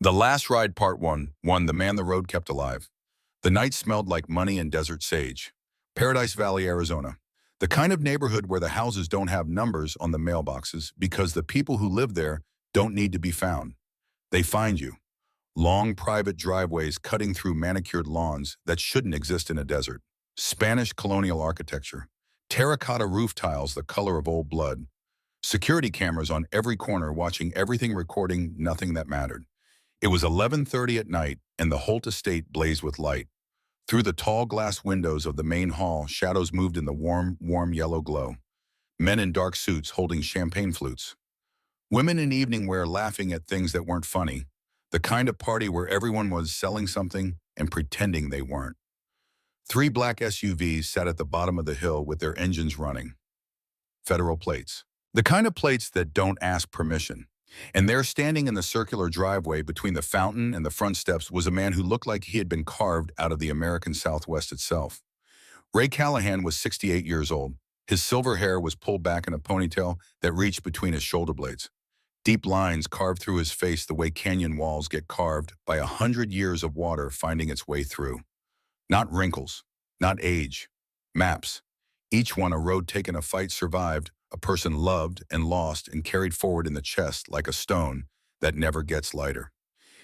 The Last Ride Part 1, The Man the Road Kept Alive. The night smelled like money and desert sage. Paradise Valley, Arizona. The kind of neighborhood where the houses don't have numbers on the mailboxes because the people who live there don't need to be found. They find you. Long private driveways cutting through manicured lawns that shouldn't exist in a desert. Spanish colonial architecture. Terracotta roof tiles the color of old blood. Security cameras on every corner watching everything, recording nothing that mattered. It was 11:30 at night, and the Holt estate blazed with light. Through the tall glass windows of the main hall, shadows moved in the warm yellow glow. Men in dark suits holding champagne flutes. Women in evening wear laughing at things that weren't funny. The kind of party where everyone was selling something and pretending they weren't. 3 black SUVs sat at the bottom of the hill with their engines running. Federal plates. The kind of plates that don't ask permission. And there, standing in the circular driveway between the fountain and the front steps, was a man who looked like he had been carved out of the American Southwest itself. Ray Callahan was 68 years old. His silver hair was pulled back in a ponytail that reached between his shoulder blades. Deep lines carved through his face the way canyon walls get carved by 100 years of water finding its way through. Not wrinkles, not age, maps. Each one a road taken, a fight survived, a person loved and lost and carried forward in the chest like a stone that never gets lighter.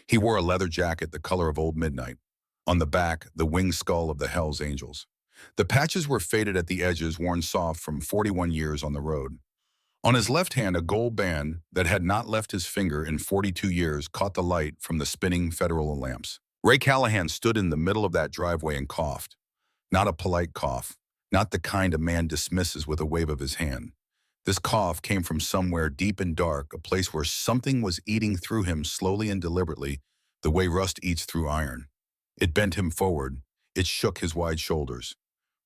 He wore a leather jacket the color of old midnight. On the back, the winged skull of the Hells Angels. The patches were faded at the edges, worn soft from 41 years on the road. On his left hand, a gold band that had not left his finger in 42 years caught the light from the spinning federal lamps. Ray Callahan stood in the middle of that driveway and coughed. Not a polite cough, not the kind a man dismisses with a wave of his hand. This cough came from somewhere deep and dark, a place where something was eating through him slowly and deliberately, the way rust eats through iron. It bent him forward. It shook his wide shoulders.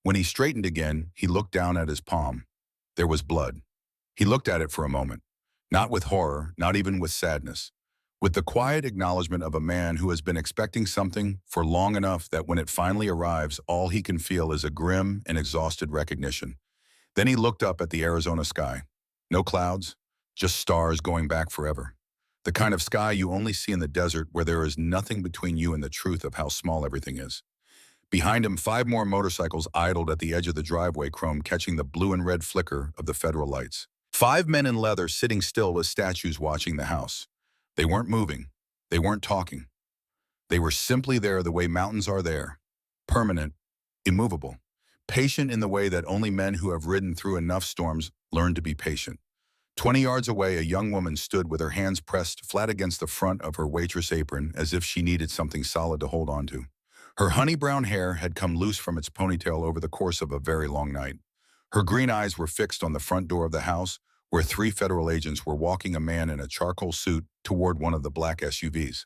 When he straightened again, he looked down at his palm. There was blood. He looked at it for a moment, not with horror, not even with sadness, with the quiet acknowledgement of a man who has been expecting something for long enough that when it finally arrives, all he can feel is a grim and exhausted recognition. Then he looked up at the Arizona sky. No clouds, just stars going back forever. The kind of sky you only see in the desert, where there is nothing between you and the truth of how small everything is. Behind him, 5 more motorcycles idled at the edge of the driveway, chrome catching the blue and red flicker of the federal lights. 5 men in leather sitting still as statues watching the house. They weren't moving. They weren't talking. They were simply there the way mountains are there. Permanent, immovable. Patient in the way that only men who have ridden through enough storms learn to be patient. 20 yards away, a young woman stood with her hands pressed flat against the front of her Waitress apron as if she needed something solid to hold on to. Her honey-brown hair had come loose from its ponytail over the course of a very long night. Her green eyes were fixed on the front door of the house, where 3 federal agents were walking a man in a charcoal suit toward one of the black SUVs.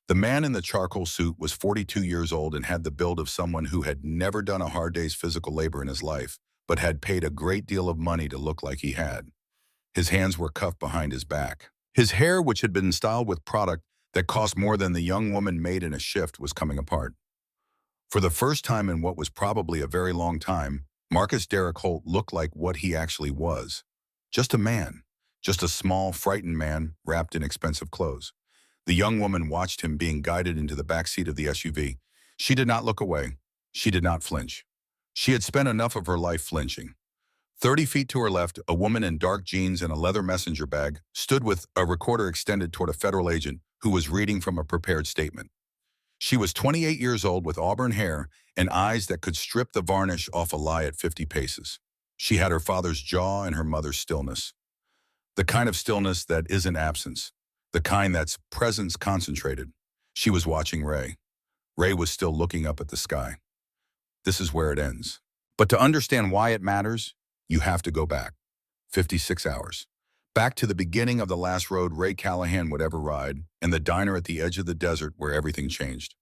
The man in the charcoal suit was 42 years old and had the build of someone who had never done a hard day's physical labor in his life, but had paid a great deal of money to look like he had. His hands were cuffed behind his back. His hair, which had been styled with product that cost more than the young woman made in a shift, was coming apart. For the first time in what was probably a very long time, Marcus Derrick Holt looked like what he actually was. Just a man. Just a small, frightened man wrapped in expensive clothes. The young woman watched him being guided into the back seat of the SUV. She did not look away. She did not flinch. She had spent enough of her life flinching. 30 feet to her left, a woman in dark jeans and a leather messenger bag stood with a recorder extended toward a federal agent who was reading from a prepared statement. She was 28 years old with auburn hair and eyes that could strip the varnish off a lie at 50 paces. She had her father's jaw and her mother's stillness. The kind of stillness that isn't absence. The kind that's presence concentrated. She was watching Ray. Ray was still looking up at the sky. This is where it ends. But to understand why it matters, you have to go back. 56 hours. Back to the beginning of the last road Ray Callahan would ever ride, and the diner at the edge of the desert where everything changed.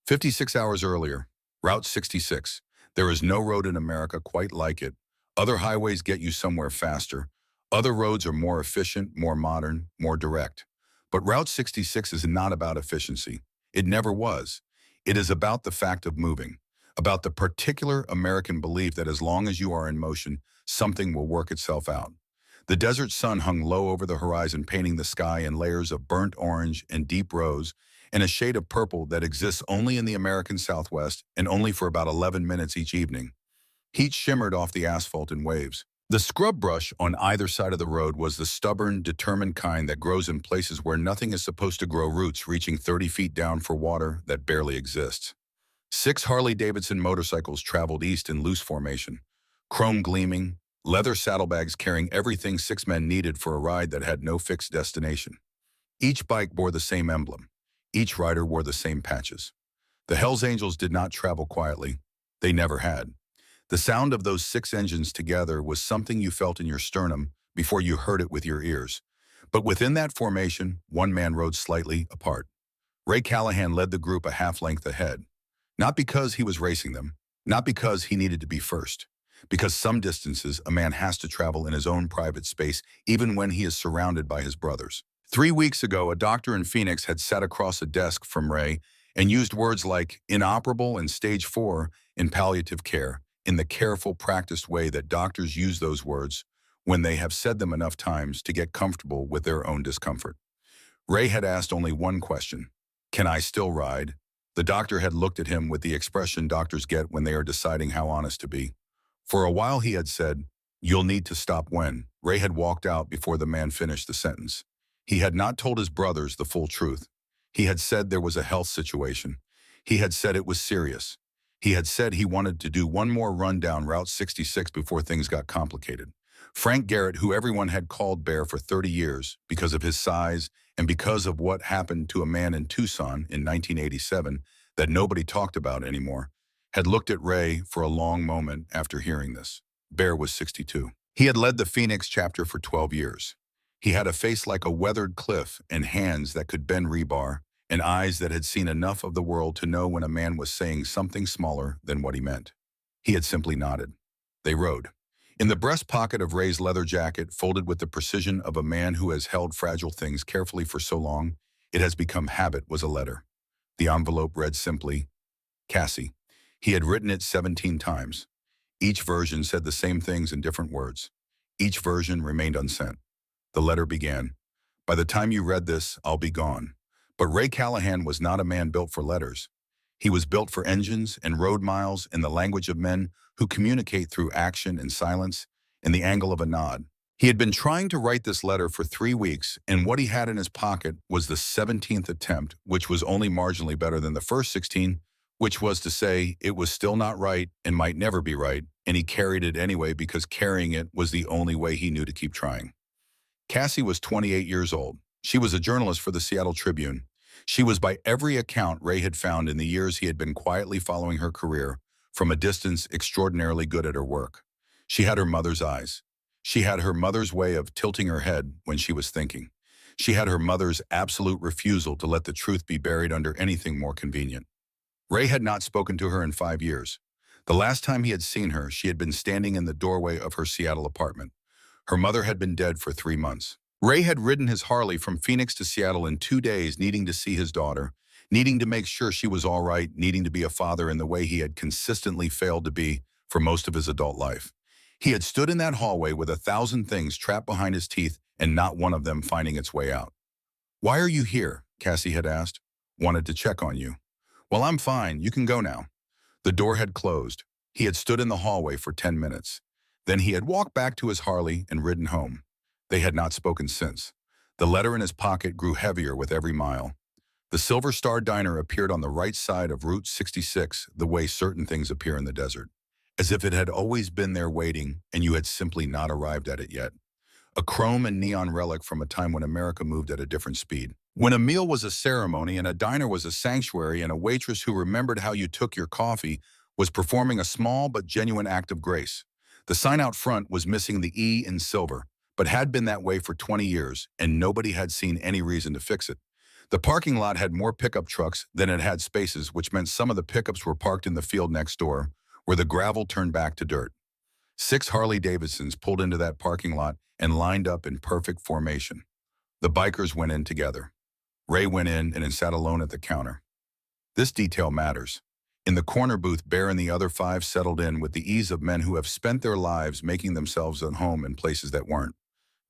56 hours earlier, Route 66. There is no road in America quite like it. Other highways get you somewhere faster. Other roads are more efficient, more modern, more direct. But Route 66 is not about efficiency. It never was. It is about the fact of moving, about the particular American belief that as long as you are in motion, something will work itself out. The desert sun hung low over the horizon, painting the sky in layers of burnt orange and deep rose, and a shade of purple that exists only in the American Southwest and only for about 11 minutes each evening. Heat shimmered off the asphalt in waves. The scrub brush on either side of the road was the stubborn, determined kind that grows in places where nothing is supposed to grow, roots reaching 30 feet down for water that barely exists. 6 Harley-Davidson motorcycles traveled east in loose formation, chrome gleaming, leather saddlebags carrying everything 6 men needed for a ride that had no fixed destination. Each bike bore the same emblem. Each rider wore the same patches. The Hells Angels did not travel quietly. They never had. The sound of those 6 engines together was something you felt in your sternum before you heard it with your ears. But within that formation, one man rode slightly apart. Ray Callahan led the group a half-length ahead. Not because he was racing them, not because he needed to be first, because some distances a man has to travel in his own private space even when he is surrounded by his brothers. 3 weeks ago, a doctor in Phoenix had sat across a desk from Ray and used words like inoperable and stage 4 in palliative care, in the careful, practiced way that doctors use those words when they have said them enough times to get comfortable with their own discomfort. Ray had asked only one question: "Can I still ride?" The doctor had looked at him with the expression doctors get when they are deciding how honest to be. For a while he had said, "You'll need to stop when." Ray had walked out before the man finished the sentence. He had not told his brothers the full truth. He had said there was a health situation. He had said it was serious. He had said he wanted to do one more run down Route 66 before things got complicated. Frank Garrett, who everyone had called Bear for 30 years because of his size and because of what happened to a man in Tucson in 1987 that nobody talked about anymore, had looked at Ray for a long moment after hearing this. Bear was 62. He had led the Phoenix chapter for 12 years. He had a face like a weathered cliff and hands that could bend rebar and eyes that had seen enough of the world to know when a man was saying something smaller than what he meant. He had simply nodded. They rode. In the breast pocket of Ray's leather jacket, folded with the precision of a man who has held fragile things carefully for so long, it has become habit, was a letter. The envelope read simply, "Cassie." He had written it 17 times. Each version said the same things in different words. Each version remained unsent. The letter began, "By the time you read this, I'll be gone." But Ray Callahan was not a man built for letters. He was built for engines and road miles in the language of men who communicate through action and silence and the angle of a nod. He had been trying to write this letter for 3 weeks, and what he had in his pocket was the 17th attempt, which was only marginally better than the first 16, which was to say it was still not right and might never be right, and he carried it anyway because carrying it was the only way he knew to keep trying. Cassie was 28 years old. She was a journalist for the Seattle Tribune. She was by every account Ray had found in the years he had been quietly following her career, from a distance extraordinarily good at her work. She had her mother's eyes. She had her mother's way of tilting her head when she was thinking. She had her mother's absolute refusal to let the truth be buried under anything more convenient. Ray had not spoken to her in 5 years. The last time he had seen her, she had been standing in the doorway of her Seattle apartment. Her mother had been dead for 3 months. Ray had ridden his Harley from Phoenix to Seattle in 2 days, needing to see his daughter, needing to make sure she was all right, needing to be a father in the way he had consistently failed to be for most of his adult life. He had stood in that hallway with 1,000 things trapped behind his teeth and not one of them finding its way out. "Why are you here?" Cassie had asked. "Wanted to check on you." "Well, I'm fine. You can go now." The door had closed. He had stood in the hallway for 10 minutes. Then he had walked back to his Harley and ridden home. They had not spoken since. The letter in his pocket grew heavier with every mile. The Silver Star Diner appeared on the right side of Route 66, the way certain things appear in the desert, as if it had always been there waiting and you had simply not arrived at it yet. A chrome and neon relic from a time when America moved at a different speed. When a meal was a ceremony and a diner was a sanctuary and a waitress who remembered how you took your coffee was performing a small but genuine act of grace. The sign out front was missing the E in silver, but had been that way for 20 years, and nobody had seen any reason to fix it. The parking lot had more pickup trucks than it had spaces, which meant some of the pickups were parked in the field next door, where the gravel turned back to dirt. 6 Harley-Davidsons pulled into that parking lot and lined up in perfect formation. The bikers went in together. Ray went in and sat alone at the counter. This detail matters. In the corner booth, Bear and the other 5 settled in with the ease of men who have spent their lives making themselves at home in places that weren't.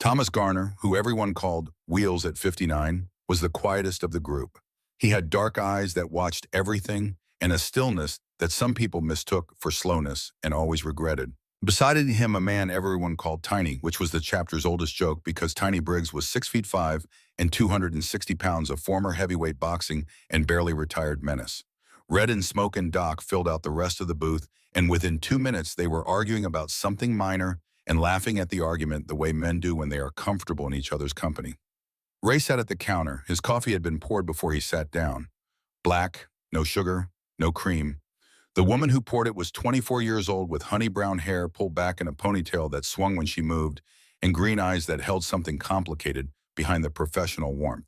Thomas Garner, who everyone called Wheels at 59, was the quietest of the group. He had dark eyes that watched everything and a stillness that some people mistook for slowness and always regretted. Beside him, a man everyone called Tiny, which was the chapter's oldest joke because Tiny Briggs was 6'5" and 260 pounds of former heavyweight boxing and barely retired menace. Red and Smoke and Doc filled out the rest of the booth, and within 2 minutes they were arguing about something minor and laughing at the argument the way men do when they are comfortable in each other's company. Ray sat at the counter. His coffee had been poured before he sat down. Black, no sugar, no cream. The woman who poured it was 24 years old with honey brown hair pulled back in a ponytail that swung when she moved and green eyes that held something complicated behind the professional warmth.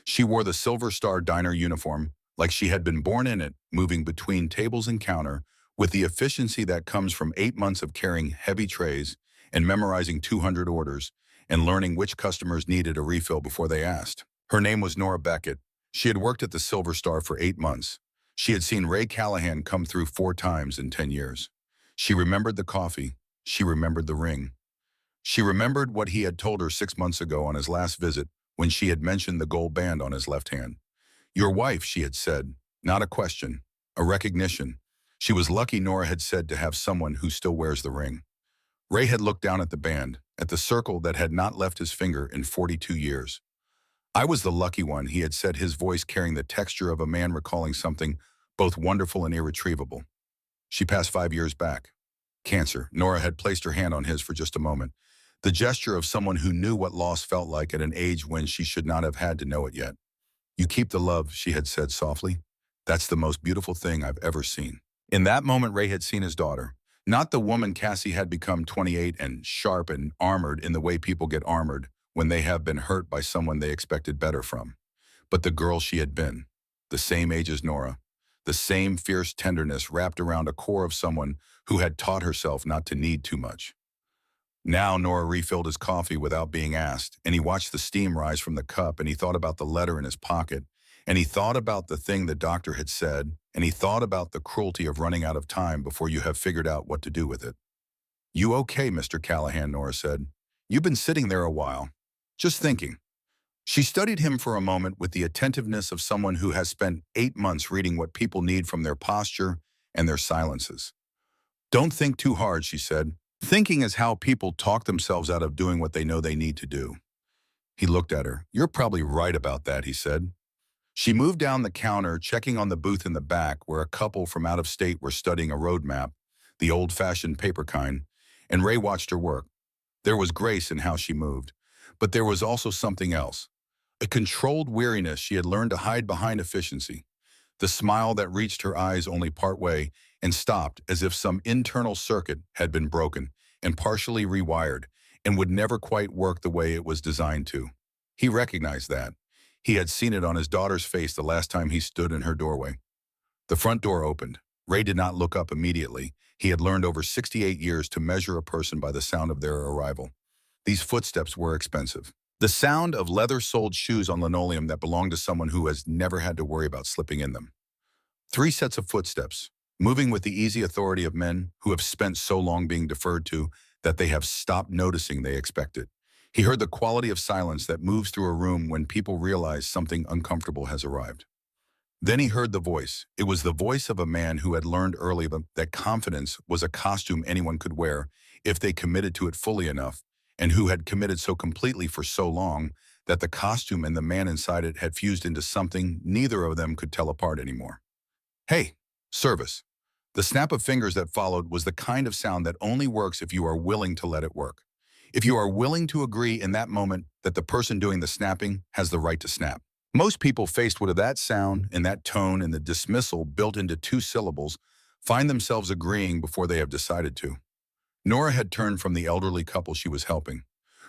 She wore the Silver Star Diner uniform like she had been born in it, moving between tables and counter with the efficiency that comes from 8 months of carrying heavy trays and memorizing 200 orders and learning which customers needed a refill before they asked. Her name was Nora Beckett. She had worked at the Silver Star for 8 months. She had seen Ray Callahan come through 4 times in 10 years. She remembered the coffee. She remembered the ring. She remembered what he had told her 6 months ago on his last visit when she had mentioned the gold band on his left hand. Your wife, she had said, not a question, a recognition. She was lucky, Nora had said, to have someone who still wears the ring. Ray had looked down at the band, at the circle that had not left his finger in 42 years. I was the lucky one, he had said, his voice carrying the texture of a man recalling something both wonderful and irretrievable. She passed 5 years back. Cancer. Nora had placed her hand on his for just a moment. The gesture of someone who knew what loss felt like at an age when she should not have had to know it yet. You keep the love, she had said softly. That's the most beautiful thing I've ever seen. In that moment, Ray had seen his daughter. Not the woman Cassie had become 28 and sharp and armored in the way people get armored when they have been hurt by someone they expected better from, but the girl she had been, the same age as Nora, the same fierce tenderness wrapped around a core of someone who had taught herself not to need too much. Now Nora refilled his coffee without being asked, and he watched the steam rise from the cup, and he thought about the letter in his pocket, and he thought about the thing the doctor had said, and he thought about the cruelty of running out of time before you have figured out what to do with it. You okay, Mr. Callahan, Nora said. You've been sitting there a while. Just thinking. She studied him for a moment with the attentiveness of someone who has spent 8 months reading what people need from their posture and their silences. Don't think too hard, she said. Thinking is how people talk themselves out of doing what they know they need to do. He looked at her. You're probably right about that, he said. She moved down the counter, checking on the booth in the back where a couple from out of state were studying a road map, the old-fashioned paper kind, and Ray watched her work. There was grace in how she moved, but there was also something else, a controlled weariness she had learned to hide behind efficiency, the smile that reached her eyes only partway and stopped as if some internal circuit had been broken and partially rewired and would never quite work the way it was designed to. He recognized that. He had seen it on his daughter's face the last time he stood in her doorway. The front door opened. Ray did not look up immediately. He had learned over 68 years to measure a person by the sound of their arrival. These footsteps were expensive. The sound of leather-soled shoes on linoleum that belonged to someone who has never had to worry about slipping in them. 3 sets of footsteps, moving with the easy authority of men who have spent so long being deferred to that they have stopped noticing they expect it. He heard the quality of silence that moves through a room when people realize something uncomfortable has arrived. Then he heard the voice. It was the voice of a man who had learned early that confidence was a costume anyone could wear if they committed to it fully enough, and who had committed so completely for so long that the costume and the man inside it had fused into something neither of them could tell apart anymore. Hey, service. The snap of fingers that followed was the kind of sound that only works if you are willing to let it work. If you are willing to agree in that moment that the person doing the snapping has the right to snap. Most people faced with that sound and that tone and the dismissal built into 2 syllables find themselves agreeing before they have decided to. Nora had turned from the elderly couple she was helping.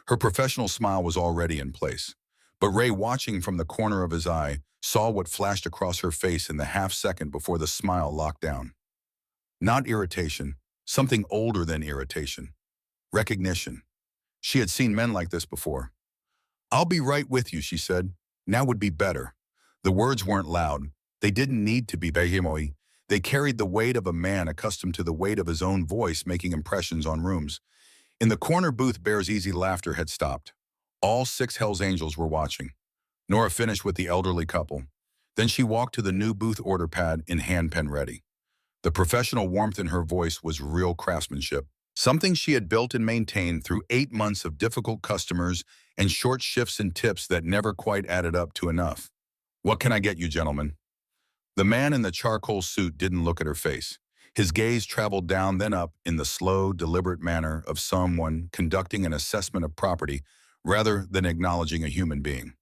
Her professional smile was already in place. But Ray, watching from the corner of his eye, saw what flashed across her face in the half-second before the smile locked down. Not irritation, something older than irritation. Recognition. She had seen men like this before. I'll be right with you, she said. Now would be better. The words weren't loud. They didn't need to be behemoi. They carried the weight of a man accustomed to the weight of his own voice making impressions on rooms. In the corner booth, Bear's easy laughter had stopped. All six Hells Angels were watching. Nora finished with the elderly couple. Then she walked to the new booth order pad in hand pen ready. The professional warmth in her voice was real craftsmanship, something she had built and maintained through 8 months of difficult customers and short shifts and tips that never quite added up to enough. "What can I get you, gentlemen?" The man in the charcoal suit didn't look at her face. His gaze traveled down then up in the slow, deliberate manner of someone conducting an assessment of property rather than acknowledging a human being.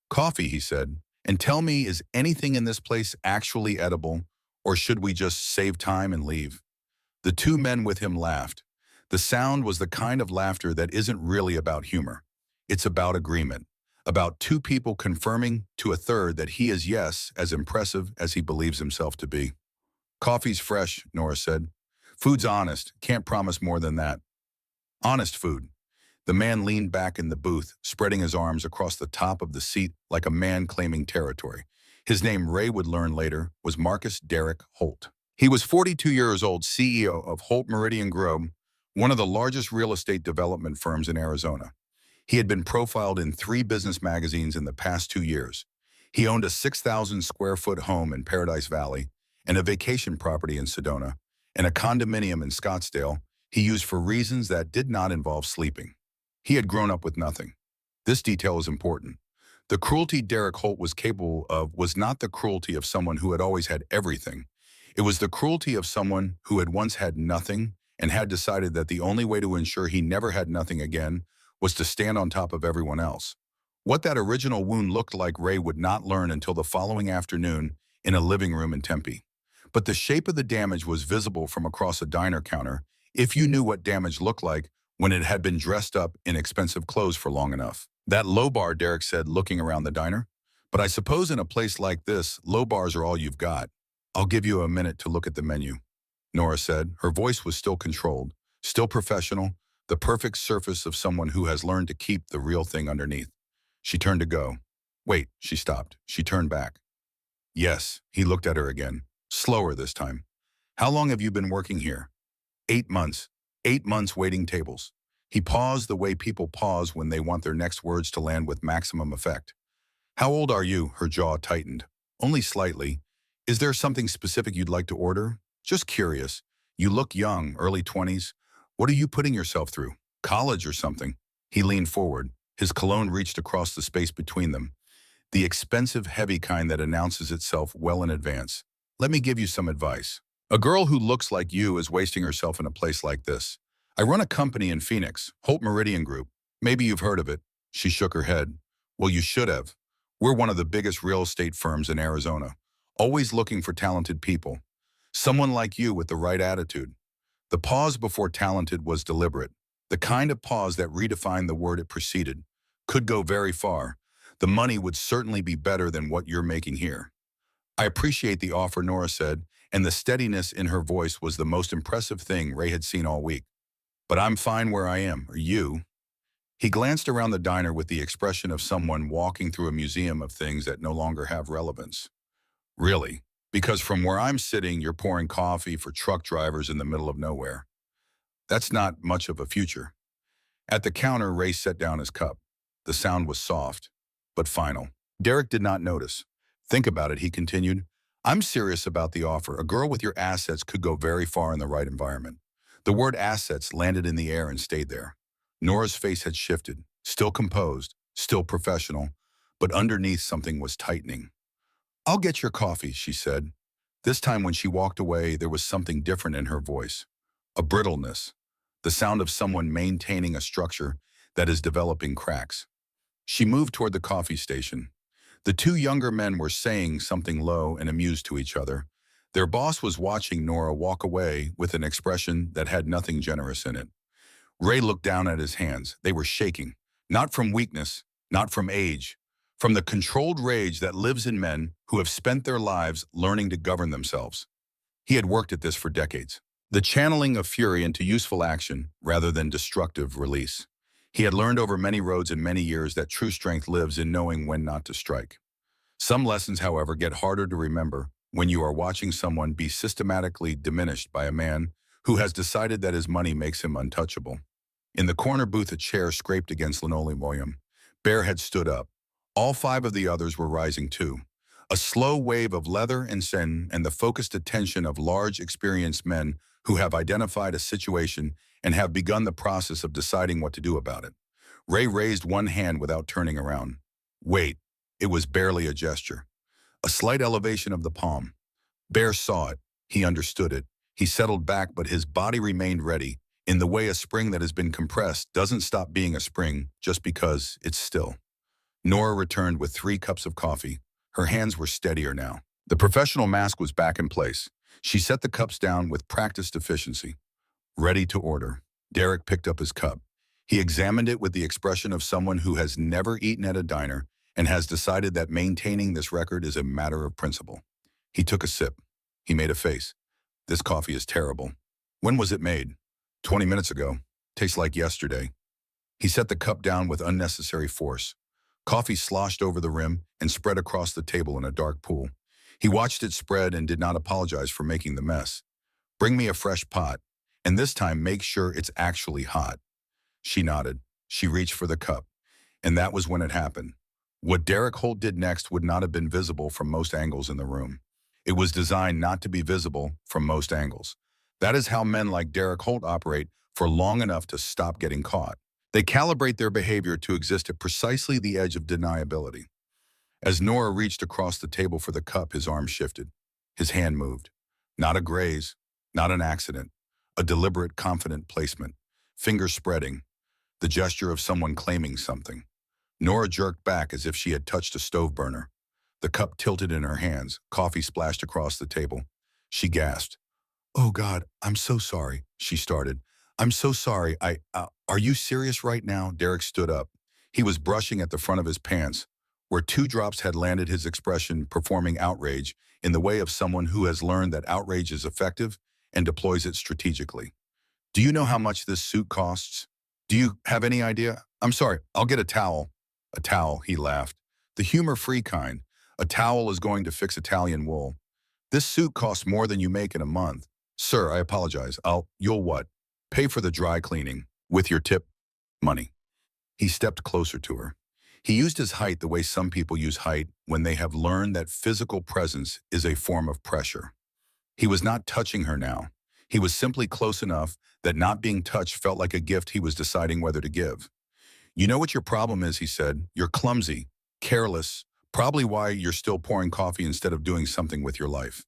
"Coffee," he said, "and tell me, is anything in this place actually edible, or should we just save time and leave?" The two men with him laughed. The sound was the kind of laughter that isn't really about humor. It's about agreement, about two people confirming to a third that he is, yes, as impressive as he believes himself to be. "Coffee's fresh," Nora said. "Food's honest, can't promise more than that." "Honest food." The man leaned back in the booth, spreading his arms across the top of the seat like a man claiming territory. His name, Ray would learn later, was Marcus Derrick Holt. He was 42 years old, CEO of Holt Meridian Grove, one of the largest real estate development firms in Arizona. He had been profiled in 3 business magazines in the past 2 years. He owned a 6,000 square foot home in Paradise Valley and a vacation property in Sedona and a condominium in Scottsdale he used for reasons that did not involve sleeping. He had grown up with nothing. This detail is important. The cruelty Derrick Holt was capable of was not the cruelty of someone who had always had everything. It was the cruelty of someone who had once had nothing and had decided that the only way to ensure he never had nothing again was to stand on top of everyone else. What that original wound looked like, Ray would not learn until the following afternoon in a living room in Tempe. But the shape of the damage was visible from across a diner counter if you knew what damage looked like when it had been dressed up in expensive clothes for long enough. "That low bar," Derek said, looking around the diner. "But I suppose in a place like this, low bars are all you've got." "I'll give you a minute to look at the menu," Nora said. Her voice was still controlled, still professional, the perfect surface of someone who has learned to keep the real thing underneath. She turned to go. "Wait," she stopped. She turned back. "Yes," he looked at her again, slower this time. "How long have you been working here?" 8 months. 8 months waiting tables." He paused the way people pause when they want their next words to land with maximum effect. "How old are you?" Her jaw tightened. "Only slightly. Is there something specific you'd like to order?" "Just curious. You look young, early 20s. What are you putting yourself through? College or something?" He leaned forward. His cologne reached across the space between them, the expensive, heavy kind that announces itself well in advance. "Let me give you some advice. A girl who looks like you is wasting herself in a place like this. I run a company in Phoenix, Holt Meridian Group. Maybe you've heard of it." She shook her head. "Well, you should have. We're one of the biggest real estate firms in Arizona, always looking for talented people. Someone like you with the right attitude." The pause before talented was deliberate, the kind of pause that redefined the word it preceded. "Could go very far. The money would certainly be better than what you're making here." "I appreciate the offer," Nora said, and the steadiness in her voice was the most impressive thing Ray had seen all week. "But I'm fine where I am. Are you?" He glanced around the diner with the expression of someone walking through a museum of things that no longer have relevance. "Really? Because from where I'm sitting, you're pouring coffee for truck drivers in the middle of nowhere. That's not much of a future." At the counter, Ray set down his cup. The sound was soft, but final. Derek did not notice. "Think about it," he continued. "I'm serious about the offer. A girl with your assets could go very far in the right environment." The word assets landed in the air and stayed there. Nora's face had shifted, still composed, still professional, but underneath something was tightening. "I'll get your coffee," she said. This time when she walked away, there was something different in her voice. A brittleness, the sound of someone maintaining a structure that is developing cracks. She moved toward the coffee station. The two younger men were saying something low and amused to each other. Their boss was watching Nora walk away with an expression that had nothing generous in it. Ray looked down at his hands. They were shaking, not from weakness, not from age, from the controlled rage that lives in men who have spent their lives learning to govern themselves. He had worked at this for decades. The channeling of fury into useful action rather than destructive release. He had learned over many roads and many years that true strength lives in knowing when not to strike. Some lessons, however, get harder to remember when you are watching someone be systematically diminished by a man who has decided that his money makes him untouchable. In the corner booth, a chair scraped against linoleum. Bear had stood up. All five of the others were rising too. A slow wave of leather and sin and the focused attention of large, experienced men who have identified a situation and have begun the process of deciding what to do about it. Ray raised one hand without turning around. Wait, it was barely a gesture. A slight elevation of the palm. Bear saw it. He understood it. He settled back, but his body remained ready, in the way a spring that has been compressed doesn't stop being a spring just because it's still. Nora returned with 3 cups of coffee. Her hands were steadier now. The professional mask was back in place. She set the cups down with practiced efficiency. Ready to order. Derek picked up his cup. He examined it with the expression of someone who has never eaten at a diner and has decided that maintaining this record is a matter of principle. He took a sip. He made a face. This coffee is terrible. When was it made? 20 minutes ago. Tastes like yesterday. He set the cup down with unnecessary force. Coffee sloshed over the rim and spread across the table in a dark pool. He watched it spread and did not apologize for making the mess. Bring me a fresh pot, and this time make sure it's actually hot. She nodded. She reached for the cup. And that was when it happened. What Derek Holt did next would not have been visible from most angles in the room. It was designed not to be visible from most angles. That is how men like Derek Holt operate for long enough to stop getting caught. They calibrate their behavior to exist at precisely the edge of deniability. As Nora reached across the table for the cup, his arm shifted. His hand moved. Not a graze, not an accident. A deliberate, confident placement. Fingers spreading. The gesture of someone claiming something. Nora jerked back as if she had touched a stove burner. The cup tilted in her hands. Coffee splashed across the table. She gasped. "Oh God, I'm so sorry," she started. "I'm so sorry. Are you serious right now?" Derek stood up. He was brushing at the front of his pants, where 2 drops had landed, his expression performing outrage in the way of someone who has learned that outrage is effective and deploys it strategically. "Do you know how much this suit costs? Do you have any idea? I'm sorry, I'll get a towel." "A towel," he laughed. "The humor-free kind. A towel is going to fix Italian wool. This suit costs more than you make in a month." "Sir, I apologize. You'll what? Pay for the dry cleaning. With your tip money." He stepped closer to her. He used his height the way some people use height when they have learned that physical presence is a form of pressure. He was not touching her now. He was simply close enough that not being touched felt like a gift he was deciding whether to give. "You know what your problem is," he said. "You're clumsy, careless, probably why you're still pouring coffee instead of doing something with your life."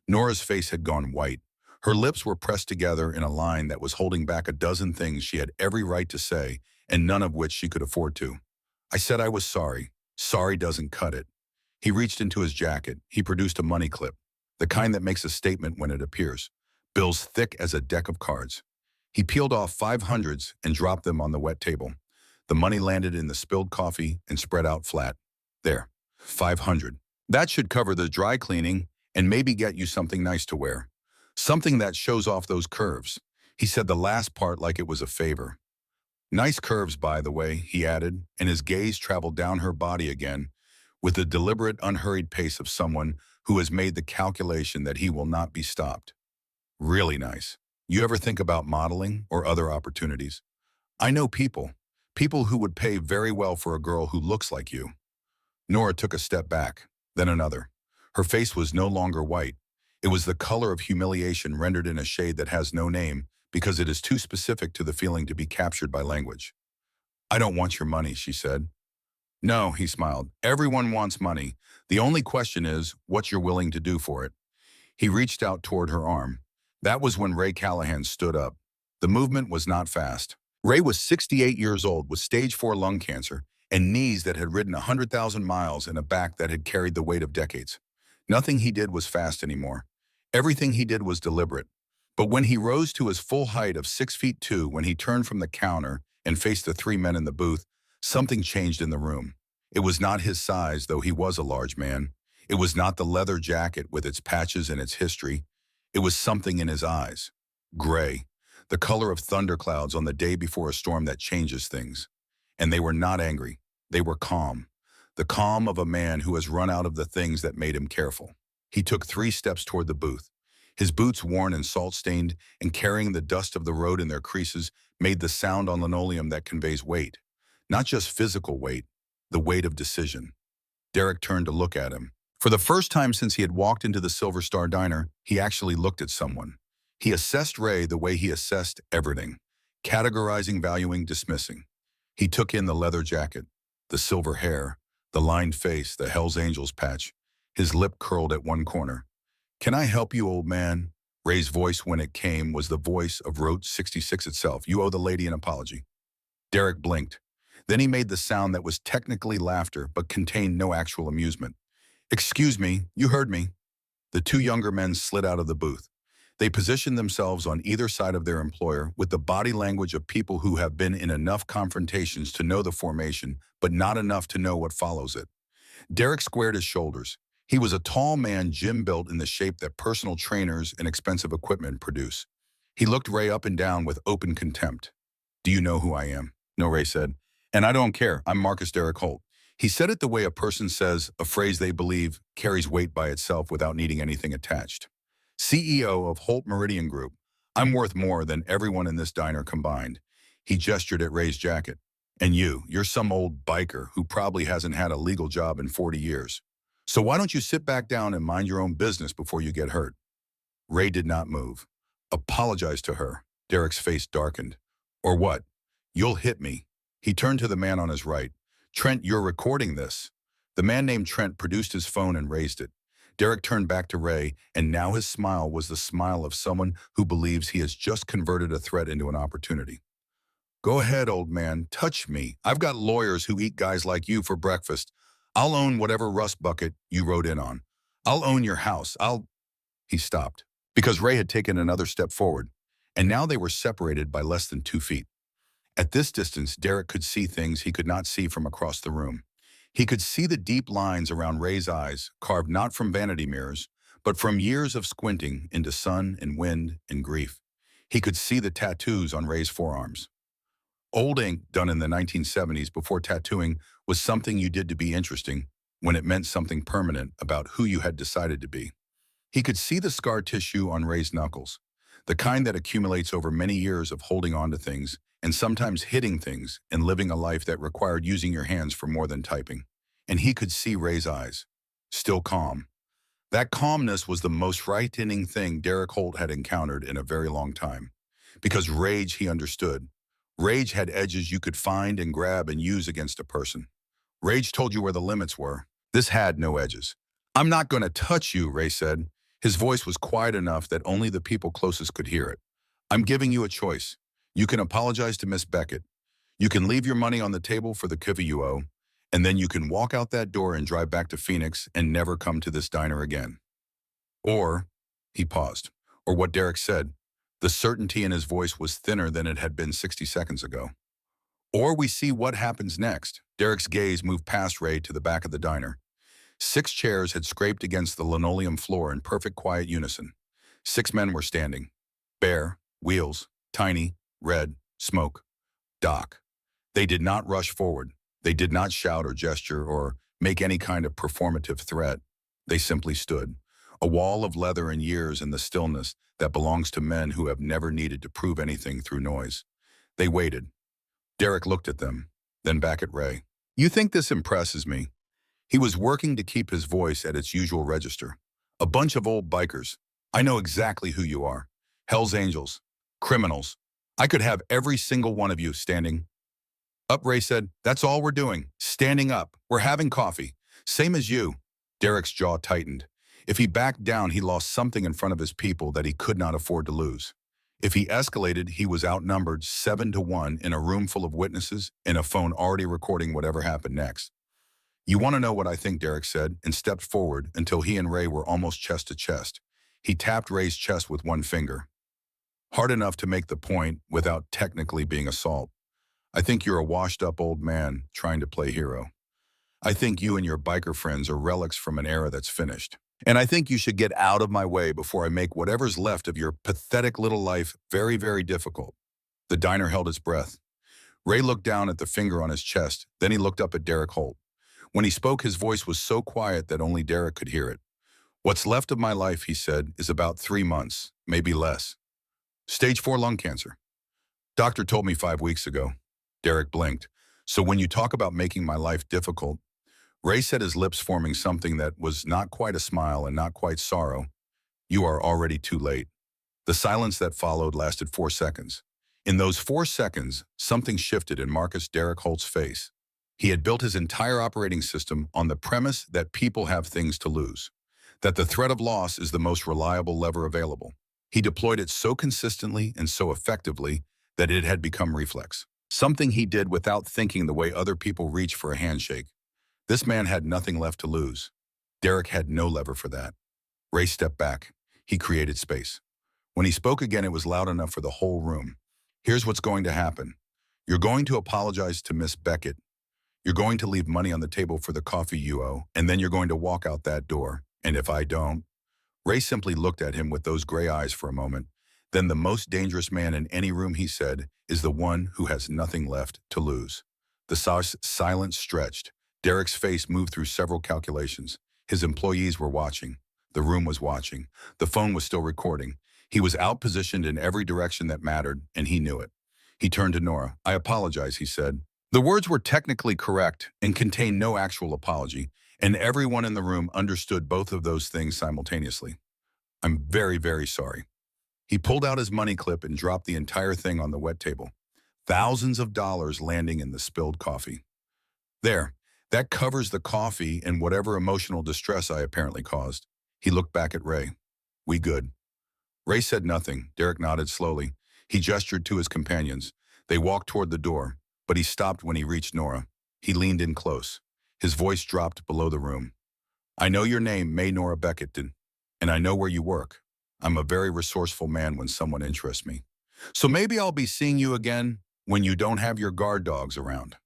Nora's face had gone white. Her lips were pressed together in a line that was holding back a dozen things she had every right to say, and none of which she could afford to. "I said I was sorry. Sorry doesn't cut it." He reached into his jacket. He produced a money clip, the kind that makes a statement when it appears. Bills thick as a deck of cards. He peeled off 500s and dropped them on the wet table. The money landed in the spilled coffee and spread out flat. "There, 500. That should cover the dry cleaning and maybe get you something nice to wear. Something that shows off those curves." He said the last part like it was a favor. "Nice curves, by the way," he added, and his gaze traveled down her body again with the deliberate, unhurried pace of someone who has made the calculation that he will not be stopped. "Really nice. You ever think about modeling or other opportunities? I know people who would pay very well for a girl who looks like you." Nora took a step back, then another. Her face was no longer white. It was the color of humiliation rendered in a shade that has no name because it is too specific to the feeling to be captured by language. "I don't want your money," she said. "No," he smiled. "Everyone wants money. The only question is what you're willing to do for it." He reached out toward her arm. That was when Ray Callahan stood up. The movement was not fast. Ray was 68 years old with stage 4 lung cancer and knees that had ridden 100,000 miles and a back that had carried the weight of decades. Nothing he did was fast anymore. Everything he did was deliberate. But when he rose to his full height of 6'2", when he turned from the counter and faced the 3 men in the booth, something changed in the room. It was not his size, though he was a large man. It was not the leather jacket with its patches and its history. It was something in his eyes. Gray, the color of thunderclouds on the day before a storm that changes things. And they were not angry. They were calm. The calm of a man who has run out of the things that made him careful. He took 3 steps toward the booth. His boots, worn and salt-stained and carrying the dust of the road in their creases, made the sound on linoleum that conveys weight. Not just physical weight, the weight of decision. Derek turned to look at him. For the first time since he had walked into the Silver Star Diner, he actually looked at someone. He assessed Ray the way he assessed everything, categorizing, valuing, dismissing. He took in the leather jacket, the silver hair, the lined face, the Hell's Angels patch. His lip curled at one corner. "Can I help you, old man?" Ray's voice, when it came, was the voice of Route 66 itself. "You owe the lady an apology." Derek blinked. Then he made the sound that was technically laughter but contained no actual amusement. "Excuse me, you heard me." The two younger men slid out of the booth. They positioned themselves on either side of their employer with the body language of people who have been in enough confrontations to know the formation, but not enough to know what follows it. Derek squared his shoulders. He was a tall man, gym-built in the shape that personal trainers and expensive equipment produce. He looked Ray up and down with open contempt. "Do you know who I am?" "No," Ray said. "And I don't care. I'm Marcus Derek Holt." He said it the way a person says a phrase they believe carries weight by itself without needing anything attached. "CEO of Holt Meridian Group. I'm worth more than everyone in this diner combined." He gestured at Ray's jacket. "And you're some old biker who probably hasn't had a legal job in 40 years. So why don't you sit back down and mind your own business before you get hurt?" Ray did not move. "Apologize to her." Derek's face darkened. "Or what? You'll hit me." He turned to the man on his right. "Trent, you're recording this." The man named Trent produced his phone and raised it. Derek turned back to Ray, and now his smile was the smile of someone who believes he has just converted a threat into an opportunity. "Go ahead, old man. Touch me. I've got lawyers who eat guys like you for breakfast. I'll own whatever rust bucket you rode in on. I'll own your house. He stopped, because Ray had taken another step forward, and now they were separated by less than 2 feet. At this distance, Derek could see things he could not see from across the room. He could see the deep lines around Ray's eyes, carved not from vanity mirrors, but from years of squinting into sun and wind and grief. He could see the tattoos on Ray's forearms. Old ink done in the 1970s before tattooing was something you did to be interesting when it meant something permanent about who you had decided to be. He could see the scar tissue on Ray's knuckles, the kind that accumulates over many years of holding on to things and sometimes hitting things and living a life that required using your hands for more than typing. And he could see Ray's eyes, still calm. That calmness was the most frightening thing Derek Holt had encountered in a very long time. Because rage, he understood. Rage had edges you could find and grab and use against a person. Rage told you where the limits were. This had no edges. "I'm not going to touch you," Ray said. His voice was quiet enough that only the people closest could hear it. "I'm giving you a choice. You can apologize to Miss Beckett. You can leave your money on the table for the kivvy you owe, and then you can walk out that door and drive back to Phoenix and never come to this diner again. Or," he paused, or what Derek said. The certainty in his voice was thinner than it had been 60 seconds ago. "Or we see what happens next." Derek's gaze moved past Ray to the back of the diner. 6 chairs had scraped against the linoleum floor in perfect quiet unison. 6 men were standing. Bare, wheels, tiny, red, smoke. Doc. They did not rush forward. They did not shout or gesture or make any kind of performative threat. They simply stood. A wall of leather and years in the stillness that belongs to men who have never needed to prove anything through noise. They waited. Derek looked at them, then back at Ray. "You think this impresses me?" He was working to keep his voice at its usual register. "A bunch of old bikers. I know exactly who you are. Hell's Angels. Criminals. I could have every single one of you standing up." Ray said. "That's all we're doing. Standing up. We're having coffee. Same as you." Derek's jaw tightened. If he backed down, he lost something in front of his people that he could not afford to lose. If he escalated, he was outnumbered 7-1 in a room full of witnesses and a phone already recording whatever happened next. "You want to know what I think," Derek said, and stepped forward until he and Ray were almost chest to chest. He tapped Ray's chest with one finger. Hard enough to make the point without technically being assault. "I think you're a washed-up old man trying to play hero. I think you and your biker friends are relics from an era that's finished. And I think you should get out of my way before I make whatever's left of your pathetic little life very, very difficult." The diner held its breath. Ray looked down at the finger on his chest, then he looked up at Derek Holt. When he spoke, his voice was so quiet that only Derek could hear it. "What's left of my life," he said, "is about 3 months, maybe less. Stage 4 lung cancer. Doctor told me 5 weeks ago." Derek blinked. So when you talk about making my life difficult, Ray said, his lips forming something that was not quite a smile and not quite sorrow, you are already too late. The silence that followed lasted 4 seconds. In those 4 seconds, something shifted in Marcus Derek Holt's face. He had built his entire operating system on the premise that people have things to lose, that the threat of loss is the most reliable lever available. He deployed it so consistently and so effectively that it had become reflex. Something he did without thinking, the way other people reach for a handshake. This man had nothing left to lose. Derek had no lever for that. Ray stepped back. He created space. When he spoke again, it was loud enough for the whole room. Here's what's going to happen. You're going to apologize to Miss Beckett. You're going to leave money on the table for the coffee you owe, and then you're going to walk out that door. And if I don't? Ray simply looked at him with those gray eyes for a moment. Then the most dangerous man in any room, he said, is the one who has nothing left to lose. The silence stretched. Derek's face moved through several calculations. His employees were watching. The room was watching. The phone was still recording. He was outpositioned in every direction that mattered, and he knew it. He turned to Nora. I apologize, he said. The words were technically correct and contained no actual apology, and everyone in the room understood both of those things simultaneously. I'm very, very sorry. He pulled out his money clip and dropped the entire thing on the wet table. Thousands of dollars landing in the spilled coffee. There, that covers the coffee and whatever emotional distress I apparently caused. He looked back at Ray. We good? Ray said nothing. Derek nodded slowly. He gestured to his companions. They walked toward the door, but he stopped when he reached Nora. He leaned in close. His voice dropped below the room. I know your name, May Nora Beckett, and I know where you work. I'm a very resourceful man when someone interests me. So maybe I'll be seeing you again when you don't have your guard dogs around.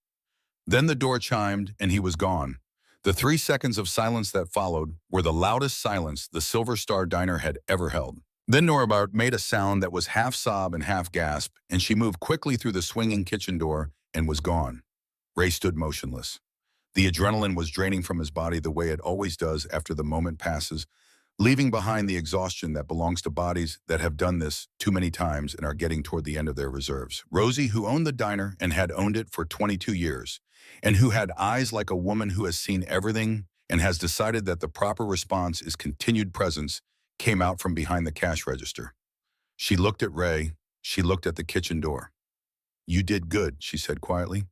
Then the door chimed, and he was gone. The 3 seconds of silence that followed were the loudest silence the Silver Star Diner had ever held. Then Nora made a sound that was half sob and half gasp, and she moved quickly through the swinging kitchen door and was gone. Ray stood motionless. The adrenaline was draining from his body the way it always does after the moment passes, leaving behind the exhaustion that belongs to bodies that have done this too many times and are getting toward the end of their reserves. Rosie, who owned the diner and had owned it for 22 years, and who had eyes like a woman who has seen everything and has decided that the proper response is continued presence, came out from behind the cash register. She looked at Ray. She looked at the kitchen door. You did good, she said quietly.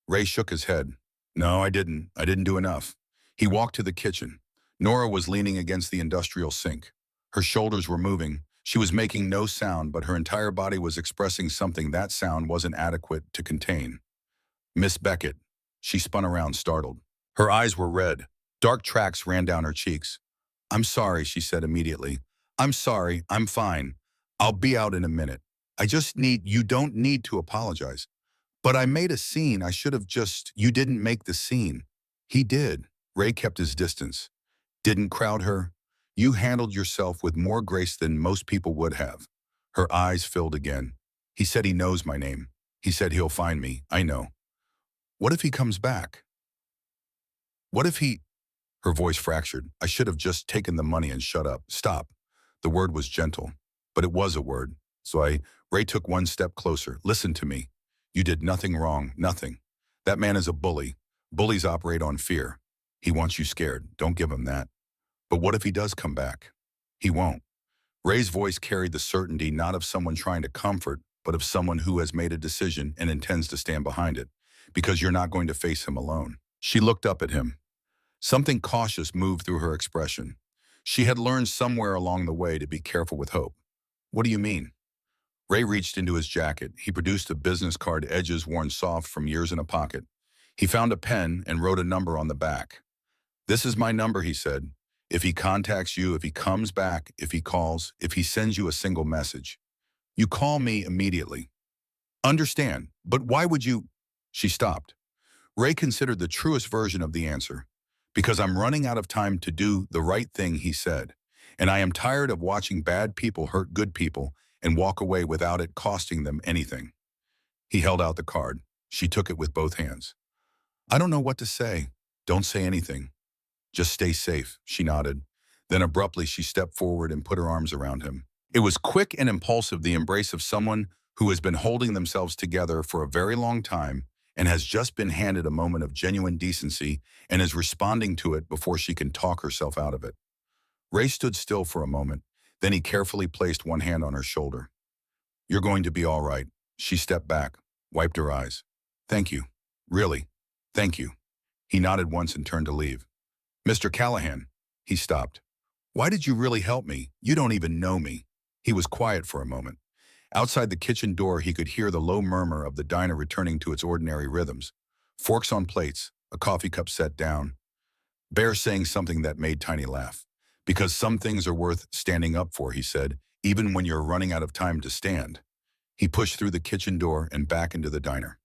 Ray shook his head. No, I didn't. I didn't do enough. He walked to the kitchen. Nora was leaning against the industrial sink. Her shoulders were moving. She was making no sound, but her entire body was expressing something that sound wasn't adequate to contain. Miss Beckett. She spun around, startled. Her eyes were red. Dark tracks ran down her cheeks. I'm sorry, she said immediately. I'm sorry, I'm fine. I'll be out in a minute. You don't need to apologize. But I made a scene. You didn't make the scene. He did. Ray kept his distance. Didn't crowd her. You handled yourself with more grace than most people would have. Her eyes filled again. He said he knows my name. He said he'll find me. I know. What if he comes back? What if he... Her voice fractured. I should have just taken the money and shut up. Stop. The word was gentle, but it was a word. Ray took one step closer. Listen to me. You did nothing wrong, nothing. That man is a bully. Bullies operate on fear. He wants you scared. Don't give him that. But what if he does come back? He won't. Ray's voice carried the certainty not of someone trying to comfort, but of someone who has made a decision and intends to stand behind it, because you're not going to face him alone. She looked up at him. Something cautious moved through her expression. She had learned somewhere along the way to be careful with hope. What do you mean? Ray reached into his jacket. He produced a business card, edges worn soft from years in a pocket. He found a pen and wrote a number on the back. This is my number, he said. If he contacts you, if he comes back, if he calls, if he sends you a single message, you call me immediately. Understand, but why would you? She stopped. Ray considered the truest version of the answer. Because I'm running out of time to do the right thing, he said. And I am tired of watching bad people hurt good people and walk away without it costing them anything. He held out the card. She took it with both hands. I don't know what to say. Don't say anything. Just stay safe, she nodded. Then abruptly she stepped forward and put her arms around him. It was quick and impulsive, the embrace of someone who has been holding themselves together for a very long time and has just been handed a moment of genuine decency and is responding to it before she can talk herself out of it. Ray stood still for a moment, then he carefully placed one hand on her shoulder. "You're going to be all right." She stepped back, wiped her eyes. "Thank you. Really. Thank you." He nodded once and turned to leave. "Mr. Callahan." He stopped. "Why did you really help me? You don't even know me." He was quiet for a moment. Outside the kitchen door, he could hear the low murmur of the diner returning to its ordinary rhythms. Forks on plates, a coffee cup set down. Bear saying something that made Tiny laugh. "Because some things are worth standing up for," he said, "even when you're running out of time to stand." He pushed through the kitchen door and back into the diner.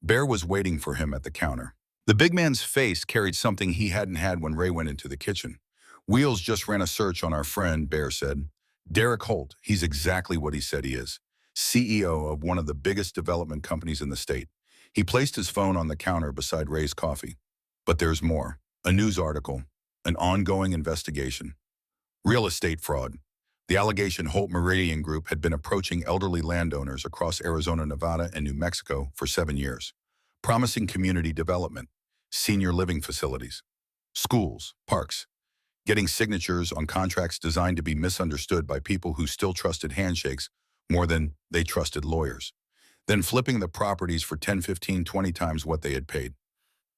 Bear was waiting for him at the counter. The big man's face carried something he hadn't had when Ray went into the kitchen. "Wheels just ran a search on our friend," Bear said. "Derek Holt, he's exactly what he said he is. CEO of one of the biggest development companies in the state." He placed his phone on the counter beside Ray's coffee. "But there's more. A news article. An ongoing investigation. Real estate fraud. The allegation Holt Meridian Group had been approaching elderly landowners across Arizona, Nevada, and New Mexico for 7 years, promising community development, senior living facilities, schools, parks, getting signatures on contracts designed to be misunderstood by people who still trusted handshakes more than they trusted lawyers, then flipping the properties for 10, 15, 20 times what they had paid.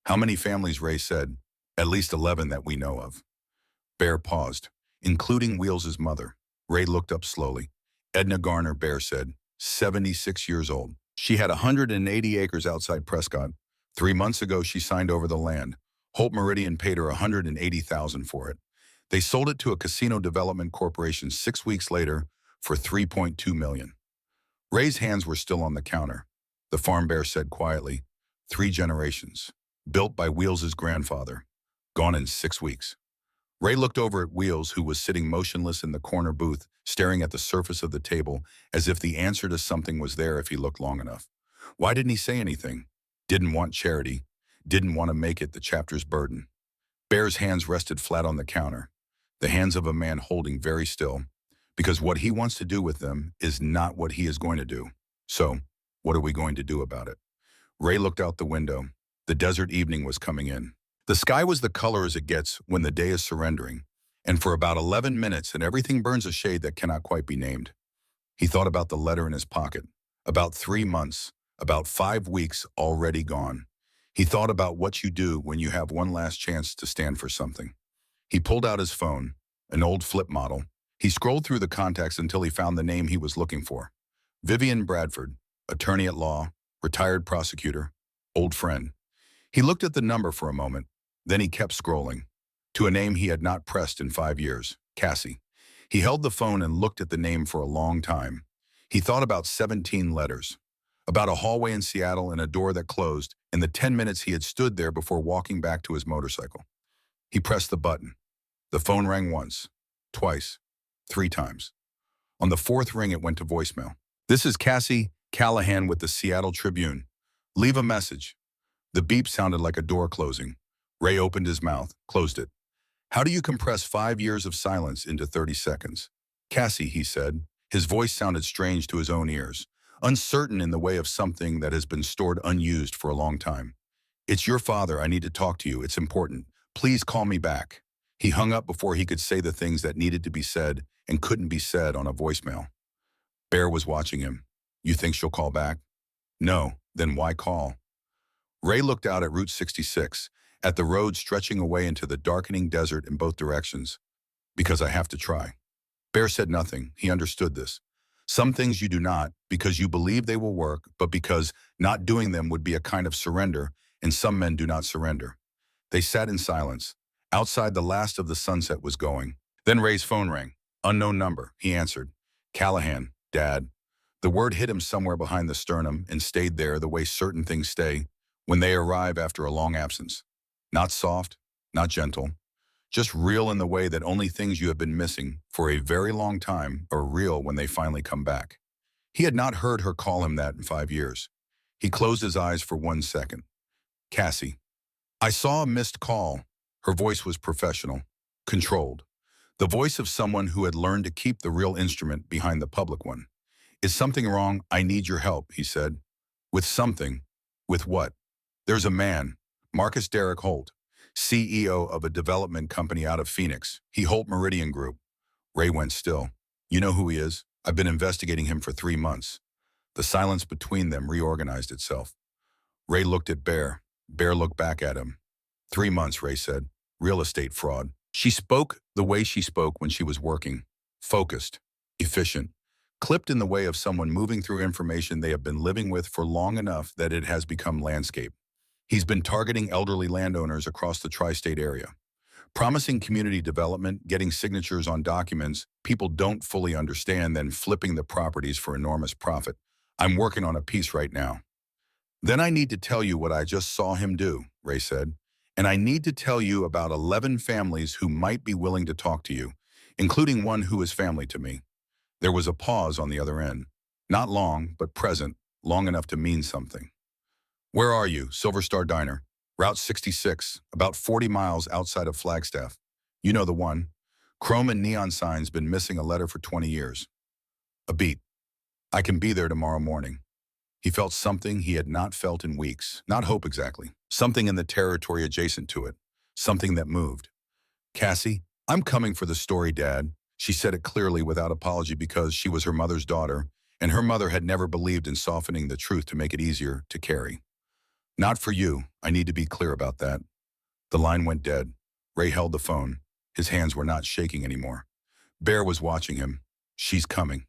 How many families?" Ray said. "At least 11 that we know of." Bear paused, including Wheels' mother. Ray looked up slowly. "Edna Garner," Bear said, 76 years old. "She had 180 acres outside Prescott. 3 months ago, she signed over the land. Holt Meridian paid her $180,000 for it. They sold it to a casino development corporation 6 weeks later for $3.2 million. Ray's hands were still on the counter. The farm, Bear said quietly. 3 generations. Built by Wheels' grandfather. Gone in 6 weeks. Ray looked over at Wheels, who was sitting motionless in the corner booth, staring at the surface of the table as if the answer to something was there if he looked long enough. Why didn't he say anything? Didn't want charity. Didn't want to make it the chapter's burden. Bear's hands rested flat on the counter, the hands of a man holding very still, because what he wants to do with them is not what he is going to do. So, what are we going to do about it? Ray looked out the window. The desert evening was coming in. The sky was the color as it gets when the day is surrendering, and for about 11 minutes and everything burns a shade that cannot quite be named. He thought about the letter in his pocket, about 3 months, about 5 weeks already gone. He thought about what you do when you have one last chance to stand for something. He pulled out his phone, an old flip model. He scrolled through the contacts until he found the name he was looking for. Vivian Bradford, attorney at law, retired prosecutor, old friend. He looked at the number for a moment, then he kept scrolling, to a name he had not pressed in 5 years, Cassie. He held the phone and looked at the name for a long time. He thought about 17 letters, about a hallway in Seattle and a door that closed in the 10 minutes he had stood there before walking back to his motorcycle. He pressed the button. The phone rang once, twice, 3 times. On the 4th ring, it went to voicemail. "This is Cassie Callahan with the Seattle Tribune. Leave a message." The beep sounded like a door closing. Ray opened his mouth, closed it. How do you compress 5 years of silence into 30 seconds? "Cassie," he said. His voice sounded strange to his own ears, uncertain in the way of something that has been stored unused for a long time. "It's your father. I need to talk to you. It's important. Please call me back." He hung up before he could say the things that needed to be said and couldn't be said on a voicemail. Bear was watching him. "You think she'll call back?" "No. Then why call?" Ray looked out at Route 66, at the road stretching away into the darkening desert in both directions. "Because I have to try." Bear said nothing. He understood this. Some things you do not because you believe they will work, but because not doing them would be a kind of surrender, and some men do not surrender. They sat in silence. Outside, the last of the sunset was going. Then Ray's phone rang. Unknown number. He answered. "Callahan, Dad." The word hit him somewhere behind the sternum and stayed there the way certain things stay when they arrive after a long absence. Not soft, not gentle, just real in the way that only things you have been missing for a very long time are real when they finally come back. He had not heard her call him that in 5 years. He closed his eyes for 1 second. "Cassie." "I saw a missed call." Her voice was professional, controlled. The voice of someone who had learned to keep the real instrument behind the public one. "Is something wrong? I need your help," he said. "With something. With what?" There's a man, Marcus Derek Holt, CEO of a development company out of Phoenix. He Holt Meridian Group. Ray went still. You know who he is? I've been investigating him for 3 months. The silence between them reorganized itself. Ray looked at Bear. Bear looked back at him. 3 months, Ray said. Real estate fraud. She spoke the way she spoke when she was working. Focused. Efficient. Clipped in the way of someone moving through information they have been living with for long enough that it has become landscape. He's been targeting elderly landowners across the tri-state area. Promising community development, getting signatures on documents people don't fully understand, then flipping the properties for enormous profit. I'm working on a piece right now. Then I need to tell you what I just saw him do, Ray said. And I need to tell you about 11 families who might be willing to talk to you, including one who is family to me. There was a pause on the other end. Not long, but present, long enough to mean something. Where are you? Silver Star Diner. Route 66, about 40 miles outside of Flagstaff. You know the one. Chrome and neon signs, been missing a letter for 20 years. A beat. I can be there tomorrow morning. He felt something he had not felt in weeks. Not hope exactly. Something in the territory adjacent to it. Something that moved. Cassie, I'm coming for the story, Dad. She said it clearly without apology because she was her mother's daughter, and her mother had never believed in softening the truth to make it easier to carry. Not for you. I need to be clear about that. The line went dead. Ray held the phone. His hands were not shaking anymore. Bear was watching him. She's coming.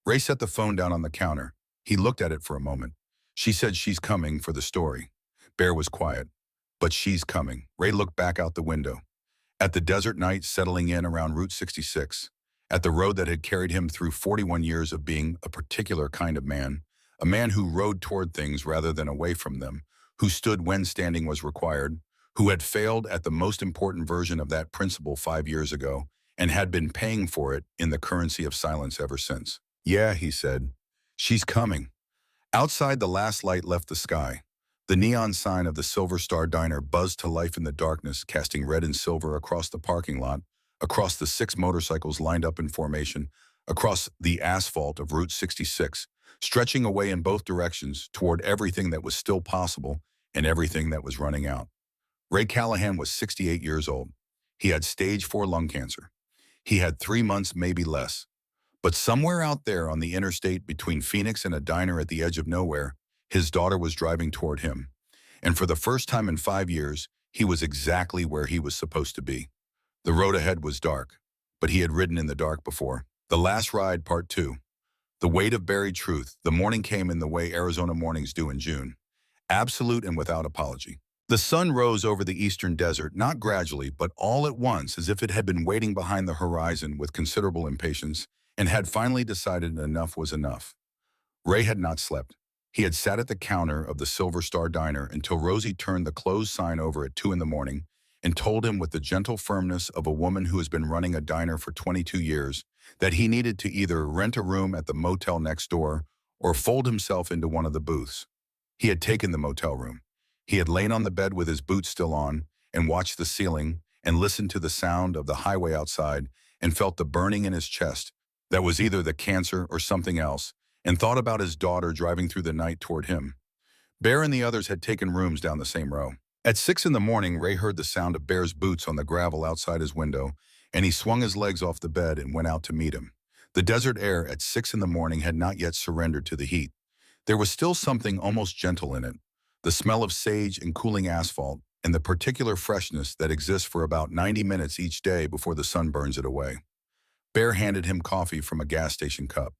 Ray set the phone down on the counter. He looked at it for a moment. She said she's coming for the story. Bear was quiet. But she's coming. Ray looked back out the window. At the desert night settling in around Route 66. At the road that had carried him through 41 years of being a particular kind of man. A man who rode toward things rather than away from them. Who stood when standing was required. Who had failed at the most important version of that principle 5 years ago. And had been paying for it in the currency of silence ever since. Yeah, he said. She's coming. Outside, the last light left the sky. The neon sign of the Silver Star Diner buzzed to life in the darkness, casting red and silver across the parking lot, across the 6 motorcycles lined up in formation, across the asphalt of Route 66, stretching away in both directions toward everything that was still possible and everything that was running out. Ray Callahan was 68 years old. He had stage 4 lung cancer. He had 3 months, maybe less. But somewhere out there on the interstate between Phoenix and a diner at the edge of nowhere, his daughter was driving toward him. And for the first time in 5 years, he was exactly where he was supposed to be. The road ahead was dark, but he had ridden in the dark before. The Last Ride, Part 2. The weight of buried truth. The morning came in the way Arizona mornings do in June. Absolute and without apology. The sun rose over the eastern desert, not gradually, but all at once, as if it had been waiting behind the horizon with considerable impatience, and had finally decided enough was enough. Ray had not slept. He had sat at the counter of the Silver Star Diner until Rosie turned the closed sign over at 2 in the morning and told him with the gentle firmness of a woman who has been running a diner for 22 years that he needed to either rent a room at the motel next door or fold himself into one of the booths. He had taken the motel room. He had lain on the bed with his boots still on and watched the ceiling and listened to the sound of the highway outside and felt the burning in his chest. That was either the cancer or something else, and thought about his daughter driving through the night toward him. Bear and the others had taken rooms down the same row. At 6 in the morning, Ray heard the sound of Bear's boots on the gravel outside his window, and he swung his legs off the bed and went out to meet him. The desert air at 6 in the morning had not yet surrendered to the heat. There was still something almost gentle in it, the smell of sage and cooling asphalt, and the particular freshness that exists for about 90 minutes each day before the sun burns it away. Bear handed him coffee from a gas station cup.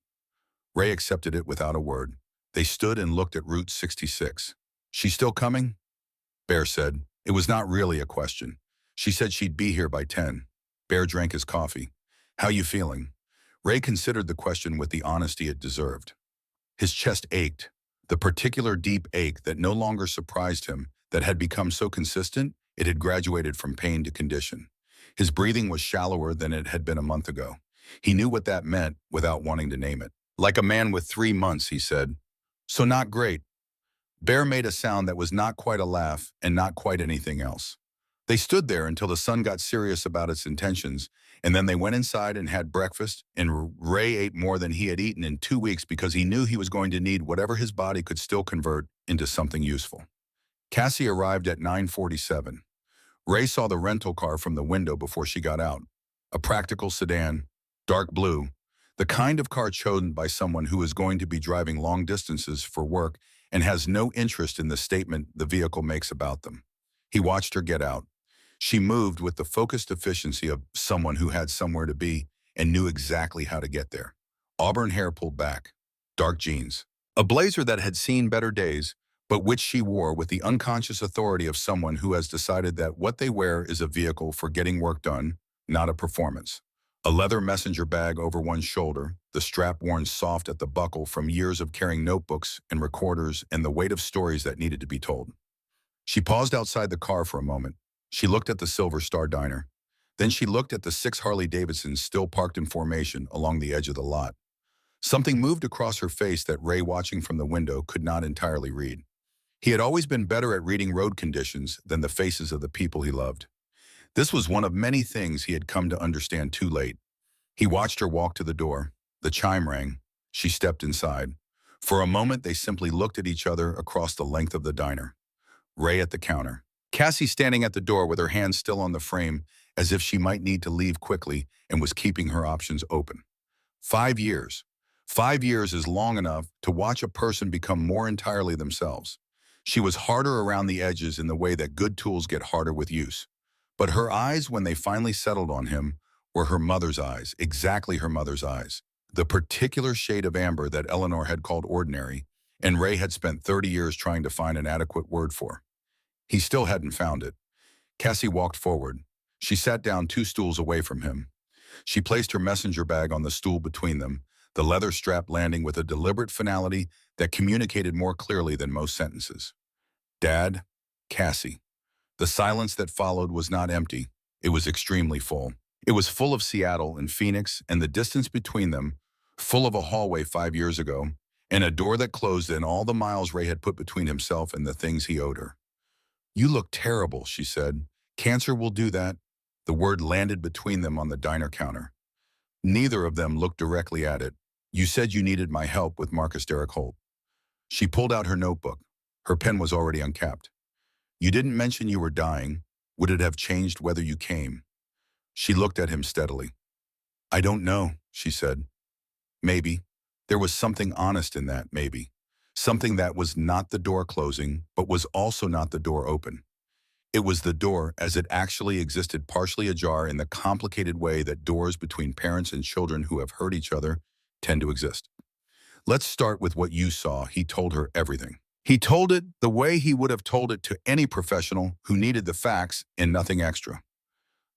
Ray accepted it without a word. They stood and looked at Route 66. She still coming? Bear said. It was not really a question. She said she'd be here by 10. Bear drank his coffee. How you feeling? Ray considered the question with the honesty it deserved. His chest ached, the particular deep ache that no longer surprised him, that had become so consistent it had graduated from pain to condition. His breathing was shallower than it had been a month ago. He knew what that meant without wanting to name it. Like a man with 3 months, he said. So not great. Bear made a sound that was not quite a laugh and not quite anything else. They stood there until the sun got serious about its intentions, and then they went inside and had breakfast, and Ray ate more than he had eaten in 2 weeks because he knew he was going to need whatever his body could still convert into something useful. Cassie arrived at 9:47. Ray saw the rental car from the window before she got out. A practical sedan, dark blue, the kind of car chosen by someone who is going to be driving long distances for work and has no interest in the statement the vehicle makes about them. He watched her get out. She moved with the focused efficiency of someone who had somewhere to be and knew exactly how to get there. Auburn hair pulled back, dark jeans, a blazer that had seen better days, but which she wore with the unconscious authority of someone who has decided that what they wear is a vehicle for getting work done, not a performance. A leather messenger bag over one shoulder, the strap worn soft at the buckle from years of carrying notebooks and recorders and the weight of stories that needed to be told. She paused outside the car for a moment. She looked at the Silver Star Diner. Then she looked at the 6 Harley-Davidsons still parked in formation along the edge of the lot. Something moved across her face that Ray, watching from the window, could not entirely read. He had always been better at reading road conditions than the faces of the people he loved. This was one of many things he had come to understand too late. He watched her walk to the door. The chime rang. She stepped inside. For a moment, they simply looked at each other across the length of the diner. Ray at the counter. Cassie standing at the door with her hands still on the frame, as if she might need to leave quickly and was keeping her options open. 5 years. 5 years is long enough to watch a person become more entirely themselves. She was harder around the edges in the way that good tools get harder with use. But her eyes, when they finally settled on him, were her mother's eyes, exactly her mother's eyes. The particular shade of amber that Eleanor had called ordinary, and Ray had spent 30 years trying to find an adequate word for. He still hadn't found it. Cassie walked forward. She sat down 2 stools away from him. She placed her messenger bag on the stool between them, the leather strap landing with a deliberate finality that communicated more clearly than most sentences. Dad, Cassie. The silence that followed was not empty. It was extremely full. It was full of Seattle and Phoenix and the distance between them, full of a hallway 5 years ago, and a door that closed in all the miles Ray had put between himself and the things he owed her. You look terrible, she said. Cancer will do that. The word landed between them on the diner counter. Neither of them looked directly at it. You said you needed my help with Marcus Derek Holt. She pulled out her notebook. Her pen was already uncapped. You didn't mention you were dying. Would it have changed whether you came? She looked at him steadily. I don't know, she said. Maybe. There was something honest in that, maybe. Something that was not the door closing, but was also not the door open. It was the door as it actually existed, partially ajar in the complicated way that doors between parents and children who have hurt each other tend to exist. Let's start with what you saw. He told her everything. He told it the way he would have told it to any professional who needed the facts and nothing extra.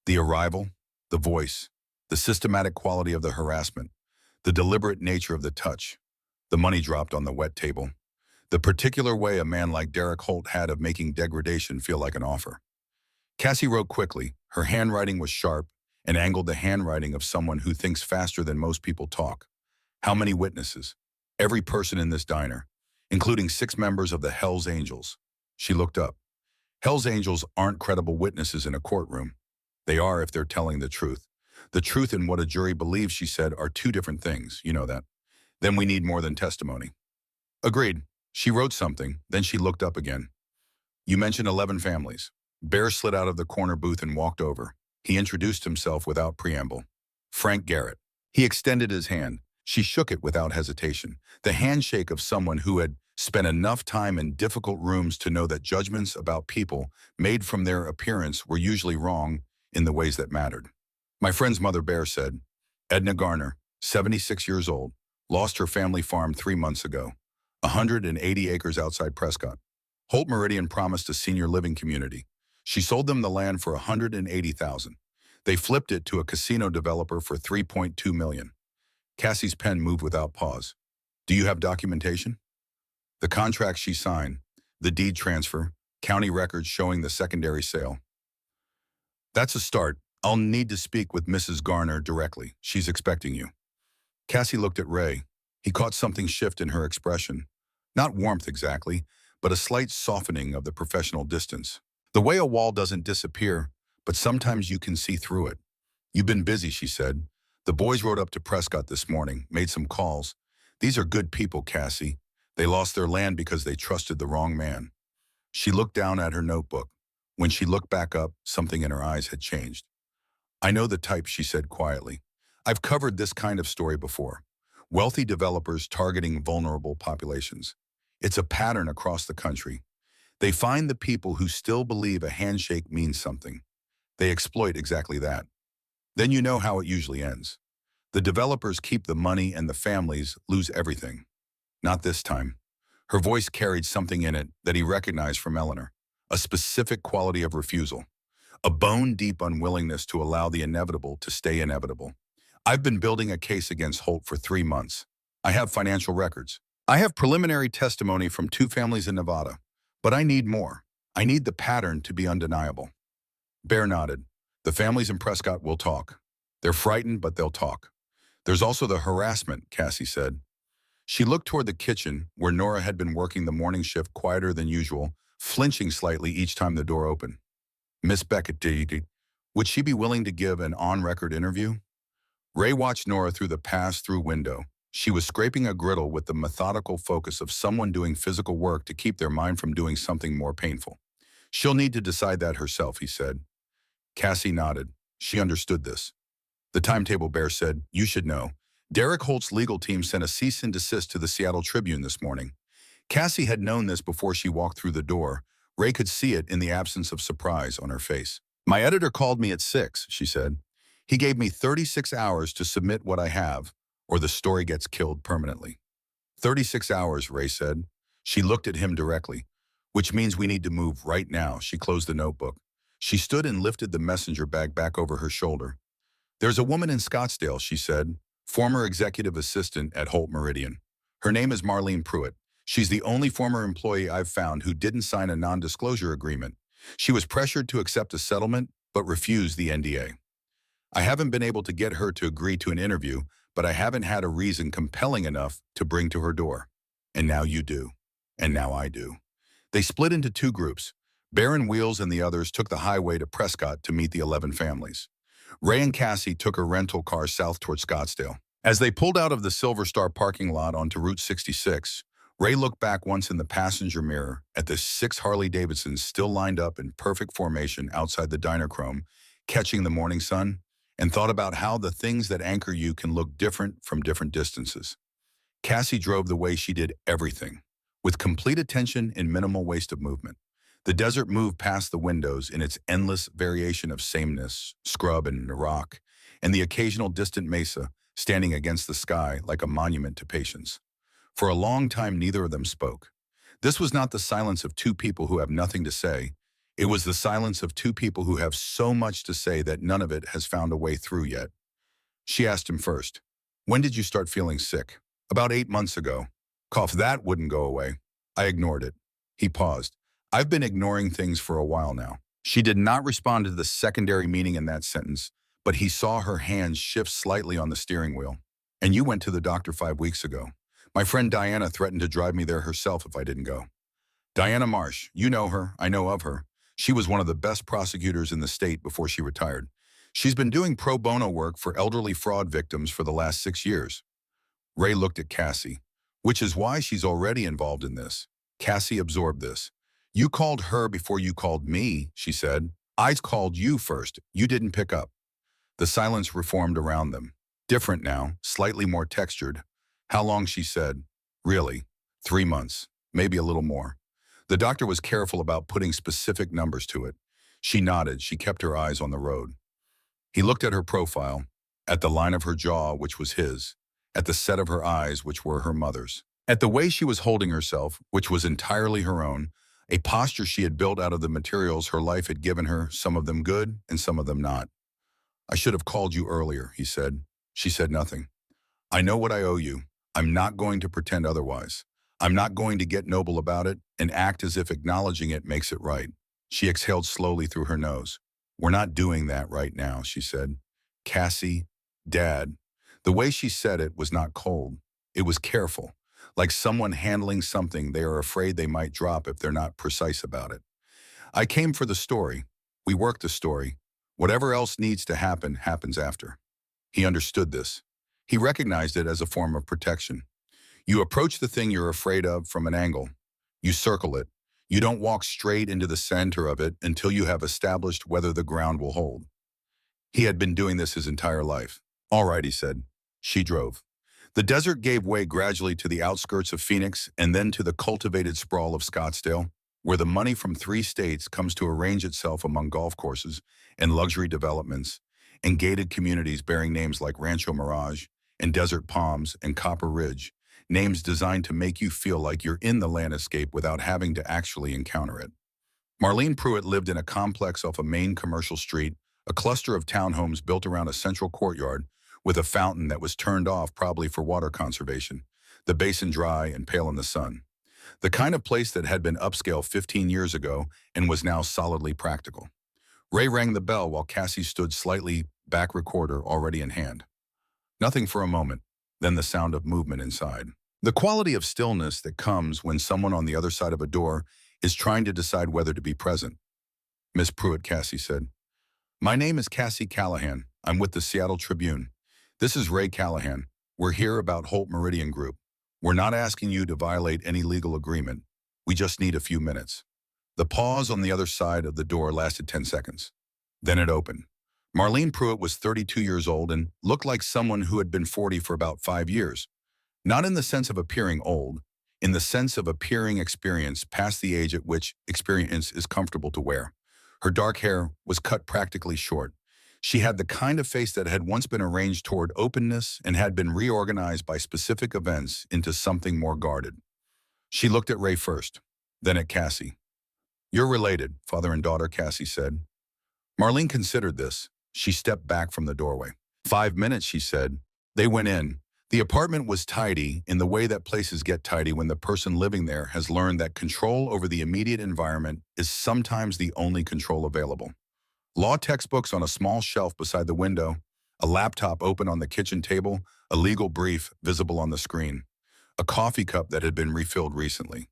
The arrival, the voice, the systematic quality of the harassment, the deliberate nature of the touch, the money dropped on the wet table, the particular way a man like Derek Holt had of making degradation feel like an offer. Cassie wrote quickly. Her handwriting was sharp and angled the handwriting of someone who thinks faster than most people talk. How many witnesses? Every person in this diner, including 6 members of the Hells Angels. She looked up. Hells Angels aren't credible witnesses in a courtroom. They are if they're telling the truth. The truth and what a jury believes, she said, are 2 different things. You know that. Then we need more than testimony. Agreed. She wrote something, then she looked up again. You mentioned 11 families. Bear slid out of the corner booth and walked over. He introduced himself without preamble. Frank Garrett. He extended his hand. She shook it without hesitation, the handshake of someone who had spent enough time in difficult rooms to know that judgments about people made from their appearance were usually wrong in the ways that mattered. My friend's mother, Bear said. Edna Garner, 76 years old, lost her family farm 3 months ago, 180 acres outside Prescott. Holt Meridian promised a senior living community. She sold them the land for $180,000. They flipped it to a casino developer for $3.2 million. Cassie's pen moved without pause. Do you have documentation? The contract she signed, the deed transfer, county records showing the secondary sale. That's a start. I'll need to speak with Mrs. Garner directly. She's expecting you. Cassie looked at Ray. He caught something shift in her expression. Not warmth exactly, but a slight softening of the professional distance. The way a wall doesn't disappear, but sometimes you can see through it. You've been busy, she said. The boys rode up to Prescott this morning, made some calls. These are good people, Cassie. They lost their land because they trusted the wrong man. She looked down at her notebook. When she looked back up, something in her eyes had changed. I know the type, she said quietly. I've covered this kind of story before. Wealthy developers targeting vulnerable populations. It's a pattern across the country. They find the people who still believe a handshake means something. They exploit exactly that. Then you know how it usually ends. The developers keep the money and the families lose everything. Not this time. Her voice carried something in it that he recognized from Eleanor, a specific quality of refusal, a bone-deep unwillingness to allow the inevitable to stay inevitable. I've been building a case against Holt for 3 months. I have financial records. I have preliminary testimony from 2 families in Nevada. But I need more. I need the pattern to be undeniable. Bear nodded. The families in Prescott will talk. They're frightened, but they'll talk. There's also the harassment, Cassie said. She looked toward the kitchen, where Nora had been working the morning shift quieter than usual, flinching slightly each time the door opened. Miss Beckett, would she be willing to give an on-record interview? Ray watched Nora through the pass-through window. She was scraping a griddle with the methodical focus of someone doing physical work to keep their mind from doing something more painful. She'll need to decide that herself, he said. Cassie nodded. She understood this. The timetable bear said, you should know. Derek Holt's legal team sent a cease and desist to the Seattle Tribune this morning. Cassie had known this before she walked through the door. Ray could see it in the absence of surprise on her face. My editor called me at 6, she said. He gave me 36 hours to submit what I have, or the story gets killed permanently. 36 hours, Ray said. She looked at him directly. Which means we need to move right now. She closed the notebook. She stood and lifted the messenger bag back over her shoulder. There's a woman in Scottsdale, she said, former executive assistant at Holt Meridian. Her name is Marlene Pruitt. She's the only former employee I've found who didn't sign a non-disclosure agreement. She was pressured to accept a settlement, but refused the NDA. I haven't been able to get her to agree to an interview, but I haven't had a reason compelling enough to bring to her door. And now you do. And now I do. They split into 2 groups. Bear and Wheels and the others took the highway to Prescott to meet the 11 families. Ray and Cassie took a rental car south toward Scottsdale. As they pulled out of the Silver Star parking lot onto Route 66, Ray looked back once in the passenger mirror at the 6 Harley-Davidsons still lined up in perfect formation outside the diner chrome, catching the morning sun, and thought about how the things that anchor you can look different from different distances. Cassie drove the way she did everything, with complete attention and minimal waste of movement. The desert moved past the windows in its endless variation of sameness, scrub and rock, and the occasional distant mesa standing against the sky like a monument to patience. For a long time, neither of them spoke. This was not the silence of 2 people who have nothing to say. It was the silence of 2 people who have so much to say that none of it has found a way through yet. She asked him first, when did you start feeling sick? About 8 months ago. Cough, that wouldn't go away. I ignored it. He paused. I've been ignoring things for a while now. She did not respond to the secondary meaning in that sentence, but he saw her hands shift slightly on the steering wheel. And you went to the doctor 5 weeks ago. My friend Diana threatened to drive me there herself if I didn't go. Diana Marsh, you know her, I know of her. She was one of the best prosecutors in the state before she retired. She's been doing pro bono work for elderly fraud victims for the last 6 years. Ray looked at Cassie, which is why she's already involved in this. Cassie absorbed this. You called her before you called me, she said. I called you first. You didn't pick up. The silence reformed around them. Different now, slightly more textured. How long, she said. Really? 3 months, maybe a little more. The doctor was careful about putting specific numbers to it. She nodded. She kept her eyes on the road. He looked at her profile, at the line of her jaw, which was his, at the set of her eyes, which were her mother's, at the way she was holding herself, which was entirely her own, a posture she had built out of the materials her life had given her, some of them good and some of them not. I should have called you earlier, he said. She said nothing. I know what I owe you. I'm not going to pretend otherwise. I'm not going to get noble about it and act as if acknowledging it makes it right. She exhaled slowly through her nose. We're not doing that right now, she said. Cassie, Dad. The way she said it was not cold. It was careful, like someone handling something they are afraid they might drop if they're not precise about it. I came for the story. We work the story. Whatever else needs to happen happens after. He understood this. He recognized it as a form of protection. You approach the thing you're afraid of from an angle. You circle it. You don't walk straight into the center of it until you have established whether the ground will hold. He had been doing this his entire life. All right, he said. She drove. The desert gave way gradually to the outskirts of Phoenix and then to the cultivated sprawl of Scottsdale, where the money from 3 states comes to arrange itself among golf courses and luxury developments and gated communities bearing names like Rancho Mirage and Desert Palms and Copper Ridge, names designed to make you feel like you're in the landscape without having to actually encounter it. Marlene Pruitt lived in a complex off a main commercial street, a cluster of townhomes built around a central courtyard with a fountain that was turned off probably for water conservation, the basin dry and pale in the sun. The kind of place that had been upscale 15 years ago and was now solidly practical. Ray rang the bell while Cassie stood slightly back, recorder already in hand. Nothing for a moment, then the sound of movement inside. The quality of stillness that comes when someone on the other side of a door is trying to decide whether to be present. Miss Pruitt, Cassie said. My name is Cassie Callahan. I'm with the Seattle Tribune. This is Ray Callahan. We're here about Holt Meridian Group. We're not asking you to violate any legal agreement. We just need a few minutes. The pause on the other side of the door lasted 10 seconds. Then it opened. Marlene Pruitt was 32 years old and looked like someone who had been 40 for about 5 years. Not in the sense of appearing old, in the sense of appearing experienced past the age at which experience is comfortable to wear. Her dark hair was cut practically short. She had the kind of face that had once been arranged toward openness and had been reorganized by specific events into something more guarded. She looked at Ray first, then at Cassie. You're related, father and daughter, Cassie said. Marlene considered this. She stepped back from the doorway. 5 minutes, she said. They went in. The apartment was tidy in the way that places get tidy when the person living there has learned that control over the immediate environment is sometimes the only control available. Law textbooks on a small shelf beside the window, a laptop open on the kitchen table, a legal brief visible on the screen, a coffee cup that had been refilled recently.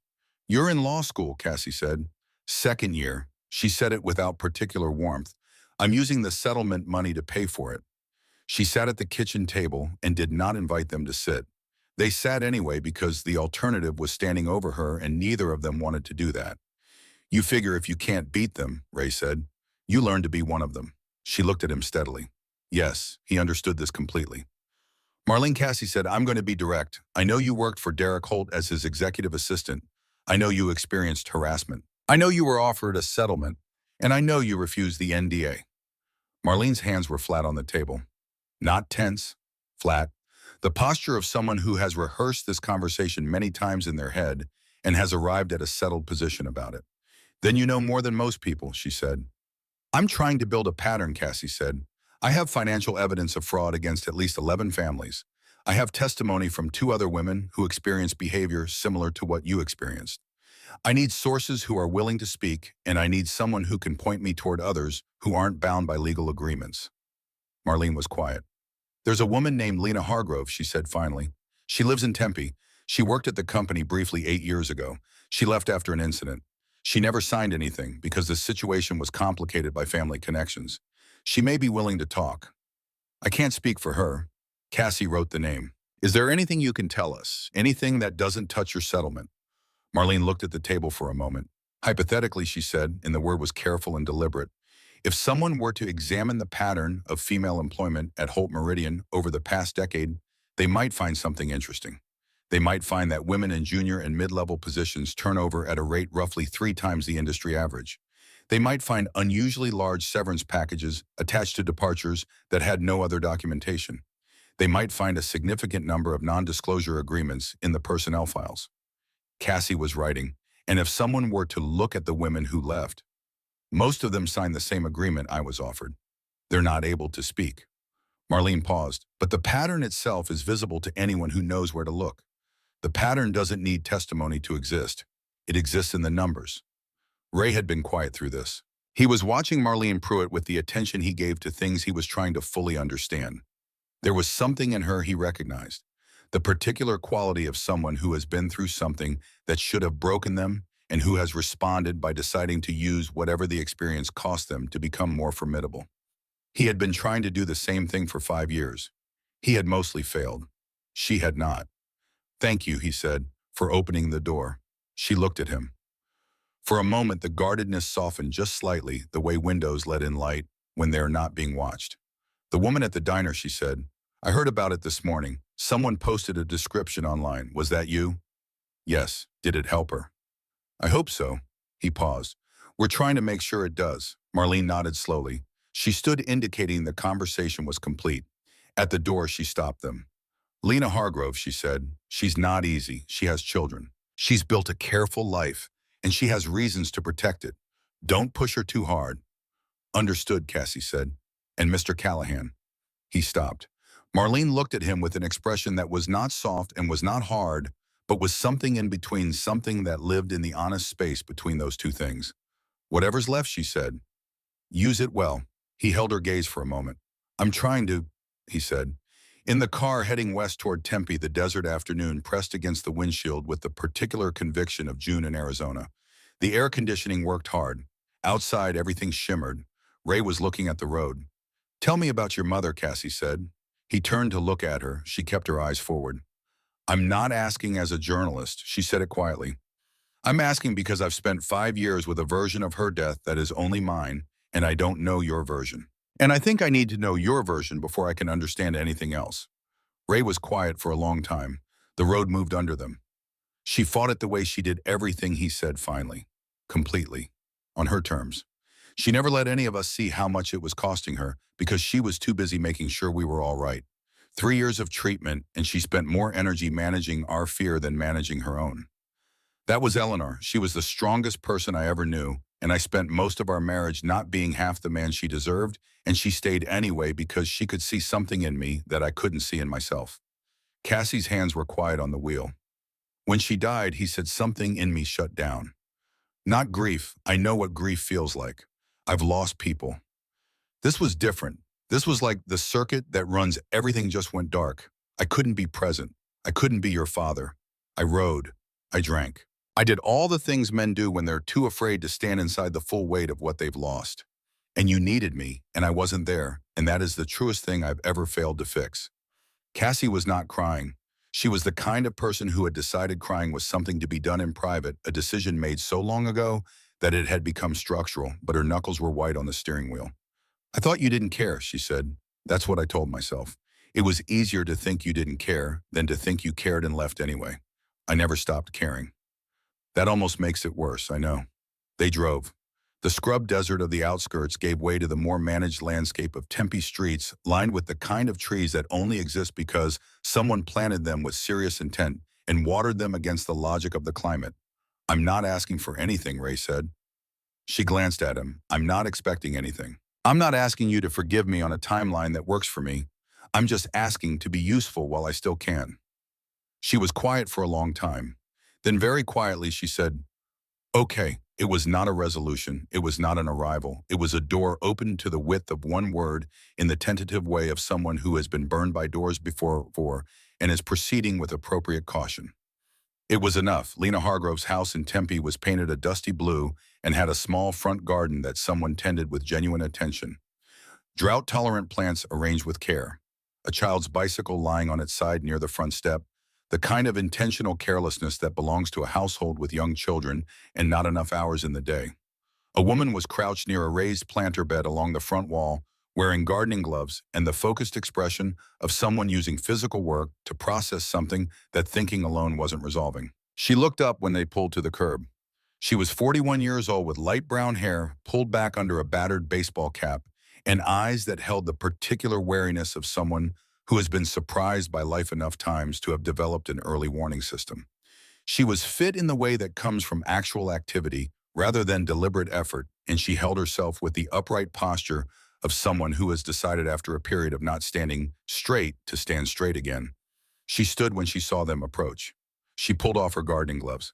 You're in law school, Cassie said. 2nd year. She said it without particular warmth. I'm using the settlement money to pay for it. She sat at the kitchen table and did not invite them to sit. They sat anyway because the alternative was standing over her and neither of them wanted to do that. You figure if you can't beat them, Ray said, you learn to be one of them. She looked at him steadily. Yes, he understood this completely. Marlene, Cassie said, I'm going to be direct. I know you worked for Derek Holt as his executive assistant. I know you experienced harassment. I know you were offered a settlement, and I know you refused the NDA. Marlene's hands were flat on the table. Not tense, flat. The posture of someone who has rehearsed this conversation many times in their head and has arrived at a settled position about it. Then you know more than most people, she said. I'm trying to build a pattern, Cassie said. I have financial evidence of fraud against at least 11 families. I have testimony from 2 other women who experienced behavior similar to what you experienced. I need sources who are willing to speak, and I need someone who can point me toward others who aren't bound by legal agreements. Marlene was quiet. There's a woman named Lena Hargrove, she said finally. She lives in Tempe. She worked at the company briefly 8 years ago. She left after an incident. She never signed anything because the situation was complicated by family connections. She may be willing to talk. I can't speak for her. Cassie wrote the name. Is there anything you can tell us? Anything that doesn't touch your settlement? Marlene looked at the table for a moment. Hypothetically, she said, and the word was careful and deliberate, if someone were to examine the pattern of female employment at Holt Meridian over the past decade, they might find something interesting. They might find that women in junior and mid-level positions turn over at a rate roughly 3 times the industry average. They might find unusually large severance packages attached to departures that had no other documentation. They might find a significant number of non-disclosure agreements in the personnel files. Cassie was writing, and if someone were to look at the women who left, most of them signed the same agreement I was offered. They're not able to speak. Marlene paused, but the pattern itself is visible to anyone who knows where to look. The pattern doesn't need testimony to exist. It exists in the numbers. Ray had been quiet through this. He was watching Marlene Pruitt with the attention he gave to things he was trying to fully understand. There was something in her he recognized, the particular quality of someone who has been through something that should have broken them and who has responded by deciding to use whatever the experience cost them to become more formidable. He had been trying to do the same thing for 5 years. He had mostly failed. She had not. Thank you, he said, for opening the door. She looked at him. For a moment, the guardedness softened just slightly, the way windows let in light when they're not being watched. The woman at the diner, she said, I heard about it this morning. Someone posted a description online. Was that you? Yes. Did it help her? I hope so. He paused. We're trying to make sure it does. Marlene nodded slowly. She stood indicating the conversation was complete. At the door, she stopped them. Lena Hargrove, she said, she's not easy. She has children. She's built a careful life, and she has reasons to protect it. Don't push her too hard. Understood, Cassie said. And Mr. Callahan. He stopped. Marlene looked at him with an expression that was not soft and was not hard, but was something in between, something that lived in the honest space between those two things. Whatever's left, she said. Use it well. He held her gaze for a moment. I'm trying to, he said. In the car heading west toward Tempe, the desert afternoon pressed against the windshield with the particular conviction of June in Arizona. The air conditioning worked hard. Outside, everything shimmered. Ray was looking at the road. Tell me about your mother, Cassie said. He turned to look at her. She kept her eyes forward. I'm not asking as a journalist, she said it quietly. I'm asking because I've spent 5 years with a version of her death that is only mine, and I don't know your version. And I think I need to know your version before I can understand anything else. Ray was quiet for a long time. The road moved under them. She fought it the way she did everything he said finally. Completely. On her terms. She never let any of us see how much it was costing her because she was too busy making sure we were all right. 3 years of treatment, and she spent more energy managing our fear than managing her own. That was Eleanor. She was the strongest person I ever knew, and I spent most of our marriage not being half the man she deserved, and she stayed anyway because she could see something in me that I couldn't see in myself. Cassie's hands were quiet on the wheel. When she died, he said something in me shut down. Not grief. I know what grief feels like. I've lost people. This was different. This was like the circuit that runs everything just went dark. I couldn't be present. I couldn't be your father. I rode. I drank. I did all the things men do when they're too afraid to stand inside the full weight of what they've lost. And you needed me, and I wasn't there, and that is the truest thing I've ever failed to fix. Cassie was not crying. She was the kind of person who had decided crying was something to be done in private, a decision made so long ago that it had become structural, but her knuckles were white on the steering wheel. I thought you didn't care, she said. That's what I told myself. It was easier to think you didn't care than to think you cared and left anyway. I never stopped caring. That almost makes it worse, I know. They drove. The scrub desert of the outskirts gave way to the more managed landscape of Tempe streets lined with the kind of trees that only exist because someone planted them with serious intent and watered them against the logic of the climate. I'm not asking for anything, Ray said. She glanced at him. I'm not expecting anything. I'm not asking you to forgive me on a timeline that works for me. I'm just asking to be useful while I still can. She was quiet for a long time. Then very quietly she said, okay, it was not a resolution. It was not an arrival. It was a door opened to the width of one word in the tentative way of someone who has been burned by doors before and is proceeding with appropriate caution. It was enough. Lena Hargrove's house in Tempe was painted a dusty blue and had a small front garden that someone tended with genuine attention. Drought-tolerant plants arranged with care. A child's bicycle lying on its side near the front step. The kind of intentional carelessness that belongs to a household with young children and not enough hours in the day. A woman was crouched near a raised planter bed along the front wall, wearing gardening gloves and the focused expression of someone using physical work to process something that thinking alone wasn't resolving. She looked up when they pulled to the curb. She was 41 years old with light brown hair pulled back under a battered baseball cap and eyes that held the particular wariness of someone who has been surprised by life enough times to have developed an early warning system. She was fit in the way that comes from actual activity rather than deliberate effort, and she held herself with the upright posture of someone who has decided after a period of not standing straight to stand straight again. She stood when she saw them approach. She pulled off her gardening gloves.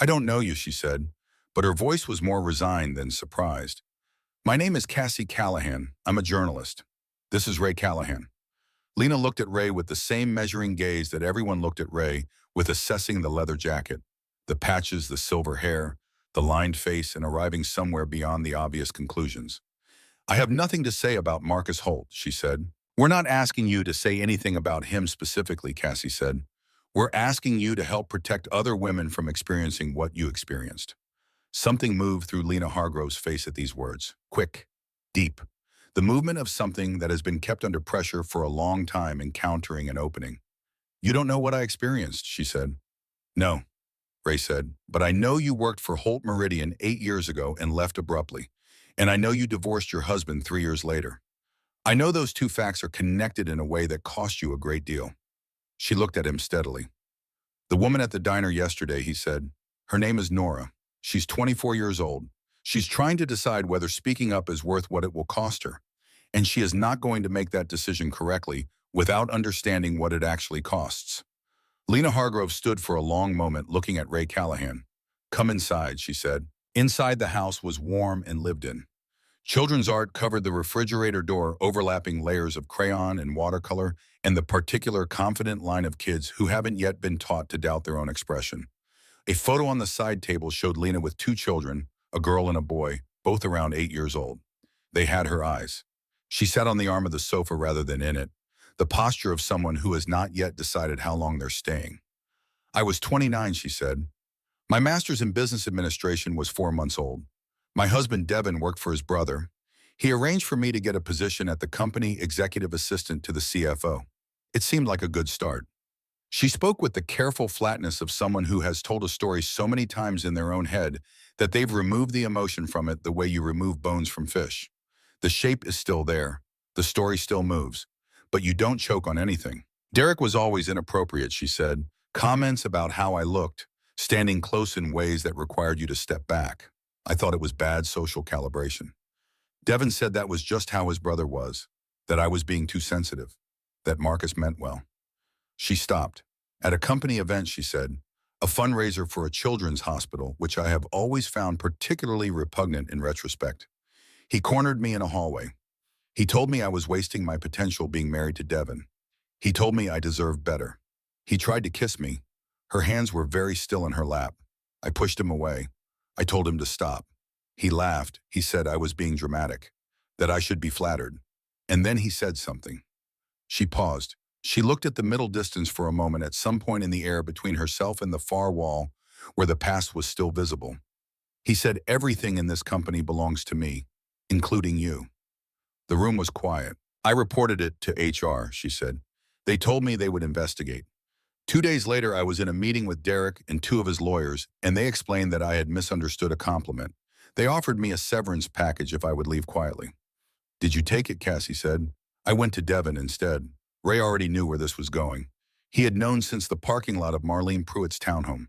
I don't know you, she said, but her voice was more resigned than surprised. My name is Cassie Callahan. I'm a journalist. This is Ray Callahan. Lena looked at Ray with the same measuring gaze that everyone looked at Ray with, assessing the leather jacket, the patches, the silver hair, the lined face, and arriving somewhere beyond the obvious conclusions. I have nothing to say about Marcus Holt, she said. We're not asking you to say anything about him specifically, Cassie said. We're asking you to help protect other women from experiencing what you experienced. Something moved through Lena Hargrove's face at these words. Quick, deep. The movement of something that has been kept under pressure for a long time encountering an opening. You don't know what I experienced, she said. No, Ray said, but I know you worked for Holt Meridian 8 years ago and left abruptly. And I know you divorced your husband 3 years later. I know those two facts are connected in a way that cost you a great deal. She looked at him steadily. The woman at the diner yesterday, he said. Her name is Nora. She's 24 years old. She's trying to decide whether speaking up is worth what it will cost her. And she is not going to make that decision correctly without understanding what it actually costs. Lena Hargrove stood for a long moment looking at Ray Callahan. Come inside, she said. Inside the house was warm and lived in. Children's art covered the refrigerator door, overlapping layers of crayon and watercolor, and the particular confident line of kids who haven't yet been taught to doubt their own expression. A photo on the side table showed Lena with 2 children, a girl and a boy, both around 8 years old. They had her eyes. She sat on the arm of the sofa rather than in it, the posture of someone who has not yet decided how long they're staying. I was 29, she said. My master's in business administration was 4 months old. My husband, Devin, worked for his brother. He arranged for me to get a position at the company executive assistant to the CFO. It seemed like a good start. She spoke with the careful flatness of someone who has told a story so many times in their own head that they've removed the emotion from it the way you remove bones from fish. The shape is still there. The story still moves. But you don't choke on anything. Derek was always inappropriate, she said. Comments about how I looked, standing close in ways that required you to step back. I thought it was bad social calibration. Devin said that was just how his brother was, that I was being too sensitive, that Marcus meant well. She stopped. At a company event, she said, a fundraiser for a children's hospital, which I have always found particularly repugnant in retrospect. He cornered me in a hallway. He told me I was wasting my potential being married to Devin. He told me I deserved better. He tried to kiss me. Her hands were very still in her lap. I pushed him away. I told him to stop. He laughed. He said I was being dramatic, that I should be flattered. And then he said something. She paused. She looked at the middle distance for a moment at some point in the air between herself and the far wall where the past was still visible. He said, everything in this company belongs to me, including you. The room was quiet. I reported it to HR, she said. They told me they would investigate. 2 days later, I was in a meeting with Derek and 2 of his lawyers, and they explained that I had misunderstood a compliment. They offered me a severance package if I would leave quietly. Did you take it, Cassie said. I went to Devin instead. Ray already knew where this was going. He had known since the parking lot of Marlene Pruitt's townhome.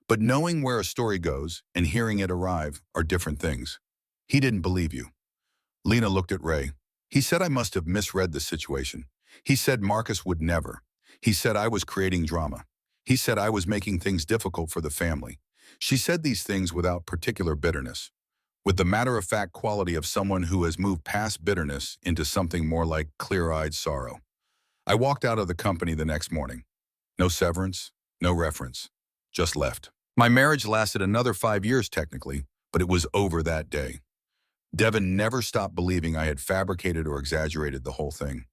But knowing where a story goes and hearing it arrive are different things. He didn't believe you. Lena looked at Ray. He said I must have misread the situation. He said Marcus would never. He said I was creating drama. He said I was making things difficult for the family. She said these things without particular bitterness, with the matter-of-fact quality of someone who has moved past bitterness into something more like clear-eyed sorrow. I walked out of the company the next morning. No severance, no reference, just left. My marriage lasted another 5 years technically, but it was over that day. Devin never stopped believing I had fabricated or exaggerated the whole thing.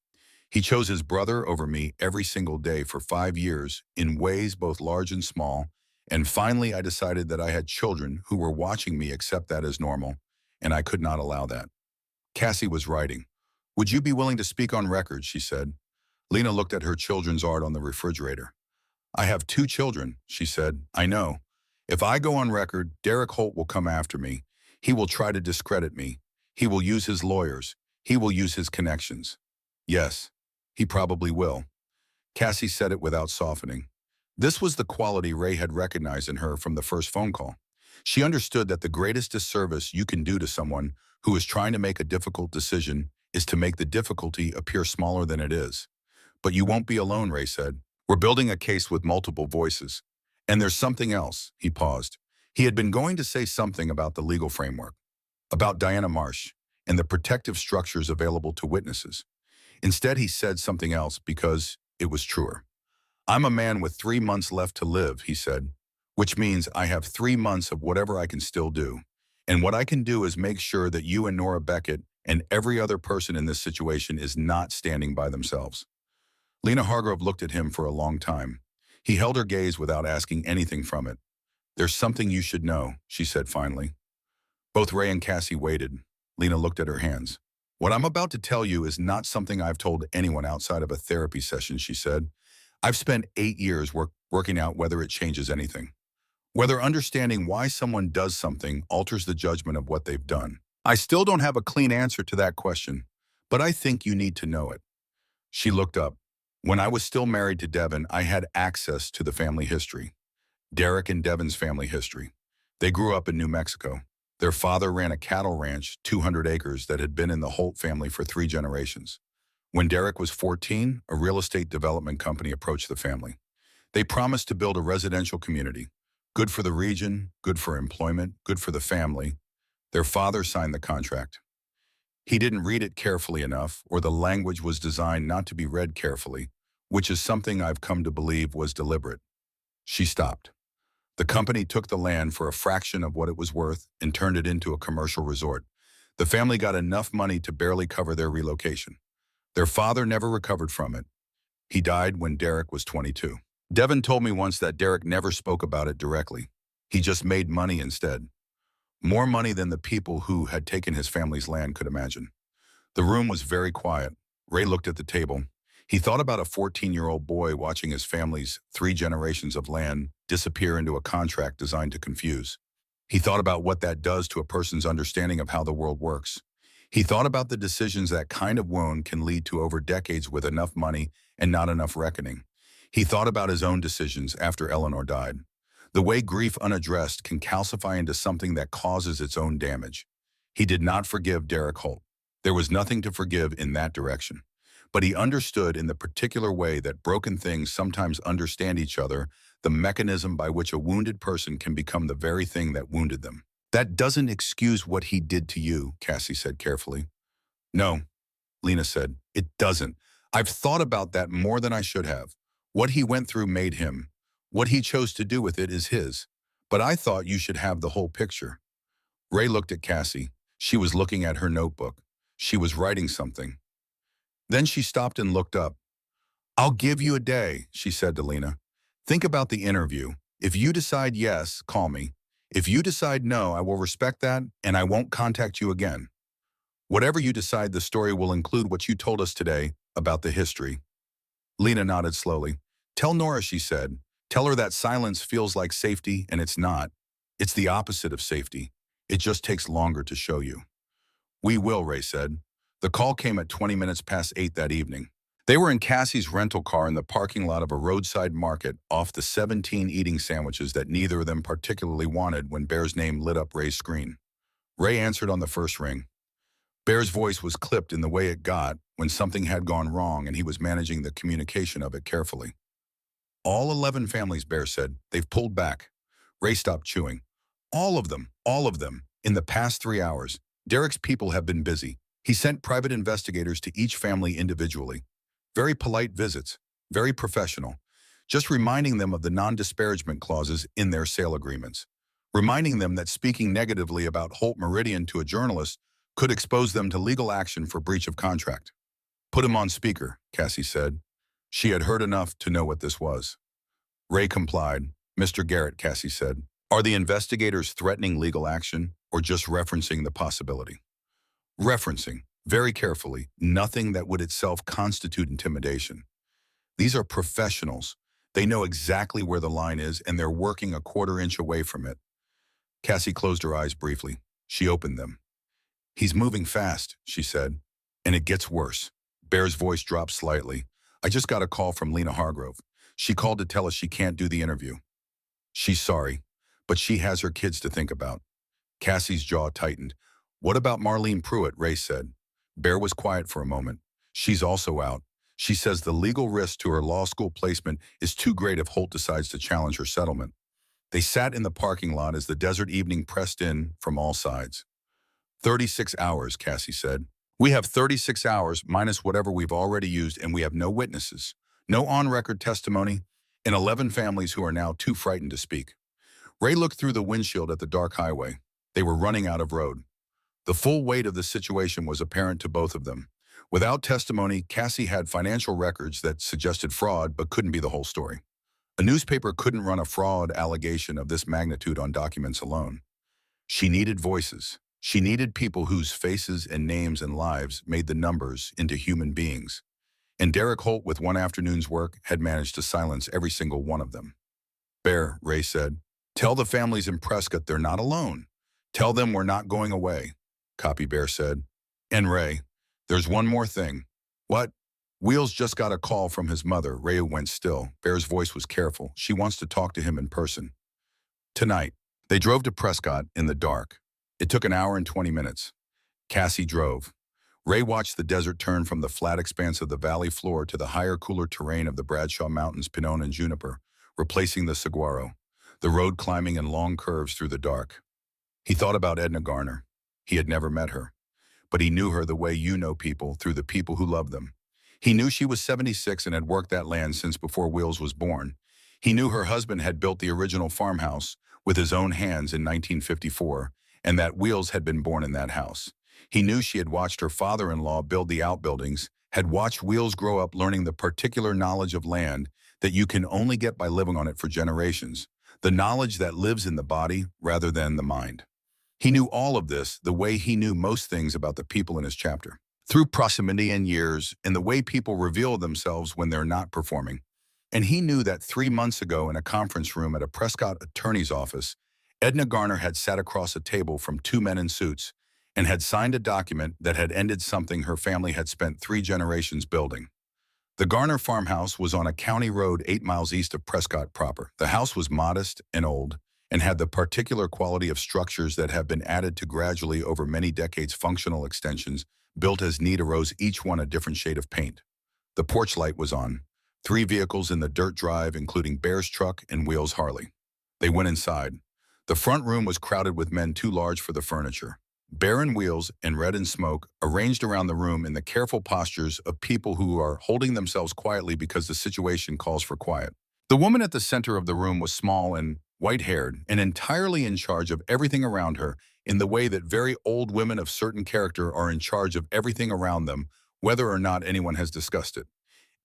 He chose his brother over me every single day for 5 years in ways both large and small, and finally I decided that I had children who were watching me accept that as normal, and I could not allow that. Cassie was writing. Would you be willing to speak on record, she said. Lena looked at her children's art on the refrigerator. I have 2 children, she said. I know. If I go on record, Derek Holt will come after me. He will try to discredit me. He will use his lawyers. He will use his connections. Yes. He probably will. Cassie said it without softening. This was the quality Ray had recognized in her from the first phone call. She understood that the greatest disservice you can do to someone who is trying to make a difficult decision is to make the difficulty appear smaller than it is. But you won't be alone, Ray said. We're building a case with multiple voices. And there's something else, he paused. He had been going to say something about the legal framework, about Diana Marsh, and the protective structures available to witnesses. Instead, he said something else because it was truer. I'm a man with 3 months left to live, he said, which means I have 3 months of whatever I can still do. And what I can do is make sure that you and Nora Beckett and every other person in this situation is not standing by themselves. Lena Hargrove looked at him for a long time. He held her gaze without asking anything from it. There's something you should know, she said finally. Both Ray and Cassie waited. Lena looked at her hands. What I'm about to tell you is not something I've told anyone outside of a therapy session, she said. I've spent 8 years working out whether it changes anything. Whether understanding why someone does something alters the judgment of what they've done. I still don't have a clean answer to that question, but I think you need to know it. She looked up. When I was still married to Devin, I had access to the family history. Derek and Devin's family history. They grew up in New Mexico. Their father ran a cattle ranch, 200 acres, that had been in the Holt family for 3 generations. When Derek was 14, a real estate development company approached the family. They promised to build a residential community. Good for the region, good for employment, good for the family. Their father signed the contract. He didn't read it carefully enough, or the language was designed not to be read carefully, which is something I've come to believe was deliberate. She stopped. The company took the land for a fraction of what it was worth and turned it into a commercial resort. The family got enough money to barely cover their relocation. Their father never recovered from it. He died when Derek was 22. Devin told me once that Derek never spoke about it directly. He just made money instead. More money than the people who had taken his family's land could imagine. The room was very quiet. Ray looked at the table. He thought about a 14-year-old boy watching his family's 3 generations of land disappear into a contract designed to confuse. He thought about what that does to a person's understanding of how the world works. He thought about the decisions that kind of wound can lead to over decades with enough money and not enough reckoning. He thought about his own decisions after Eleanor died. The way grief unaddressed can calcify into something that causes its own damage. He did not forgive Derek Holt. There was nothing to forgive in that direction. But he understood in the particular way that broken things sometimes understand each other, the mechanism by which a wounded person can become the very thing that wounded them. That doesn't excuse what he did to you, Cassie said carefully. No, Lena said, it doesn't. I've thought about that more than I should have. What he went through made him. What he chose to do with it is his. But I thought you should have the whole picture. Ray looked at Cassie. She was looking at her notebook. She was writing something. Then she stopped and looked up. I'll give you a day, she said to Lena. Think about the interview. If you decide yes, call me. If you decide no, I will respect that and I won't contact you again. Whatever you decide, the story will include what you told us today about the history. Lena nodded slowly. Tell Nora, she said. Tell her that silence feels like safety and it's not. It's the opposite of safety. It just takes longer to show you. We will, Ray said. The call came at 20 minutes past 8 that evening. They were in Cassie's rental car in the parking lot of a roadside market off the 17 eating sandwiches that neither of them particularly wanted when Bear's name lit up Ray's screen. Ray answered on the first ring. Bear's voice was clipped in the way it got when something had gone wrong and he was managing the communication of it carefully. All 11 families, Bear said. They've pulled back. Ray stopped chewing. All of them, in the past 3 hours. Derek's people have been busy. He sent private investigators to each family individually. Very polite visits, very professional. Just reminding them of the non-disparagement clauses in their sale agreements. Reminding them that speaking negatively about Holt Meridian to a journalist could expose them to legal action for breach of contract. Put him on speaker, Cassie said. She had heard enough to know what this was. Ray complied. Mr. Garrett, Cassie said, are the investigators threatening legal action or just referencing the possibility? Referencing, very carefully, nothing that would itself constitute intimidation. These are professionals. They know exactly where the line is and they're working a quarter inch away from it. Cassie closed her eyes briefly. She opened them. He's moving fast, she said, and it gets worse. Bear's voice dropped slightly. I just got a call from Lena Hargrove. She called to tell us she can't do the interview. She's sorry, but she has her kids to think about. Cassie's jaw tightened. What about Marlene Pruitt, Ray said. Bear was quiet for a moment. She's also out. She says the legal risk to her law school placement is too great if Holt decides to challenge her settlement. They sat in the parking lot as the desert evening pressed in from all sides. 36 hours, Cassie said. We have 36 hours minus whatever we've already used and we have no witnesses, no on-record testimony, and 11 families who are now too frightened to speak. Ray looked through the windshield at the dark highway. They were running out of road. The full weight of the situation was apparent to both of them. Without testimony, Cassie had financial records that suggested fraud but couldn't be the whole story. A newspaper couldn't run a fraud allegation of this magnitude on documents alone. She needed voices. She needed people whose faces and names and lives made the numbers into human beings. And Derek Holt, with one afternoon's work, had managed to silence every single one of them. Bear, Ray said. Tell the families in Prescott they're not alone. Tell them we're not going away, Copy Bear said. And Ray, there's one more thing. What? Wheels just got a call from his mother. Ray went still. Bear's voice was careful. She wants to talk to him in person. Tonight. They drove to Prescott in the dark. It took an hour and 20 minutes. Cassie drove. Ray watched the desert turn from the flat expanse of the valley floor to the higher, cooler terrain of the Bradshaw Mountains, Pinone and Juniper, replacing the saguaro, the road climbing in long curves through the dark. He thought about Edna Garner. He had never met her, but he knew her the way you know people, through the people who love them. He knew she was 76 and had worked that land since before Wheels was born. He knew her husband had built the original farmhouse with his own hands in 1954, and that Wheels had been born in that house. He knew she had watched her father-in-law build the outbuildings, had watched Wheels grow up learning the particular knowledge of land that you can only get by living on it for generations, the knowledge that lives in the body rather than the mind. He knew all of this the way he knew most things about the people in his chapter, through proximity and years, and the way people reveal themselves when they're not performing. And he knew that 3 months ago in a conference room at a Prescott attorney's office, Edna Garner had sat across a table from two men in suits and had signed a document that had ended something her family had spent 3 generations building. The Garner farmhouse was on a county road 8 miles east of Prescott proper. The house was modest and old and had the particular quality of structures that have been added to gradually over many decades functional extensions built as need arose, each one a different shade of paint. The porch light was on. 3 vehicles in the dirt drive, including Bear's truck and Wheels' Harley. They went inside. The front room was crowded with men too large for the furniture. Bear and Wheels, and Red and Smoke, arranged around the room in the careful postures of people who are holding themselves quietly because the situation calls for quiet. The woman at the center of the room was small and white-haired and entirely in charge of everything around her in the way that very old women of certain character are in charge of everything around them, whether or not anyone has discussed it.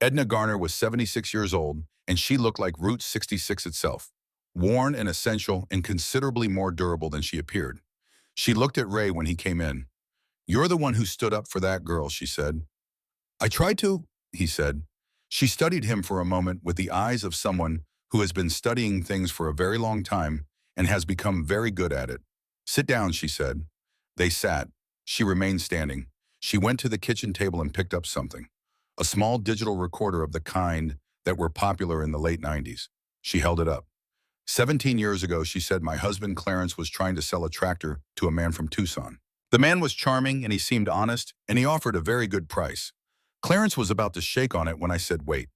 Edna Garner was 76 years old, and she looked like Route 66 itself, worn and essential and considerably more durable than she appeared. She looked at Ray when he came in. "You're the one who stood up for that girl," she said. "I tried to," he said. She studied him for a moment with the eyes of someone who has been studying things for a very long time and has become very good at it. "Sit down," she said. They sat. She remained standing. She went to the kitchen table and picked up something. A small digital recorder of the kind that were popular in the late 90s. She held it up. 17 years ago, she said, my husband Clarence was trying to sell a tractor to a man from Tucson. The man was charming and he seemed honest and he offered a very good price. Clarence was about to shake on it when I said, wait.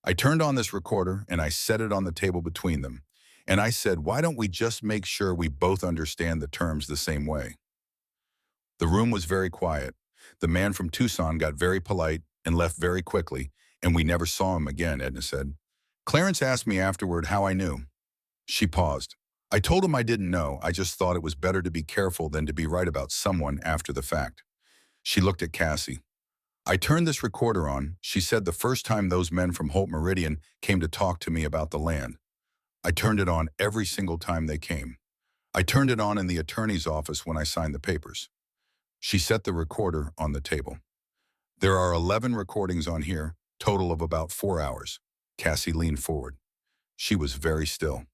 I turned on this recorder and I set it on the table between them. And I said, why don't we just make sure we both understand the terms the same way? The room was very quiet. The man from Tucson got very polite and left very quickly, and we never saw him again, Edna said. Clarence asked me afterward how I knew. She paused. I told him I didn't know. I just thought it was better to be careful than to be right about someone after the fact. She looked at Cassie. I turned this recorder on, she said, the first time those men from Holt Meridian came to talk to me about the land. I turned it on every single time they came. I turned it on in the attorney's office when I signed the papers. She set the recorder on the table. There are 11 recordings on here, total of about 4 hours. Cassie leaned forward. She was very still.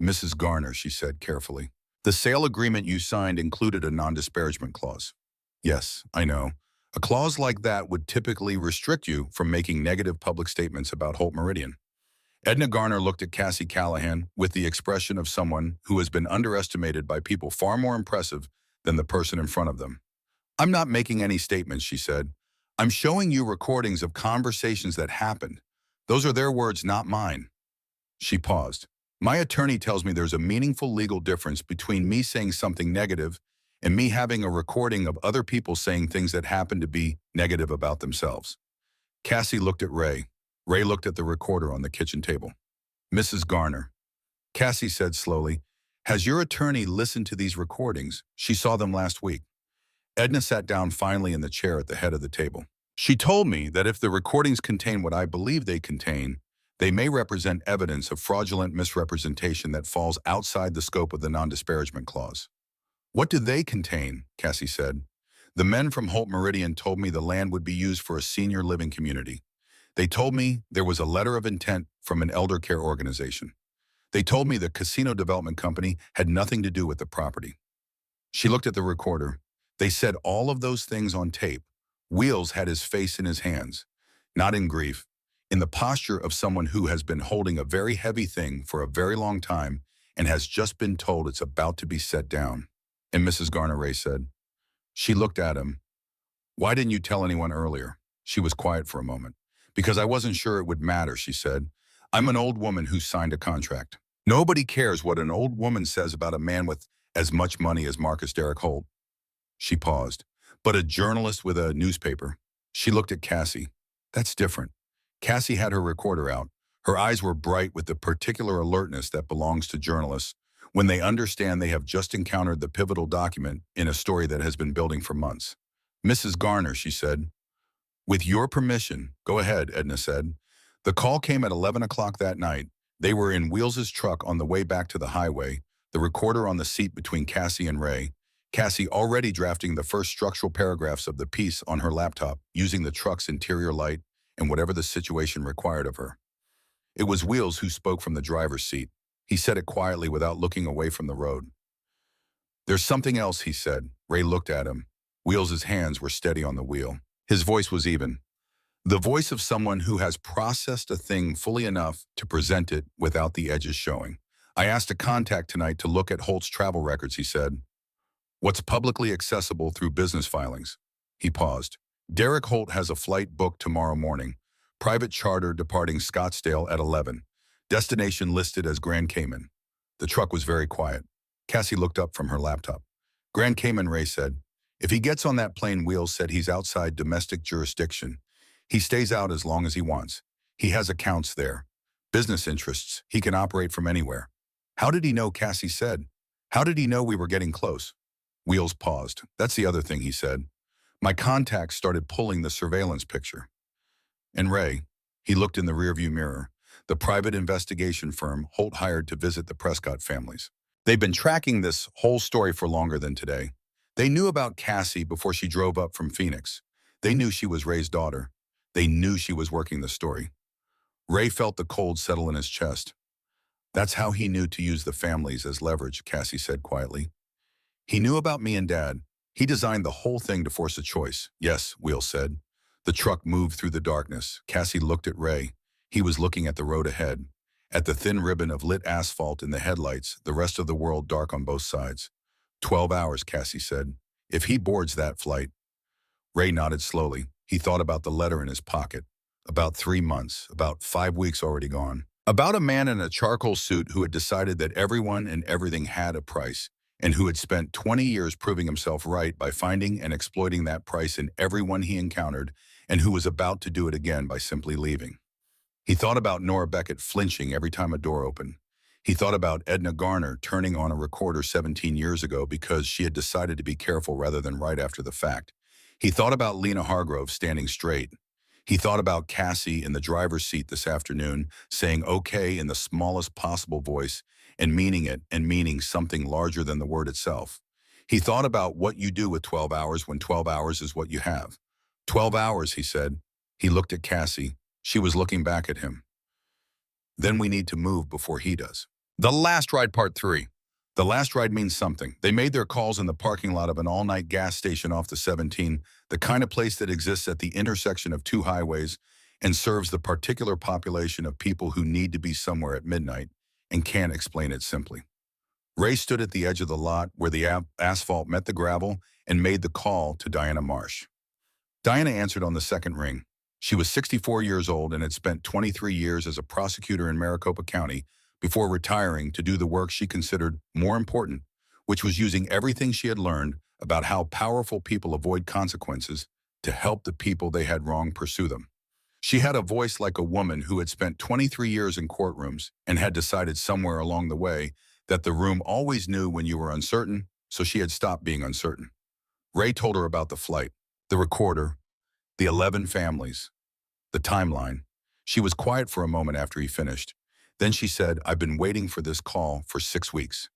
Mrs. Garner, she said carefully, the sale agreement you signed included a non-disparagement clause. Yes, I know. A clause like that would typically restrict you from making negative public statements about Holt Meridian. Edna Garner looked at Cassie Callahan with the expression of someone who has been underestimated by people far more impressive than the person in front of them. I'm not making any statements, she said. I'm showing you recordings of conversations that happened. Those are their words, not mine. She paused. My attorney tells me there's a meaningful legal difference between me saying something negative and me having a recording of other people saying things that happen to be negative about themselves. Cassie looked at Ray. Ray looked at the recorder on the kitchen table. Mrs. Garner. Cassie said slowly, has your attorney listened to these recordings? She saw them last week. Edna sat down finally in the chair at the head of the table. She told me that if the recordings contain what I believe they contain, they may represent evidence of fraudulent misrepresentation that falls outside the scope of the non-disparagement clause. What do they contain? Cassie said. The men from Holt Meridian told me the land would be used for a senior living community. They told me there was a letter of intent from an elder care organization. They told me the casino development company had nothing to do with the property. She looked at the recorder. They said all of those things on tape. Wheels had his face in his hands, not in grief, in the posture of someone who has been holding a very heavy thing for a very long time and has just been told it's about to be set down. And Mrs. Garner Ray said, she looked at him. Why didn't you tell anyone earlier? She was quiet for a moment. Because I wasn't sure it would matter, she said. I'm an old woman who signed a contract. Nobody cares what an old woman says about a man with as much money as Marcus Derrick Holt. She paused. But a journalist with a newspaper. She looked at Cassie. That's different. Cassie had her recorder out. Her eyes were bright with the particular alertness that belongs to journalists when they understand they have just encountered the pivotal document in a story that has been building for months. Mrs. Garner, she said. With your permission, go ahead, Edna said. The call came at 11 o'clock that night. They were in Wheels's truck on the way back to the highway, the recorder on the seat between Cassie and Ray. Cassie already drafting the first structural paragraphs of the piece on her laptop, using the truck's interior light and whatever the situation required of her. It was Wheels who spoke from the driver's seat. He said it quietly without looking away from the road. There's something else, he said. Ray looked at him. Wheels's hands were steady on the wheel. His voice was even. The voice of someone who has processed a thing fully enough to present it without the edges showing. I asked a contact tonight to look at Holt's travel records, he said. What's publicly accessible through business filings? He paused. Derrick Holt has a flight booked tomorrow morning. Private charter departing Scottsdale at 11. Destination listed as Grand Cayman. The truck was very quiet. Cassie looked up from her laptop. Grand Cayman, Ray said. If he gets on that plane, Wheels said he's outside domestic jurisdiction. He stays out as long as he wants. He has accounts there. Business interests. He can operate from anywhere. How did he know, Cassie said. How did he know we were getting close? Wheels paused. That's the other thing, he said. My contacts started pulling the surveillance picture. And Ray, he looked in the rearview mirror, the private investigation firm Holt hired to visit the Prescott families. They've been tracking this whole story for longer than today. They knew about Cassie before she drove up from Phoenix. They knew she was Ray's daughter. They knew she was working the story. Ray felt the cold settle in his chest. That's how he knew to use the families as leverage, Cassie said quietly. He knew about me and Dad. He designed the whole thing to force a choice. Yes, Wheels said. The truck moved through the darkness. Cassie looked at Ray. He was looking at the road ahead. At the thin ribbon of lit asphalt in the headlights, the rest of the world dark on both sides. 12 hours, Cassie said. If he boards that flight. Ray nodded slowly. He thought about the letter in his pocket. About 3 months, about 5 weeks already gone. About a man in a charcoal suit who had decided that everyone and everything had a price, and who had spent 20 years proving himself right by finding and exploiting that price in everyone he encountered, and who was about to do it again by simply leaving. He thought about Nora Beckett flinching every time a door opened. He thought about Edna Garner turning on a recorder 17 years ago because she had decided to be careful rather than right after the fact. He thought about Lena Hargrove standing straight. He thought about Cassie in the driver's seat this afternoon, saying okay in the smallest possible voice and meaning it and meaning something larger than the word itself. He thought about what you do with 12 hours when 12 hours is what you have. 12 hours, he said. He looked at Cassie. She was looking back at him. Then we need to move before he does. The Last Ride Part 3. The last ride means something. They made their calls in the parking lot of an all-night gas station off the 17, the kind of place that exists at the intersection of two highways and serves the particular population of people who need to be somewhere at midnight and can't explain it simply. Ray stood at the edge of the lot where the asphalt met the gravel and made the call to Diana Marsh. Diana answered on the second ring. She was 64 years old and had spent 23 years as a prosecutor in Maricopa County before retiring to do the work she considered more important, which was using everything she had learned about how powerful people avoid consequences to help the people they had wronged pursue them. She had a voice like a woman who had spent 23 years in courtrooms and had decided somewhere along the way that the room always knew when you were uncertain, so she had stopped being uncertain. Ray told her about the flight, the recorder, the 11 families, the timeline. She was quiet for a moment after he finished. Then she said, I've been waiting for this call for 6 weeks.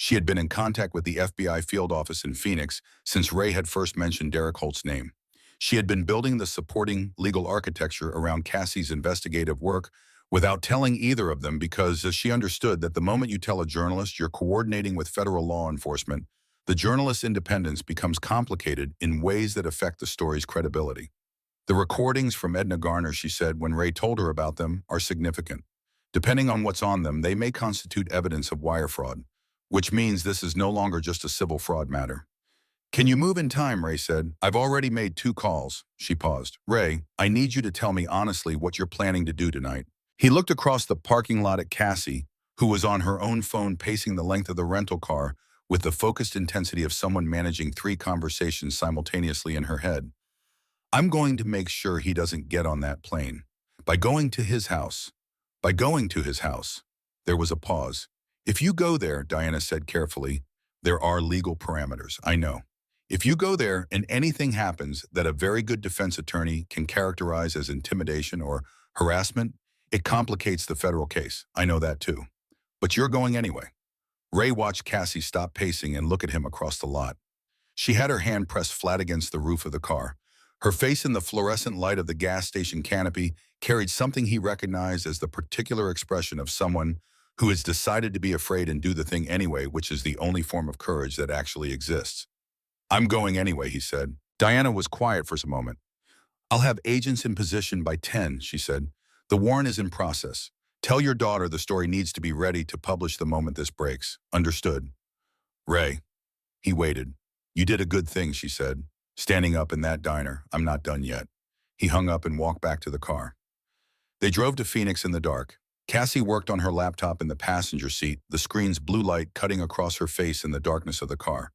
She had been in contact with the FBI field office in Phoenix since Ray had first mentioned Derek Holt's name. She had been building the supporting legal architecture around Cassie's investigative work without telling either of them because she understood that the moment you tell a journalist you're coordinating with federal law enforcement, the journalist's independence becomes complicated in ways that affect the story's credibility. The recordings from Edna Garner, she said when Ray told her about them, are significant. Depending on what's on them, they may constitute evidence of wire fraud, which means this is no longer just a civil fraud matter. Can you move in time, Ray said. I've already made 2 calls. She paused. Ray, I need you to tell me honestly what you're planning to do tonight. He looked across the parking lot at Cassie, who was on her own phone pacing the length of the rental car with the focused intensity of someone managing 3 conversations simultaneously in her head. I'm going to make sure he doesn't get on that plane. By going to his house. By going to his house. There was a pause. If you go there, Diana said carefully, there are legal parameters, I know. If you go there and anything happens that a very good defense attorney can characterize as intimidation or harassment, it complicates the federal case. I know that too. But you're going anyway. Ray watched Cassie stop pacing and look at him across the lot. She had her hand pressed flat against the roof of the car. Her face in the fluorescent light of the gas station canopy carried something he recognized as the particular expression of someone who has decided to be afraid and do the thing anyway, which is the only form of courage that actually exists. I'm going anyway, he said. Diana was quiet for a moment. I'll have agents in position by 10, she said. The warrant is in process. Tell your daughter the story needs to be ready to publish the moment this breaks. Understood. Ray. He waited. You did a good thing, she said. Standing up in that diner. I'm not done yet. He hung up and walked back to the car. They drove to Phoenix in the dark. Cassie worked on her laptop in the passenger seat, the screen's blue light cutting across her face in the darkness of the car.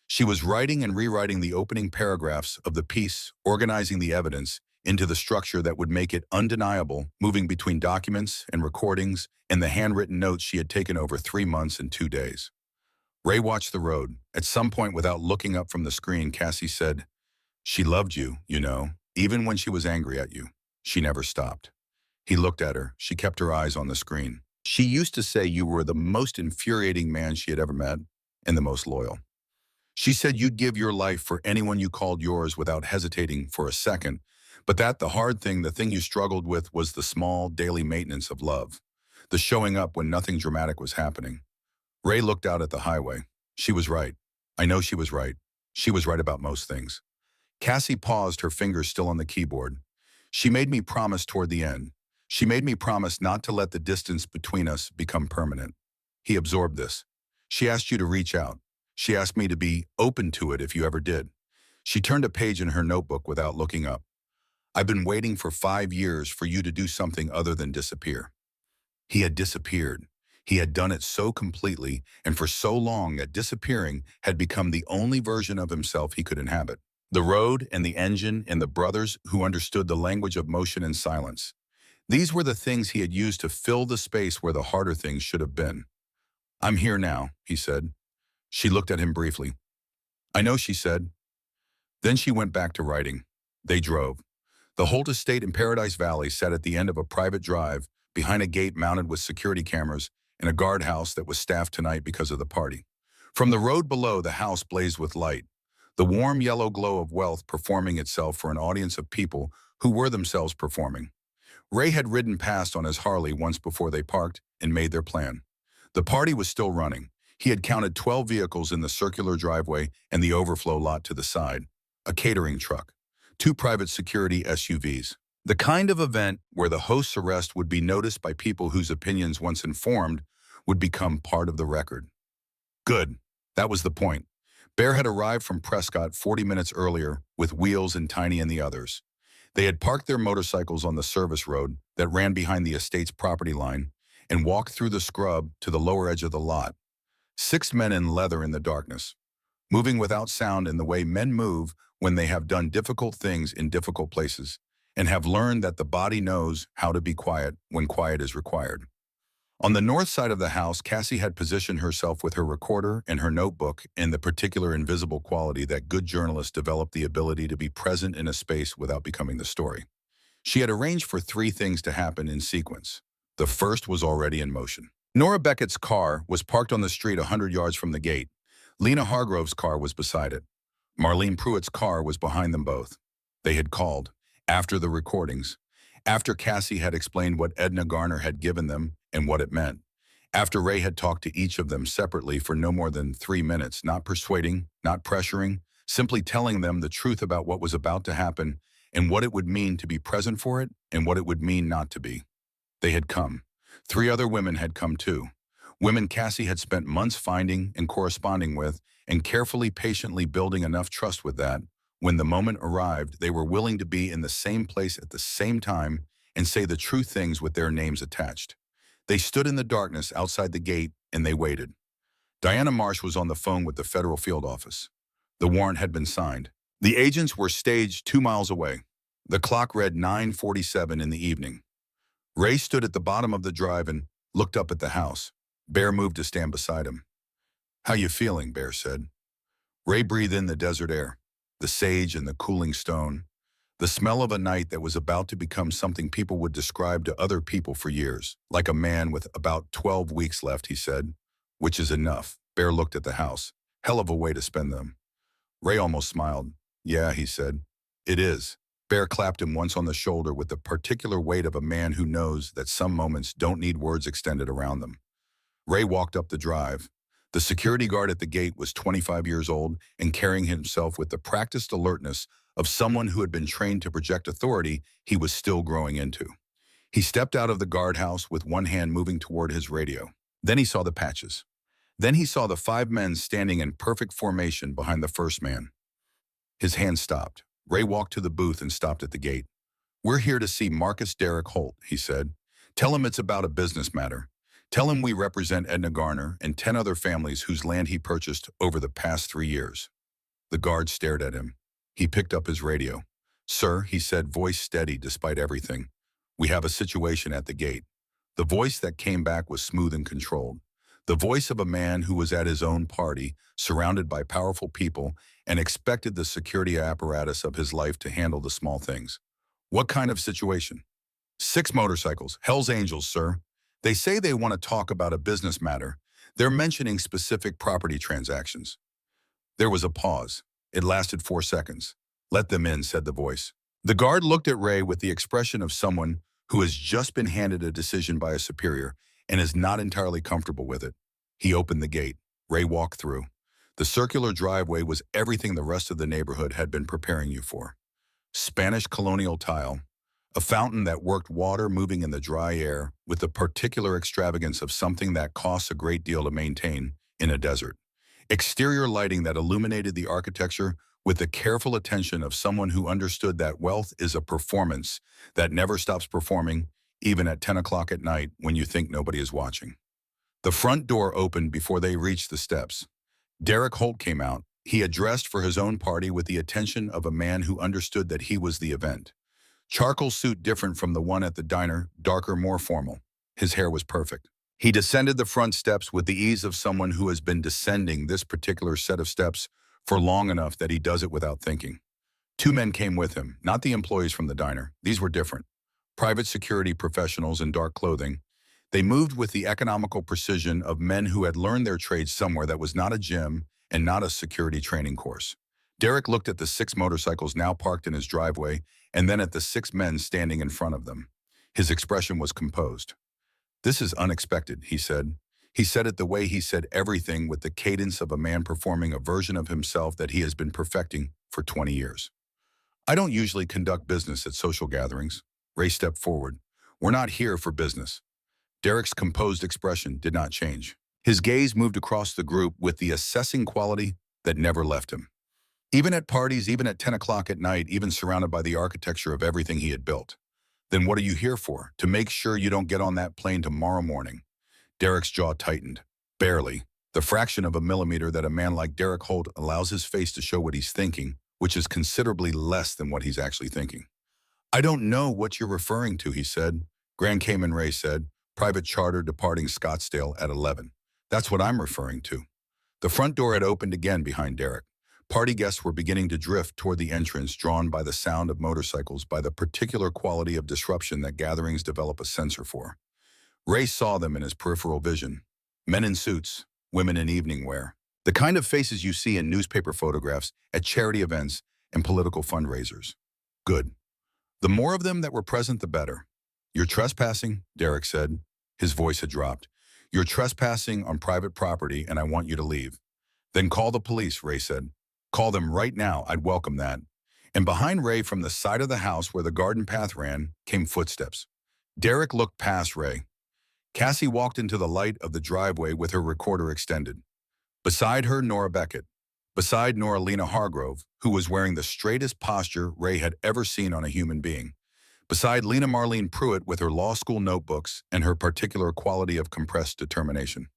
She was writing and rewriting the opening paragraphs of the piece, organizing the evidence into the structure that would make it undeniable, moving between documents and recordings and the handwritten notes she had taken over 3 months and 2 days. Ray watched the road. At some point, without looking up from the screen, Cassie said, "She loved you, you know, even when she was angry at you. She never stopped." He looked at her. She kept her eyes on the screen. She used to say you were the most infuriating man she had ever met and the most loyal. She said you'd give your life for anyone you called yours without hesitating for a second, but that the hard thing, the thing you struggled with, was the small daily maintenance of love, the showing up when nothing dramatic was happening. Ray looked out at the highway. She was right. I know she was right. She was right about most things. Cassie paused, her fingers still on the keyboard. She made me promise toward the end. She made me promise not to let the distance between us become permanent. He absorbed this. She asked you to reach out. She asked me to be open to it if you ever did. She turned a page in her notebook without looking up. I've been waiting for 5 years for you to do something other than disappear. He had disappeared. He had done it so completely and for so long that disappearing had become the only version of himself he could inhabit. The road and the engine and the brothers who understood the language of motion and silence. These were the things he had used to fill the space where the harder things should have been. I'm here now, he said. She looked at him briefly. I know, she said. Then she went back to writing. They drove. The Holt estate in Paradise Valley sat at the end of a private drive, behind a gate mounted with security cameras and a guardhouse that was staffed tonight because of the party. From the road below, the house blazed with light, the warm yellow glow of wealth performing itself for an audience of people who were themselves performing. Ray had ridden past on his Harley once before they parked and made their plan. The party was still running. He had counted 12 vehicles in the circular driveway and the overflow lot to the side, a catering truck, 2 private security SUVs. The kind of event where the host's arrest would be noticed by people whose opinions, once informed, would become part of the record. Good. That was the point. Bear had arrived from Prescott 40 minutes earlier with Wheels and Tiny and the others. They had parked their motorcycles on the service road that ran behind the estate's property line and walked through the scrub to the lower edge of the lot. 6 men in leather in the darkness, moving without sound in the way men move when they have done difficult things in difficult places and have learned that the body knows how to be quiet when quiet is required. On the north side of the house, Cassie had positioned herself with her recorder and her notebook in the particular invisible quality that good journalists develop the ability to be present in a space without becoming the story. She had arranged for 3 things to happen in sequence. The first was already in motion. Nora Beckett's car was parked on the street 100 yards from the gate. Lena Hargrove's car was beside it. Marlene Pruitt's car was behind them both. They had called, after the recordings, after Cassie had explained what Edna Garner had given them and what it meant, after Ray had talked to each of them separately for no more than 3 minutes, not persuading, not pressuring, simply telling them the truth about what was about to happen and what it would mean to be present for it and what it would mean not to be. They had come. 3 other women had come too. Women Cassie had spent months finding and corresponding with and carefully, patiently building enough trust with that, when the moment arrived, they were willing to be in the same place at the same time and say the true things with their names attached. They stood in the darkness outside the gate and they waited. Diana Marsh was on the phone with the federal field office. The warrant had been signed. The agents were staged 2 miles away. The clock read 9:47 in the evening. Ray stood at the bottom of the drive and looked up at the house. Bear moved to stand beside him. "How you feeling?" Bear said. Ray breathed in the desert air, the sage and the cooling stone, the smell of a night that was about to become something people would describe to other people for years. "Like a man with about 12 weeks left," he said, "which is enough." Bear looked at the house. "Hell of a way to spend them." Ray almost smiled. "Yeah," he said, "it is." Bear clapped him once on the shoulder with the particular weight of a man who knows that some moments don't need words extended around them. Ray walked up the drive. The security guard at the gate was 25 years old and carrying himself with the practiced alertness of someone who had been trained to project authority he was still growing into. He stepped out of the guardhouse with one hand moving toward his radio. Then he saw the patches. Then he saw the 5 men standing in perfect formation behind the first man. His hand stopped. Ray walked to the booth and stopped at the gate. "We're here to see Marcus Derek Holt," he said. "Tell him it's about a business matter. Tell him we represent Edna Garner and 10 other families whose land he purchased over the past 3 years." The guard stared at him. He picked up his radio. "Sir," he said, voice steady despite everything, "we have a situation at the gate." The voice that came back was smooth and controlled. The voice of a man who was at his own party, surrounded by powerful people, and expected the security apparatus of his life to handle the small things. "What kind of situation?" "6 motorcycles, Hell's Angels, sir. They say they want to talk about a business matter. They're mentioning specific property transactions." There was a pause. It lasted 4 seconds. "Let them in," said the voice. The guard looked at Ray with the expression of someone who has just been handed a decision by a superior and is not entirely comfortable with it. He opened the gate. Ray walked through. The circular driveway was everything the rest of the neighborhood had been preparing you for. Spanish colonial tile, a fountain that worked water moving in the dry air with the particular extravagance of something that costs a great deal to maintain in a desert. Exterior lighting that illuminated the architecture with the careful attention of someone who understood that wealth is a performance that never stops performing, even at 10 o'clock at night when you think nobody is watching. The front door opened before they reached the steps. Derek Holt came out. He had dressed for his own party with the attention of a man who understood that he was the event. Charcoal suit different from the one at the diner, darker, more formal. His hair was perfect. He descended the front steps with the ease of someone who has been descending this particular set of steps for long enough that he does it without thinking. 2 men came with him, not the employees from the diner. These were different. Private security professionals in dark clothing. They moved with the economical precision of men who had learned their trade somewhere that was not a gym and not a security training course. Derek looked at the 6 motorcycles now parked in his driveway and then at the 6 men standing in front of them. His expression was composed. "This is unexpected," he said. He said it the way he said everything, with the cadence of a man performing a version of himself that he has been perfecting for 20 years. "I don't usually conduct business at social gatherings." Ray stepped forward. "We're not here for business." Derek's composed expression did not change. His gaze moved across the group with the assessing quality that never left him. Even at parties, even at 10 o'clock at night, even surrounded by the architecture of everything he had built. "Then what are you here for? To make sure you don't get on that plane tomorrow morning." Derek's jaw tightened. Barely. The fraction of a millimeter that a man like Derek Holt allows his face to show what he's thinking, which is considerably less than what he's actually thinking. "I don't know what you're referring to," he said. Grand Cayman Ray said, "Private charter departing Scottsdale at 11. That's what I'm referring to." The front door had opened again behind Derek. Party guests were beginning to drift toward the entrance, drawn by the sound of motorcycles, by the particular quality of disruption that gatherings develop a sensor for. Ray saw them in his peripheral vision. Men in suits, women in evening wear. The kind of faces you see in newspaper photographs at charity events and political fundraisers. Good. The more of them that were present, the better. You're trespassing, Derek said. His voice had dropped. You're trespassing on private property, and I want you to leave. Then call the police, Ray said. Call them right now. I'd welcome that. And behind Ray, from the side of the house where the garden path ran, came footsteps. Derek looked past Ray. Cassie walked into the light of the driveway with her recorder extended. Beside her, Nora Beckett. Beside Nora, Lena Hargrove, who was wearing the straightest posture Ray had ever seen on a human being. Beside Lena, Marlene Pruitt with her law school notebooks and her particular quality of compressed determination.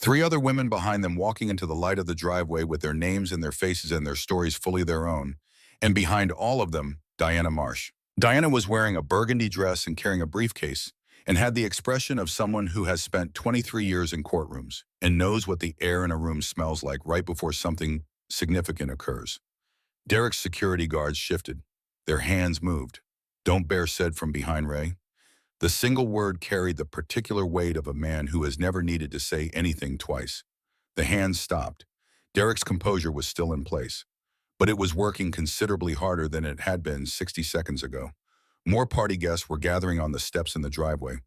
Three other women behind them walking into the light of the driveway with their names and their faces and their stories fully their own. And behind all of them, Diana Marsh. Diana was wearing a burgundy dress and carrying a briefcase, and had the expression of someone who has spent 23 years in courtrooms and knows what the air in a room smells like right before something significant occurs. Derek's security guards shifted. Their hands moved. Don't bear said from behind Ray. The single word carried the particular weight of a man who has never needed to say anything twice. The hands stopped. Derek's composure was still in place, but it was working considerably harder than it had been 60 seconds ago. More party guests were gathering on the steps in the driveway.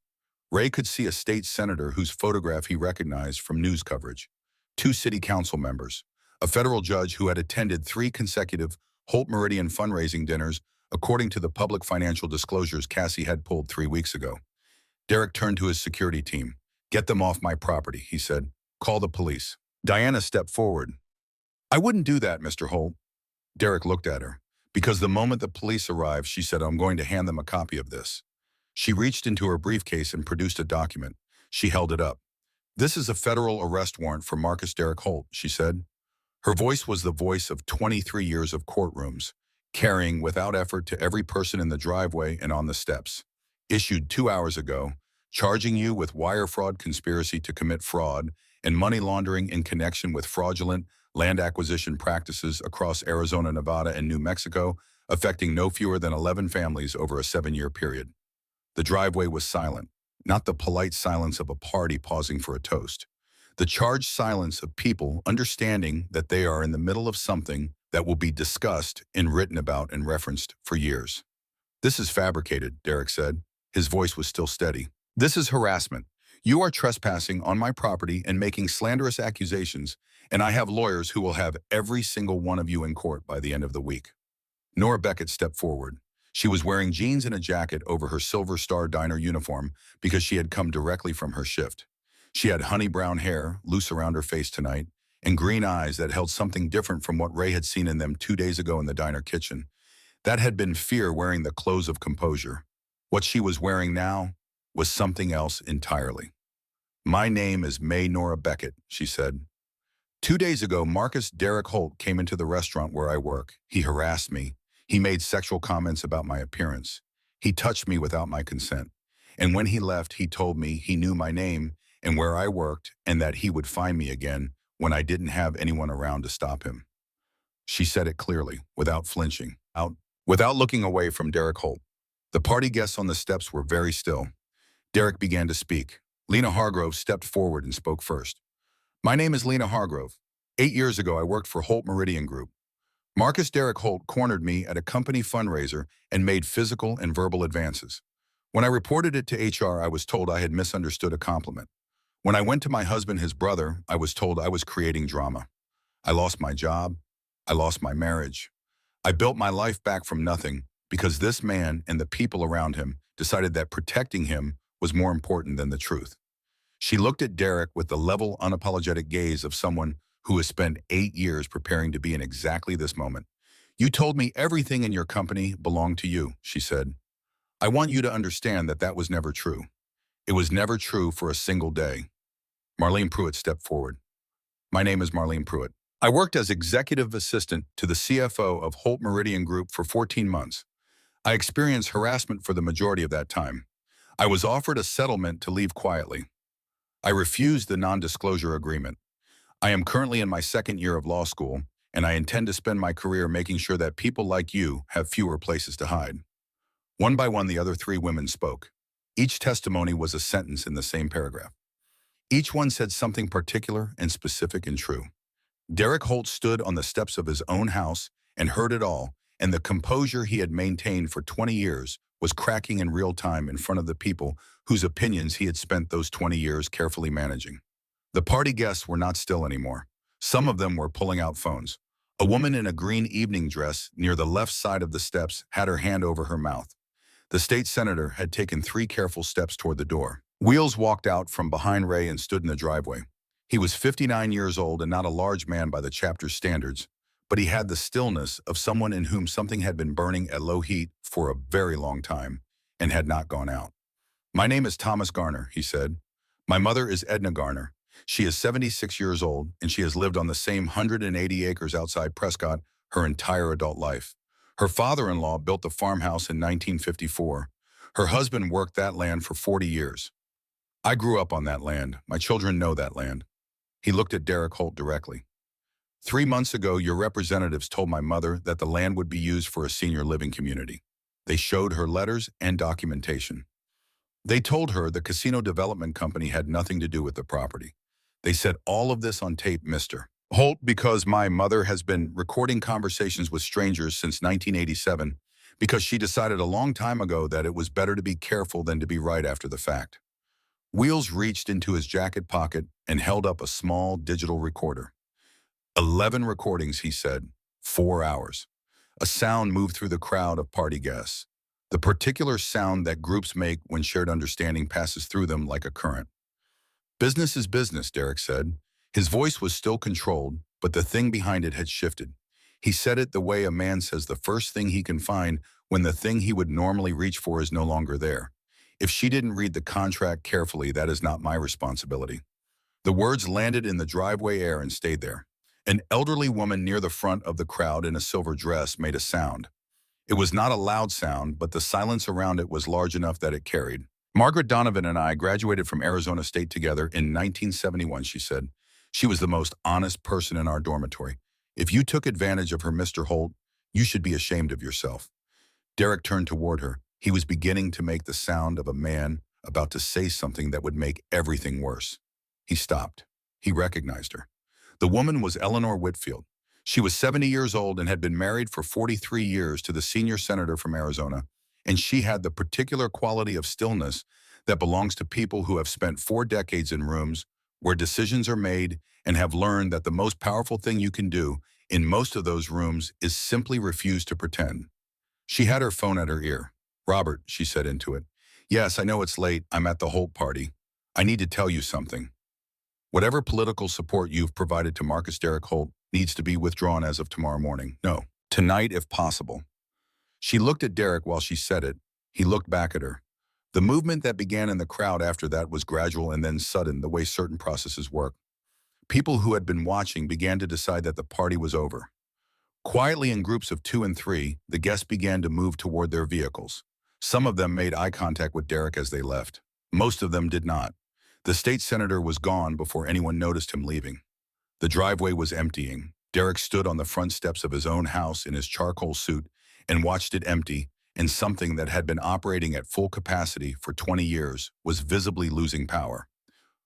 Ray could see a state senator whose photograph he recognized from news coverage, two city council members, a federal judge who had attended 3 consecutive Holt Meridian fundraising dinners according to the public financial disclosures Cassie had pulled 3 weeks ago. Derek turned to his security team. Get them off my property, he said. Call the police. Diana stepped forward. I wouldn't do that, Mr. Holt. Derek looked at her. Because the moment the police arrived, she said, I'm going to hand them a copy of this. She reached into her briefcase and produced a document. She held it up. This is a federal arrest warrant for Marcus Derek Holt, she said. Her voice was the voice of 23 years of courtrooms, carrying without effort to every person in the driveway and on the steps. Issued 2 hours ago, charging you with wire fraud conspiracy to commit fraud and money laundering in connection with fraudulent land acquisition practices across Arizona, Nevada, and New Mexico, affecting no fewer than 11 families over a 7-year period. The driveway was silent, not the polite silence of a party pausing for a toast. The charged silence of people understanding that they are in the middle of something that will be discussed and written about and referenced for years. This is fabricated, Derek said. His voice was still steady. This is harassment. You are trespassing on my property and making slanderous accusations, and I have lawyers who will have every single one of you in court by the end of the week. Nora Beckett stepped forward. She was wearing jeans and a jacket over her Silver Star Diner uniform because she had come directly from her shift. She had honey brown hair, loose around her face tonight, and green eyes that held something different from what Ray had seen in them 2 days ago in the diner kitchen. That had been fear wearing the clothes of composure. What she was wearing now was something else entirely. My name is May Nora Beckett, she said. 2 days ago, Marcus Derek Holt came into the restaurant where I work. He harassed me. He made sexual comments about my appearance. He touched me without my consent. And when he left, he told me he knew my name and where I worked and that he would find me again when I didn't have anyone around to stop him. She said it clearly, without flinching, without looking away from Derek Holt. The party guests on the steps were very still. Derek began to speak. Lena Hargrove stepped forward and spoke first. My name is Lena Hargrove. 8 years ago, I worked for Holt Meridian Group. Marcus Derek Holt cornered me at a company fundraiser and made physical and verbal advances. When I reported it to HR, I was told I had misunderstood a compliment. When I went to my husband, his brother, I was told I was creating drama. I lost my job. I lost my marriage. I built my life back from nothing because this man and the people around him decided that protecting him was more important than the truth. She looked at Derek with the level, unapologetic gaze of someone who has spent 8 years preparing to be in exactly this moment. You told me everything in your company belonged to you, she said. I want you to understand that that was never true. It was never true for a single day. Marlene Pruitt stepped forward. My name is Marlene Pruitt. I worked as executive assistant to the CFO of Holt Meridian Group for 14 months. I experienced harassment for the majority of that time. I was offered a settlement to leave quietly. I refused the non-disclosure agreement. I am currently in my 2nd year of law school, and I intend to spend my career making sure that people like you have fewer places to hide. One by one, the other 3 women spoke. Each testimony was a sentence in the same paragraph. Each one said something particular and specific and true. Derek Holt stood on the steps of his own house and heard it all, and the composure he had maintained for 20 years was cracking in real time in front of the people whose opinions he had spent those 20 years carefully managing. The party guests were not still anymore. Some of them were pulling out phones. A woman in a green evening dress near the left side of the steps had her hand over her mouth. The state senator had taken 3 careful steps toward the door. Wheels walked out from behind Ray and stood in the driveway. He was 59 years old and not a large man by the chapter's standards, but he had the stillness of someone in whom something had been burning at low heat for a very long time and had not gone out. "My name is Thomas Garner," he said. "My mother is Edna Garner. She is 76 years old, and she has lived on the same 180 acres outside Prescott her entire adult life. Her father-in-law built the farmhouse in 1954. Her husband worked that land for 40 years. I grew up on that land. My children know that land." He looked at Derek Holt directly. "3 months ago, your representatives told my mother that the land would be used for a senior living community. They showed her letters and documentation. They told her the casino development company had nothing to do with the property. They said all of this on tape, Mr. Holt, because my mother has been recording conversations with strangers since 1987, because she decided a long time ago that it was better to be careful than to be right after the fact." Wheels reached into his jacket pocket and held up a small digital recorder. 11 recordings, he said. 4 hours. A sound moved through the crowd of party guests. The particular sound that groups make when shared understanding passes through them like a current. "Business is business," Derek said. His voice was still controlled, but the thing behind it had shifted. He said it the way a man says the first thing he can find when the thing he would normally reach for is no longer there. "If she didn't read the contract carefully, that is not my responsibility." The words landed in the driveway air and stayed there. An elderly woman near the front of the crowd in a silver dress made a sound. It was not a loud sound, but the silence around it was large enough that it carried. "Margaret Donovan and I graduated from Arizona State together in 1971, she said. "She was the most honest person in our dormitory. If you took advantage of her, Mr. Holt, you should be ashamed of yourself." Derek turned toward her. He was beginning to make the sound of a man about to say something that would make everything worse. He stopped. He recognized her. The woman was Eleanor Whitfield. She was 70 years old and had been married for 43 years to the senior senator from Arizona, and she had the particular quality of stillness that belongs to people who have spent 4 decades in rooms where decisions are made and have learned that the most powerful thing you can do in most of those rooms is simply refuse to pretend. She had her phone at her ear. "Robert," she said into it. "Yes, I know it's late. I'm at the Holt party. I need to tell you something. Whatever political support you've provided to Marcus Derek Holt needs to be withdrawn as of tomorrow morning. No, tonight if possible." She looked at Derek while she said it. He looked back at her. The movement that began in the crowd after that was gradual and then sudden, the way certain processes work. People who had been watching began to decide that the party was over. Quietly, in groups of 2 and 3, the guests began to move toward their vehicles. Some of them made eye contact with Derek as they left. Most of them did not. The state senator was gone before anyone noticed him leaving. The driveway was emptying. Derek stood on the front steps of his own house in his charcoal suit and watched it empty, and something that had been operating at full capacity for 20 years was visibly losing power.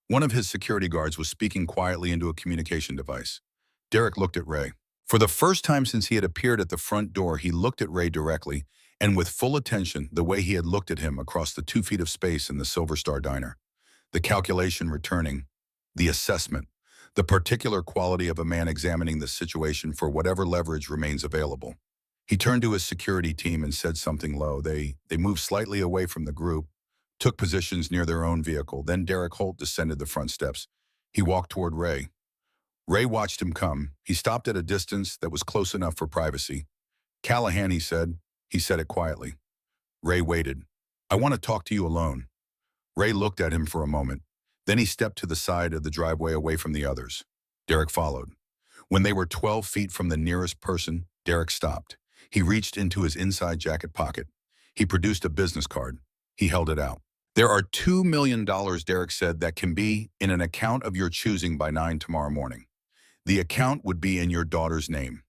One of his security guards was speaking quietly into a communication device. Derek looked at Ray. For the first time since he had appeared at the front door, he looked at Ray directly and with full attention, the way he had looked at him across the 2 feet of space in the Silver Star Diner. The calculation returning, the assessment, the particular quality of a man examining the situation for whatever leverage remains available. He turned to his security team and said something low. They moved slightly away from the group, took positions near their own vehicle. Then Derek Holt descended the front steps. He walked toward Ray. Ray watched him come. He stopped at a distance that was close enough for privacy. "Callahan," he said. He said it quietly. Ray waited. "I want to talk to you alone." Ray looked at him for a moment. Then he stepped to the side of the driveway away from the others. Derek followed. When they were 12 feet from the nearest person, Derek stopped. He reached into his inside jacket pocket. He produced a business card. He held it out. "There are $2 million, Derek said, that can be in an account of your choosing by 9 tomorrow morning. The account would be in your daughter's name."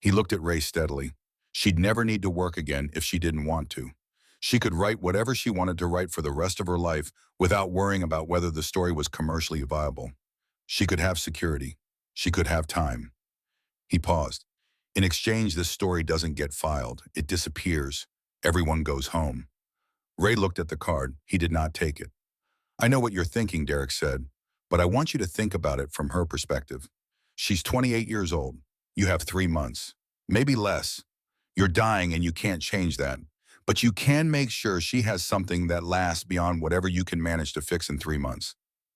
He looked at Ray steadily. She'd never need to work again if she didn't want to. She could write whatever she wanted to write for the rest of her life without worrying about whether the story was commercially viable. She could have security. She could have time. He paused. In exchange, this story doesn't get filed. It disappears. Everyone goes home. Ray looked at the card. He did not take it. I know what you're thinking, Derek said, but I want you to think about it from her perspective. She's 28 years old. You have 3 months, maybe less. You're dying and you can't change that. But you can make sure she has something that lasts beyond whatever you can manage to fix in 3 months.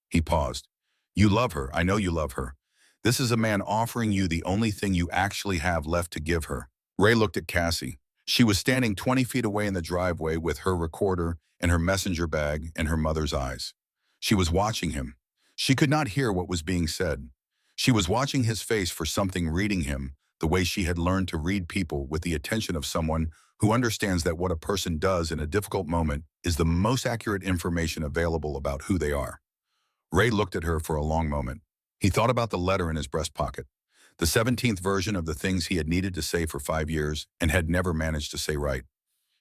He paused. You love her. I know you love her. This is a man offering you the only thing you actually have left to give her. Ray looked at Cassie. She was standing 20 feet away in the driveway with her recorder and her messenger bag in her mother's eyes. She was watching him. She could not hear what was being said. She was watching his face for something reading him, the way she had learned to read people with the attention of someone who understands that what a person does in a difficult moment is the most accurate information available about who they are. Ray looked at her for a long moment. He thought about the letter in his breast pocket, the 17th version of the things he had needed to say for 5 years and had never managed to say right.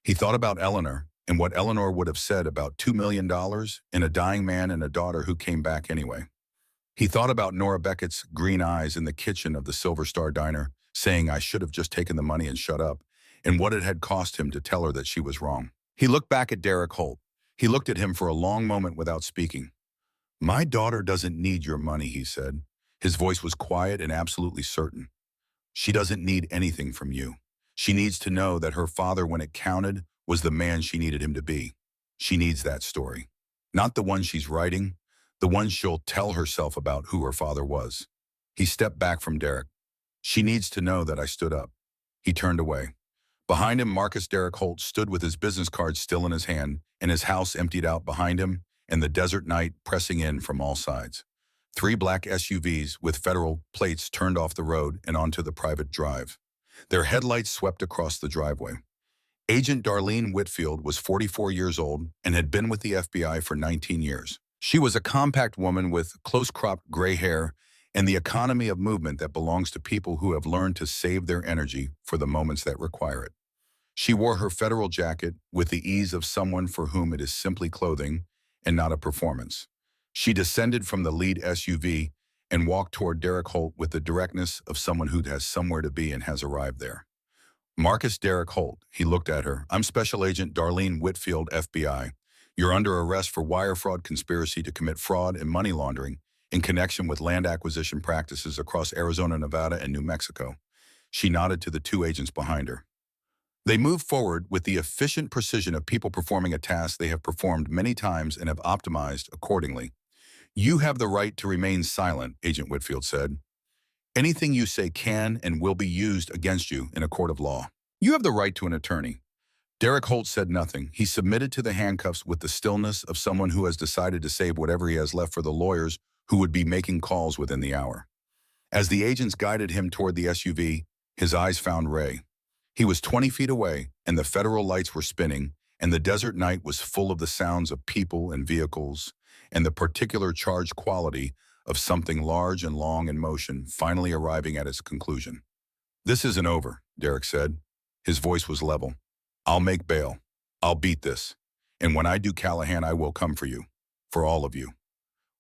He thought about Eleanor and what Eleanor would have said about $2 million and a dying man and a daughter who came back anyway. He thought about Nora Beckett's green eyes in the kitchen of the Silver Star Diner, saying, I should have just taken the money and shut up, and what it had cost him to tell her that she was wrong. He looked back at Derek Holt. He looked at him for a long moment without speaking. My daughter doesn't need your money, he said. His voice was quiet and absolutely certain. She doesn't need anything from you. She needs to know that her father, when it counted, was the man she needed him to be. She needs that story. Not the one she's writing, the one she'll tell herself about who her father was. He stepped back from Derek. She needs to know that I stood up. He turned away. Behind him, Marcus Derek Holt stood with his business card still in his hand and his house emptied out behind him and the desert night pressing in from all sides. 3 black SUVs with federal plates turned off the road and onto the private drive. Their headlights swept across the driveway. Agent Darlene Whitfield was 44 years old and had been with the FBI for 19 years. She was a compact woman with close-cropped gray hair and the economy of movement that belongs to people who have learned to save their energy for the moments that require it. She wore her federal jacket with the ease of someone for whom it is simply clothing and not a performance. She descended from the lead SUV and walked toward Derek Holt with the directness of someone who has somewhere to be and has arrived there. Marcus Derek Holt, he looked at her. I'm Special Agent Darlene Whitfield, FBI. You're under arrest for wire fraud conspiracy to commit fraud and money laundering in connection with land acquisition practices across Arizona, Nevada, and New Mexico. She nodded to the 2 agents behind her. They moved forward with the efficient precision of people performing a task they have performed many times and have optimized accordingly. You have the right to remain silent, Agent Whitfield said. Anything you say can and will be used against you in a court of law. You have the right to an attorney. Derek Holt said nothing. He submitted to the handcuffs with the stillness of someone who has decided to save whatever he has left for the lawyers who would be making calls within the hour. As the agents guided him toward the SUV, his eyes found Ray. He was 20 feet away, and the federal lights were spinning, and the desert night was full of the sounds of people and vehicles, and the particular charged quality of something large and long in motion finally arriving at its conclusion. This isn't over, Derek said. His voice was level. I'll make bail. I'll beat this. And when I do, Callahan, I will come for you. For all of you.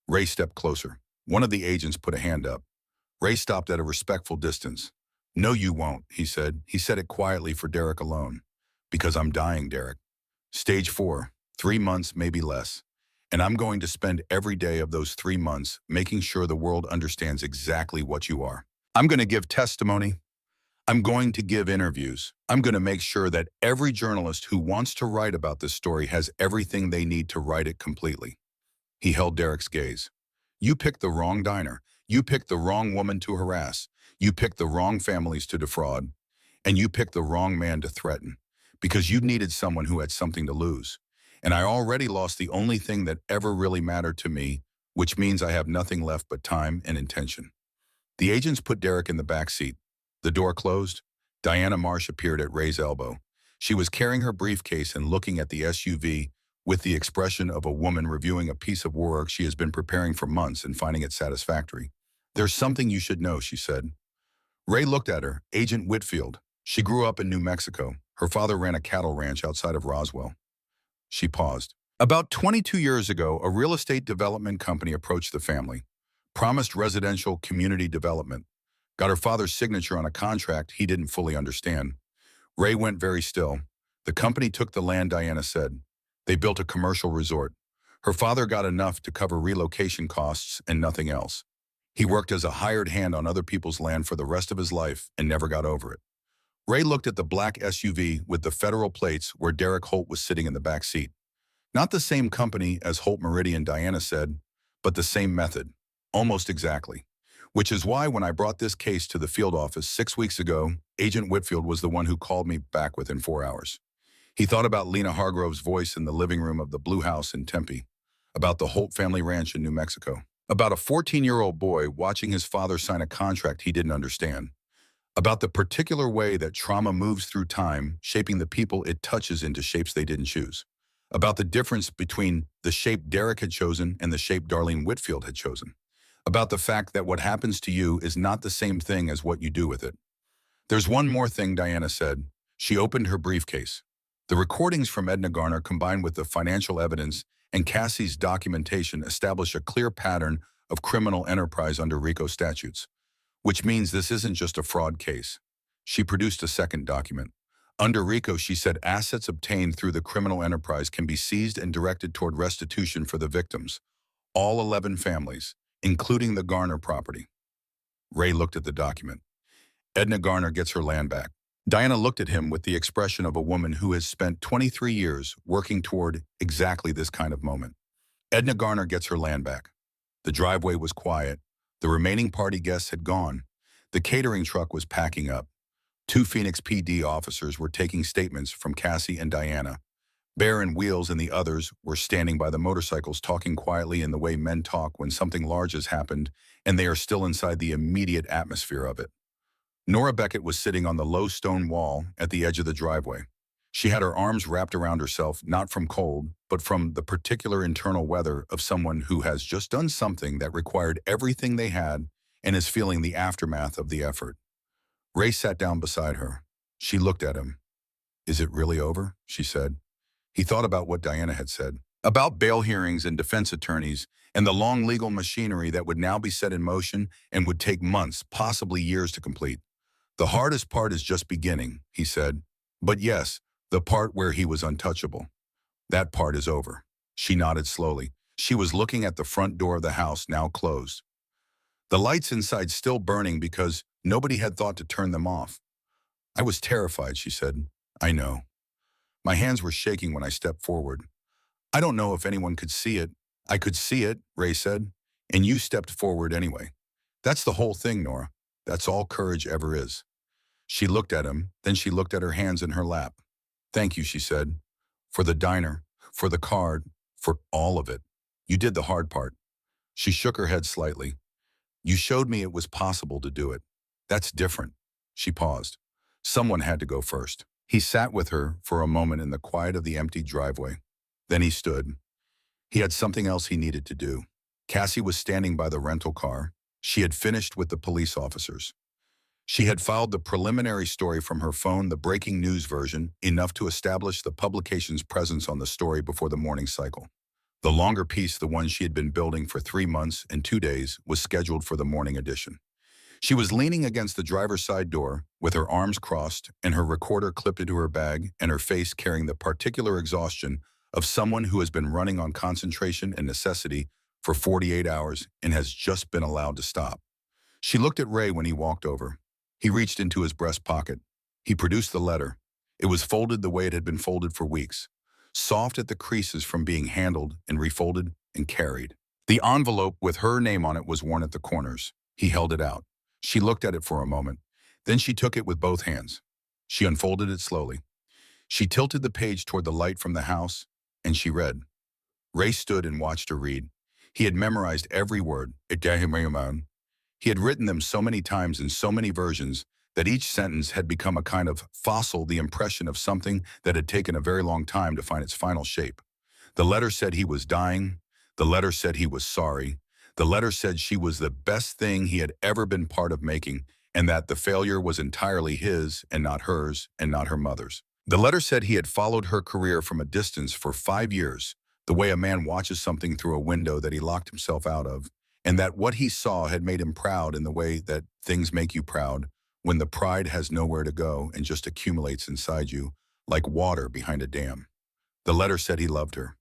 Ray stepped closer. One of the agents put a hand up. Ray stopped at a respectful distance. No, you won't, he said. He said it quietly for Derek alone. Because I'm dying, Derek. Stage 4, 3 months, maybe less. And I'm going to spend every day of those 3 months making sure the world understands exactly what you are. I'm going to give testimony. I'm going to give interviews. I'm going to make sure that every journalist who wants to write about this story has everything they need to write it completely. He held Derek's gaze. You picked the wrong diner. You picked the wrong woman to harass. You picked the wrong families to defraud. And you picked the wrong man to threaten. Because you needed someone who had something to lose. And I already lost the only thing that ever really mattered to me, which means I have nothing left but time and intention. The agents put Derek in the back seat. The door closed. Diana Marsh appeared at Ray's elbow. She was carrying her briefcase and looking at the SUV with the expression of a woman reviewing a piece of work she has been preparing for months and finding it satisfactory. There's something you should know, she said. Ray looked at her. Agent Whitfield. She grew up in New Mexico. Her father ran a cattle ranch outside of Roswell. She paused. About 22 years ago, a real estate development company approached the family, promised residential community development, got her father's signature on a contract he didn't fully understand. Ray went very still. The company took the land, Diana said. They built a commercial resort. Her father got enough to cover relocation costs and nothing else. He worked as a hired hand on other people's land for the rest of his life and never got over it. Ray looked at the black SUV with the federal plates where Derek Holt was sitting in the back seat. Not the same company as Holt Meridian, Diana said, but the same method. Almost exactly. Which is why when I brought this case to the field office 6 weeks ago, Agent Whitfield was the one who called me back within 4 hours. He thought about Lena Hargrove's voice in the living room of the Blue House in Tempe, about the Holt family ranch in New Mexico, about a 14-year-old boy watching his father sign a contract he didn't understand, about the particular way that trauma moves through time, shaping the people it touches into shapes they didn't choose, about the difference between the shape Derek had chosen and the shape Darlene Whitfield had chosen, about the fact that what happens to you is not the same thing as what you do with it. There's one more thing, Diana said. She opened her briefcase. The recordings from Edna Garner combined with the financial evidence and Cassie's documentation establish a clear pattern of criminal enterprise under RICO statutes, which means this isn't just a fraud case. She produced a second document. Under RICO, she said assets obtained through the criminal enterprise can be seized and directed toward restitution for the victims, all 11 families, including the Garner property. Ray looked at the document. Edna Garner gets her land back. Diana looked at him with the expression of a woman who has spent 23 years working toward exactly this kind of moment. Edna Garner gets her land back. The driveway was quiet. The remaining party guests had gone. The catering truck was packing up. 2 Phoenix PD officers were taking statements from Cassie and Diana. Bear and Wheels and the others were standing by the motorcycles talking quietly in the way men talk when something large has happened and they are still inside the immediate atmosphere of it. Nora Beckett was sitting on the low stone wall at the edge of the driveway. She had her arms wrapped around herself, not from cold, but from the particular internal weather of someone who has just done something that required everything they had and is feeling the aftermath of the effort. Ray sat down beside her. She looked at him. "Is it really over?" she said. He thought about what Diana had said, about bail hearings and defense attorneys, and the long legal machinery that would now be set in motion and would take months, possibly years to complete. "The hardest part is just beginning," he said. "But yes, the part where he was untouchable. That part is over." She nodded slowly. She was looking at the front door of the house, now closed. The lights inside still burning because nobody had thought to turn them off. "I was terrified," she said. "I know. My hands were shaking when I stepped forward. I don't know if anyone could see it." "I could see it," Ray said, "and you stepped forward anyway. That's the whole thing, Nora. That's all courage ever is." She looked at him, then she looked at her hands in her lap. "Thank you," she said, "for the diner, for the card, for all of it. You did the hard part." She shook her head slightly. "You showed me it was possible to do it. That's different." She paused. Someone had to go first. He sat with her for a moment in the quiet of the empty driveway. Then he stood. He had something else he needed to do. Cassie was standing by the rental car. She had finished with the police officers. She had filed the preliminary story from her phone, the breaking news version, enough to establish the publication's presence on the story before the morning cycle. The longer piece, the one she had been building for 3 months and 2 days, was scheduled for the morning edition. She was leaning against the driver's side door, with her arms crossed and her recorder clipped into her bag and her face carrying the particular exhaustion of someone who has been running on concentration and necessity for 48 hours and has just been allowed to stop. She looked at Ray when he walked over. He reached into his breast pocket. He produced the letter. It was folded the way it had been folded for weeks, soft at the creases from being handled and refolded and carried. The envelope with her name on it was worn at the corners. He held it out. She looked at it for a moment. Then she took it with both hands. She unfolded it slowly. She tilted the page toward the light from the house, and she read. Ray stood and watched her read. He had memorized every word. He had written them so many times in so many versions that each sentence had become a kind of fossil, the impression of something that had taken a very long time to find its final shape. The letter said he was dying. The letter said he was sorry. The letter said she was the best thing he had ever been part of making, and that the failure was entirely his and not hers and not her mother's. The letter said he had followed her career from a distance for 5 years, the way a man watches something through a window that he locked himself out of, and that what he saw had made him proud in the way that things make you proud when the pride has nowhere to go and just accumulates inside you like water behind a dam. The letter said he loved her,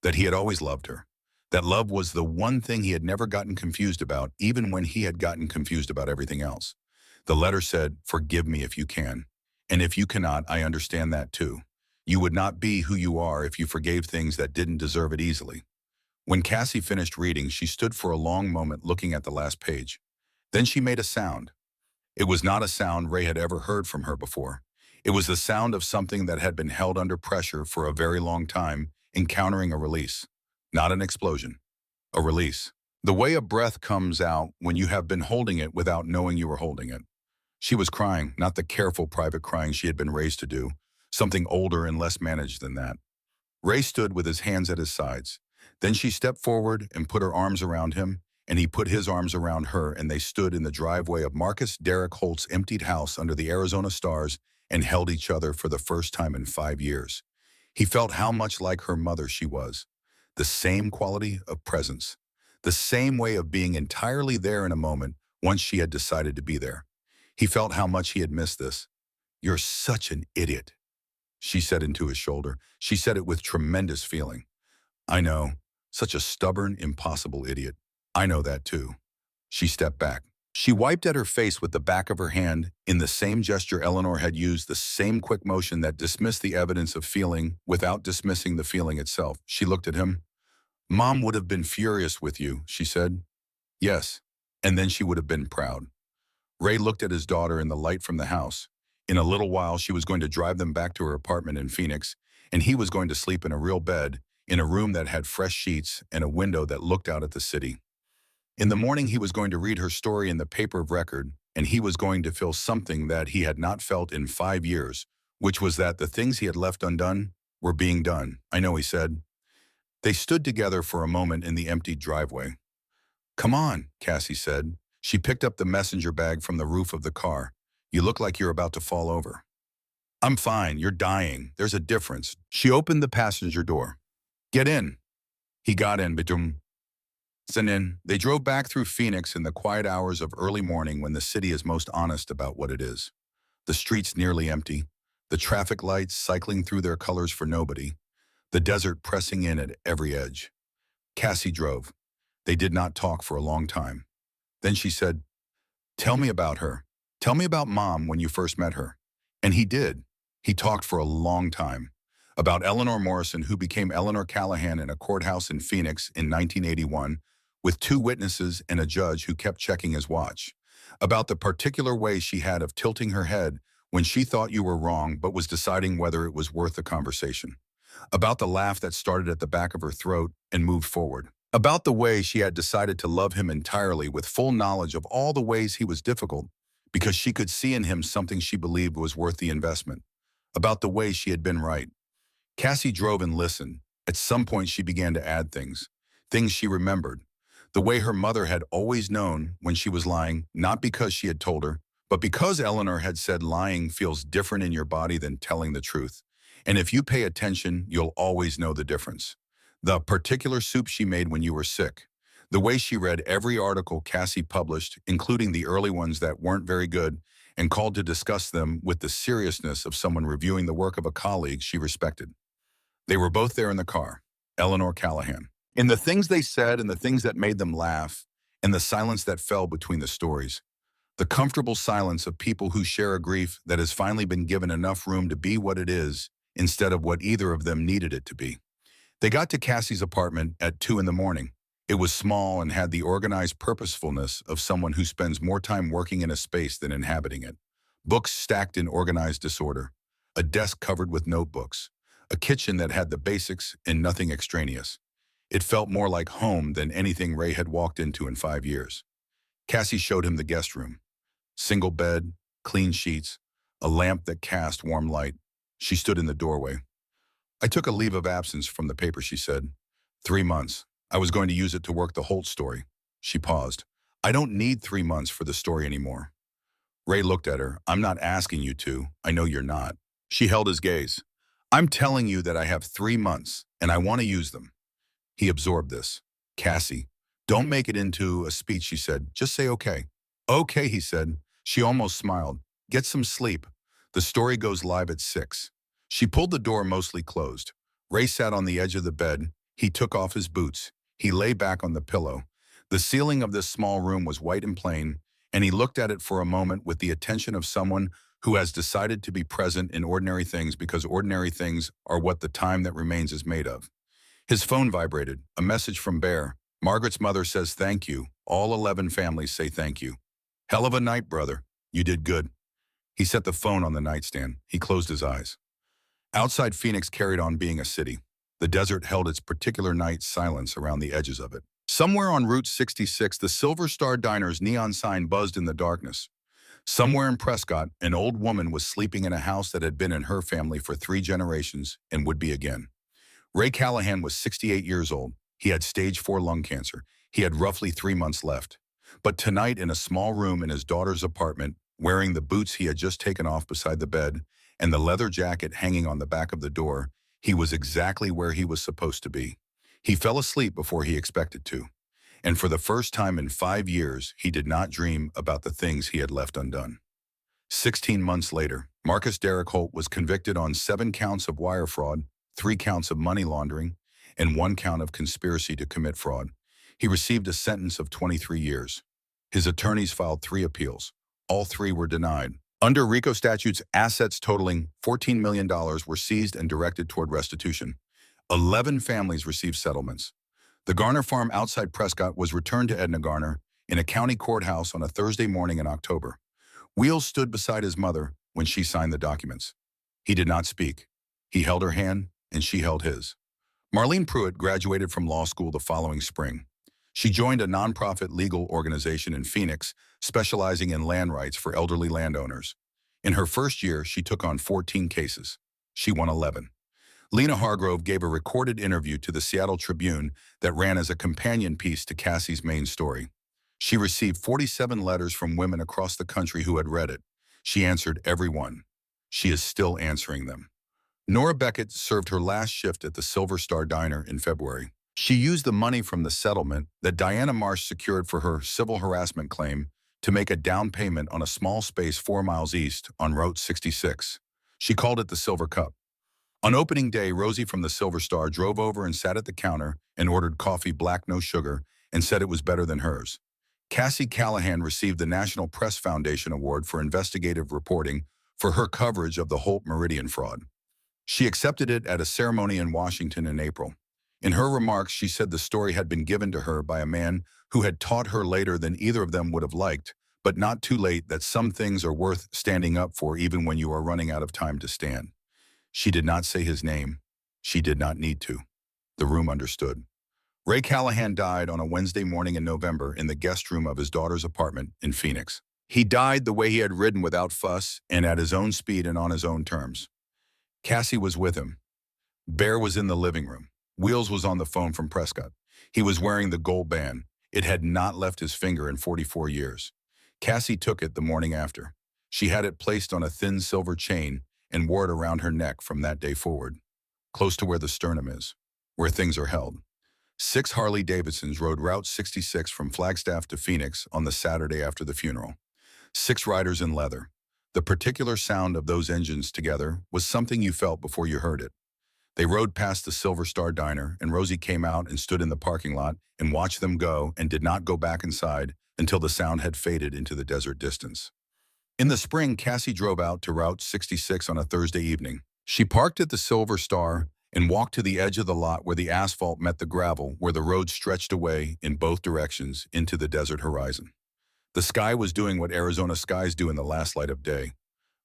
that he had always loved her, that love was the one thing he had never gotten confused about, even when he had gotten confused about everything else. The letter said, "Forgive me if you can. And if you cannot, I understand that too. You would not be who you are if you forgave things that didn't deserve it easily." When Cassie finished reading, she stood for a long moment looking at the last page. Then she made a sound. It was not a sound Ray had ever heard from her before. It was the sound of something that had been held under pressure for a very long time, encountering a release. Not an explosion, a release. The way a breath comes out when you have been holding it without knowing you were holding it. She was crying, not the careful private crying she had been raised to do, something older and less managed than that. Ray stood with his hands at his sides. Then she stepped forward and put her arms around him, and he put his arms around her, and they stood in the driveway of Marcus Derrick Holt's emptied house under the Arizona stars and held each other for the first time in 5 years. He felt how much like her mother she was. The same quality of presence. The same way of being entirely there in a moment once she had decided to be there. He felt how much he had missed this. "You're such an idiot," she said into his shoulder. She said it with tremendous feeling. "I know. Such a stubborn, impossible idiot. I know that too." She stepped back. She wiped at her face with the back of her hand in the same gesture Eleanor had used, the same quick motion that dismissed the evidence of feeling without dismissing the feeling itself. She looked at him. "Mom would have been furious with you," she said. "Yes, and then she would have been proud." Ray looked at his daughter in the light from the house. In a little while, she was going to drive them back to her apartment in Phoenix, and he was going to sleep in a real bed, in a room that had fresh sheets and a window that looked out at the city. In the morning, he was going to read her story in the paper of record, and he was going to feel something that he had not felt in 5 years, which was that the things he had left undone were being done. "I know," he said. They stood together for a moment in the empty driveway. "Come on," Cassie said. She picked up the messenger bag from the roof of the car. "You look like you're about to fall over." "I'm fine. You're dying. There's a difference." She opened the passenger door. "Get in." He got in. Bedum. In. They drove back through Phoenix in the quiet hours of early morning when the city is most honest about what it is. The streets nearly empty, the traffic lights cycling through their colors for nobody, the desert pressing in at every edge. Cassie drove. They did not talk for a long time. Then she said, "Tell me about her. Tell me about Mom when you first met her." And he did. He talked for a long time. About Eleanor Morrison, who became Eleanor Callahan in a courthouse in Phoenix in 1981, with 2 witnesses and a judge who kept checking his watch. About the particular way she had of tilting her head when she thought you were wrong but was deciding whether it was worth the conversation. About the laugh that started at the back of her throat and moved forward. About the way she had decided to love him entirely with full knowledge of all the ways he was difficult because she could see in him something she believed was worth the investment. About the way she had been right. Cassie drove and listened. At some point she began to add things she remembered. The way her mother had always known when she was lying, not because she had told her, but because Eleanor had said lying feels different in your body than telling the truth. And if you pay attention, you'll always know the difference. The particular soup she made when you were sick. The way she read every article Cassie published, including the early ones that weren't very good, and called to discuss them with the seriousness of someone reviewing the work of a colleague she respected. They were both there in the car, Eleanor Callahan. In the things they said and the things that made them laugh, and the silence that fell between the stories. The comfortable silence of people who share a grief that has finally been given enough room to be what it is instead of what either of them needed it to be. They got to Cassie's apartment at 2 in the morning. It was small and had the organized purposefulness of someone who spends more time working in a space than inhabiting it. Books stacked in organized disorder. A desk covered with notebooks. A kitchen that had the basics and nothing extraneous. It felt more like home than anything Ray had walked into in 5 years. Cassie showed him the guest room. Single bed, clean sheets, a lamp that cast warm light. She stood in the doorway. "I took a leave of absence from the paper," she said. 3 months. I was going to use it to work the Holt story." She paused. "I don't need 3 months for the story anymore." Ray looked at her. "I'm not asking you to. I know you're not." She held his gaze. I'm telling you that I have 3 months, and I want to use them. He absorbed this. Cassie, don't make it into a speech, she said. Just say okay. Okay, he said. She almost smiled. Get some sleep. The story goes live at 6. She pulled the door mostly closed. Ray sat on the edge of the bed. He took off his boots. He lay back on the pillow. The ceiling of this small room was white and plain, and he looked at it for a moment with the attention of someone who has decided to be present in ordinary things because ordinary things are what the time that remains is made of. His phone vibrated. A message from Bear. Margaret's mother says thank you. All 11 families say thank you. Hell of a night, brother. You did good. He set the phone on the nightstand. He closed his eyes. Outside Phoenix carried on being a city. The desert held its particular night silence around the edges of it. Somewhere on Route 66, the Silver Star Diner's neon sign buzzed in the darkness. Somewhere in Prescott, an old woman was sleeping in a house that had been in her family for 3 generations and would be again. Ray Callahan was 68 years old. He had stage 4 lung cancer. He had roughly 3 months left. But tonight, in a small room in his daughter's apartment, wearing the boots he had just taken off beside the bed and the leather jacket hanging on the back of the door, he was exactly where he was supposed to be. He fell asleep before he expected to. And for the first time in 5 years, he did not dream about the things he had left undone. 16 months later, Marcus Derrick Holt was convicted on 7 counts of wire fraud, 3 counts of money laundering, and 1 count of conspiracy to commit fraud. He received a sentence of 23 years. His attorneys filed 3 appeals. All 3 were denied. Under RICO statutes, assets totaling $14 million were seized and directed toward restitution. 11 families received settlements. The Garner farm outside Prescott was returned to Edna Garner in a county courthouse on a Thursday morning in October. Wheels stood beside his mother when she signed the documents. He did not speak. He held her hand, and she held his. Marlene Pruitt graduated from law school the following spring. She joined a nonprofit legal organization in Phoenix, specializing in land rights for elderly landowners. In her first year, she took on 14 cases. She won 11. Lena Hargrove gave a recorded interview to the Seattle Tribune that ran as a companion piece to Cassie's main story. She received 47 letters from women across the country who had read it. She answered every one. She is still answering them. Nora Beckett served her last shift at the Silver Star Diner in February. She used the money from the settlement that Diana Marsh secured for her civil harassment claim to make a down payment on a small space 4 miles east on Route 66. She called it the Silver Cup. On opening day, Rosie from the Silver Star drove over and sat at the counter and ordered coffee black, no sugar, and said it was better than hers. Cassie Callahan received the National Press Foundation Award for investigative reporting for her coverage of the Holt Meridian fraud. She accepted it at a ceremony in Washington in April. In her remarks, she said the story had been given to her by a man who had taught her later than either of them would have liked, but not too late, that some things are worth standing up for even when you are running out of time to stand. She did not say his name. She did not need to. The room understood. Ray Callahan died on a Wednesday morning in November in the guest room of his daughter's apartment in Phoenix. He died the way he had ridden, without fuss and at his own speed and on his own terms. Cassie was with him. Bear was in the living room. Wheels was on the phone from Prescott. He was wearing the gold band. It had not left his finger in 44 years. Cassie took it the morning after. She had it placed on a thin silver chain and wore it around her neck from that day forward, close to where the sternum is, where things are held. 6 Harley Davidsons rode Route 66 from Flagstaff to Phoenix on the Saturday after the funeral. 6 riders in leather. The particular sound of those engines together was something you felt before you heard it. They rode past the Silver Star Diner, and Rosie came out and stood in the parking lot and watched them go and did not go back inside until the sound had faded into the desert distance. In the spring, Cassie drove out to Route 66 on a Thursday evening. She parked at the Silver Star and walked to the edge of the lot where the asphalt met the gravel, where the road stretched away in both directions into the desert horizon. The sky was doing what Arizona skies do in the last light of day,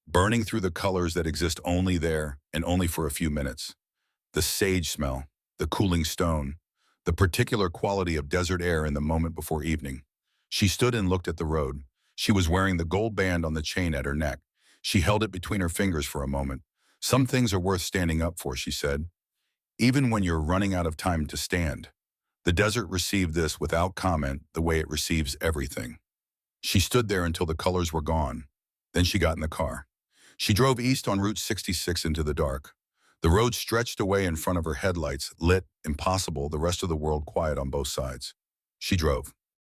burning through the colors that exist only there and only for a few minutes. The sage smell, the cooling stone, the particular quality of desert air in the moment before evening. She stood and looked at the road. She was wearing the gold band on the chain at her neck. She held it between her fingers for a moment. Some things are worth standing up for, she said, even when you're running out of time to stand. The desert received this without comment, the way it receives everything. She stood there until the colors were gone. Then she got in the car. She drove east on Route 66 into the dark. The road stretched away in front of her headlights, lit, impossible, the rest of the world quiet on both sides. She drove.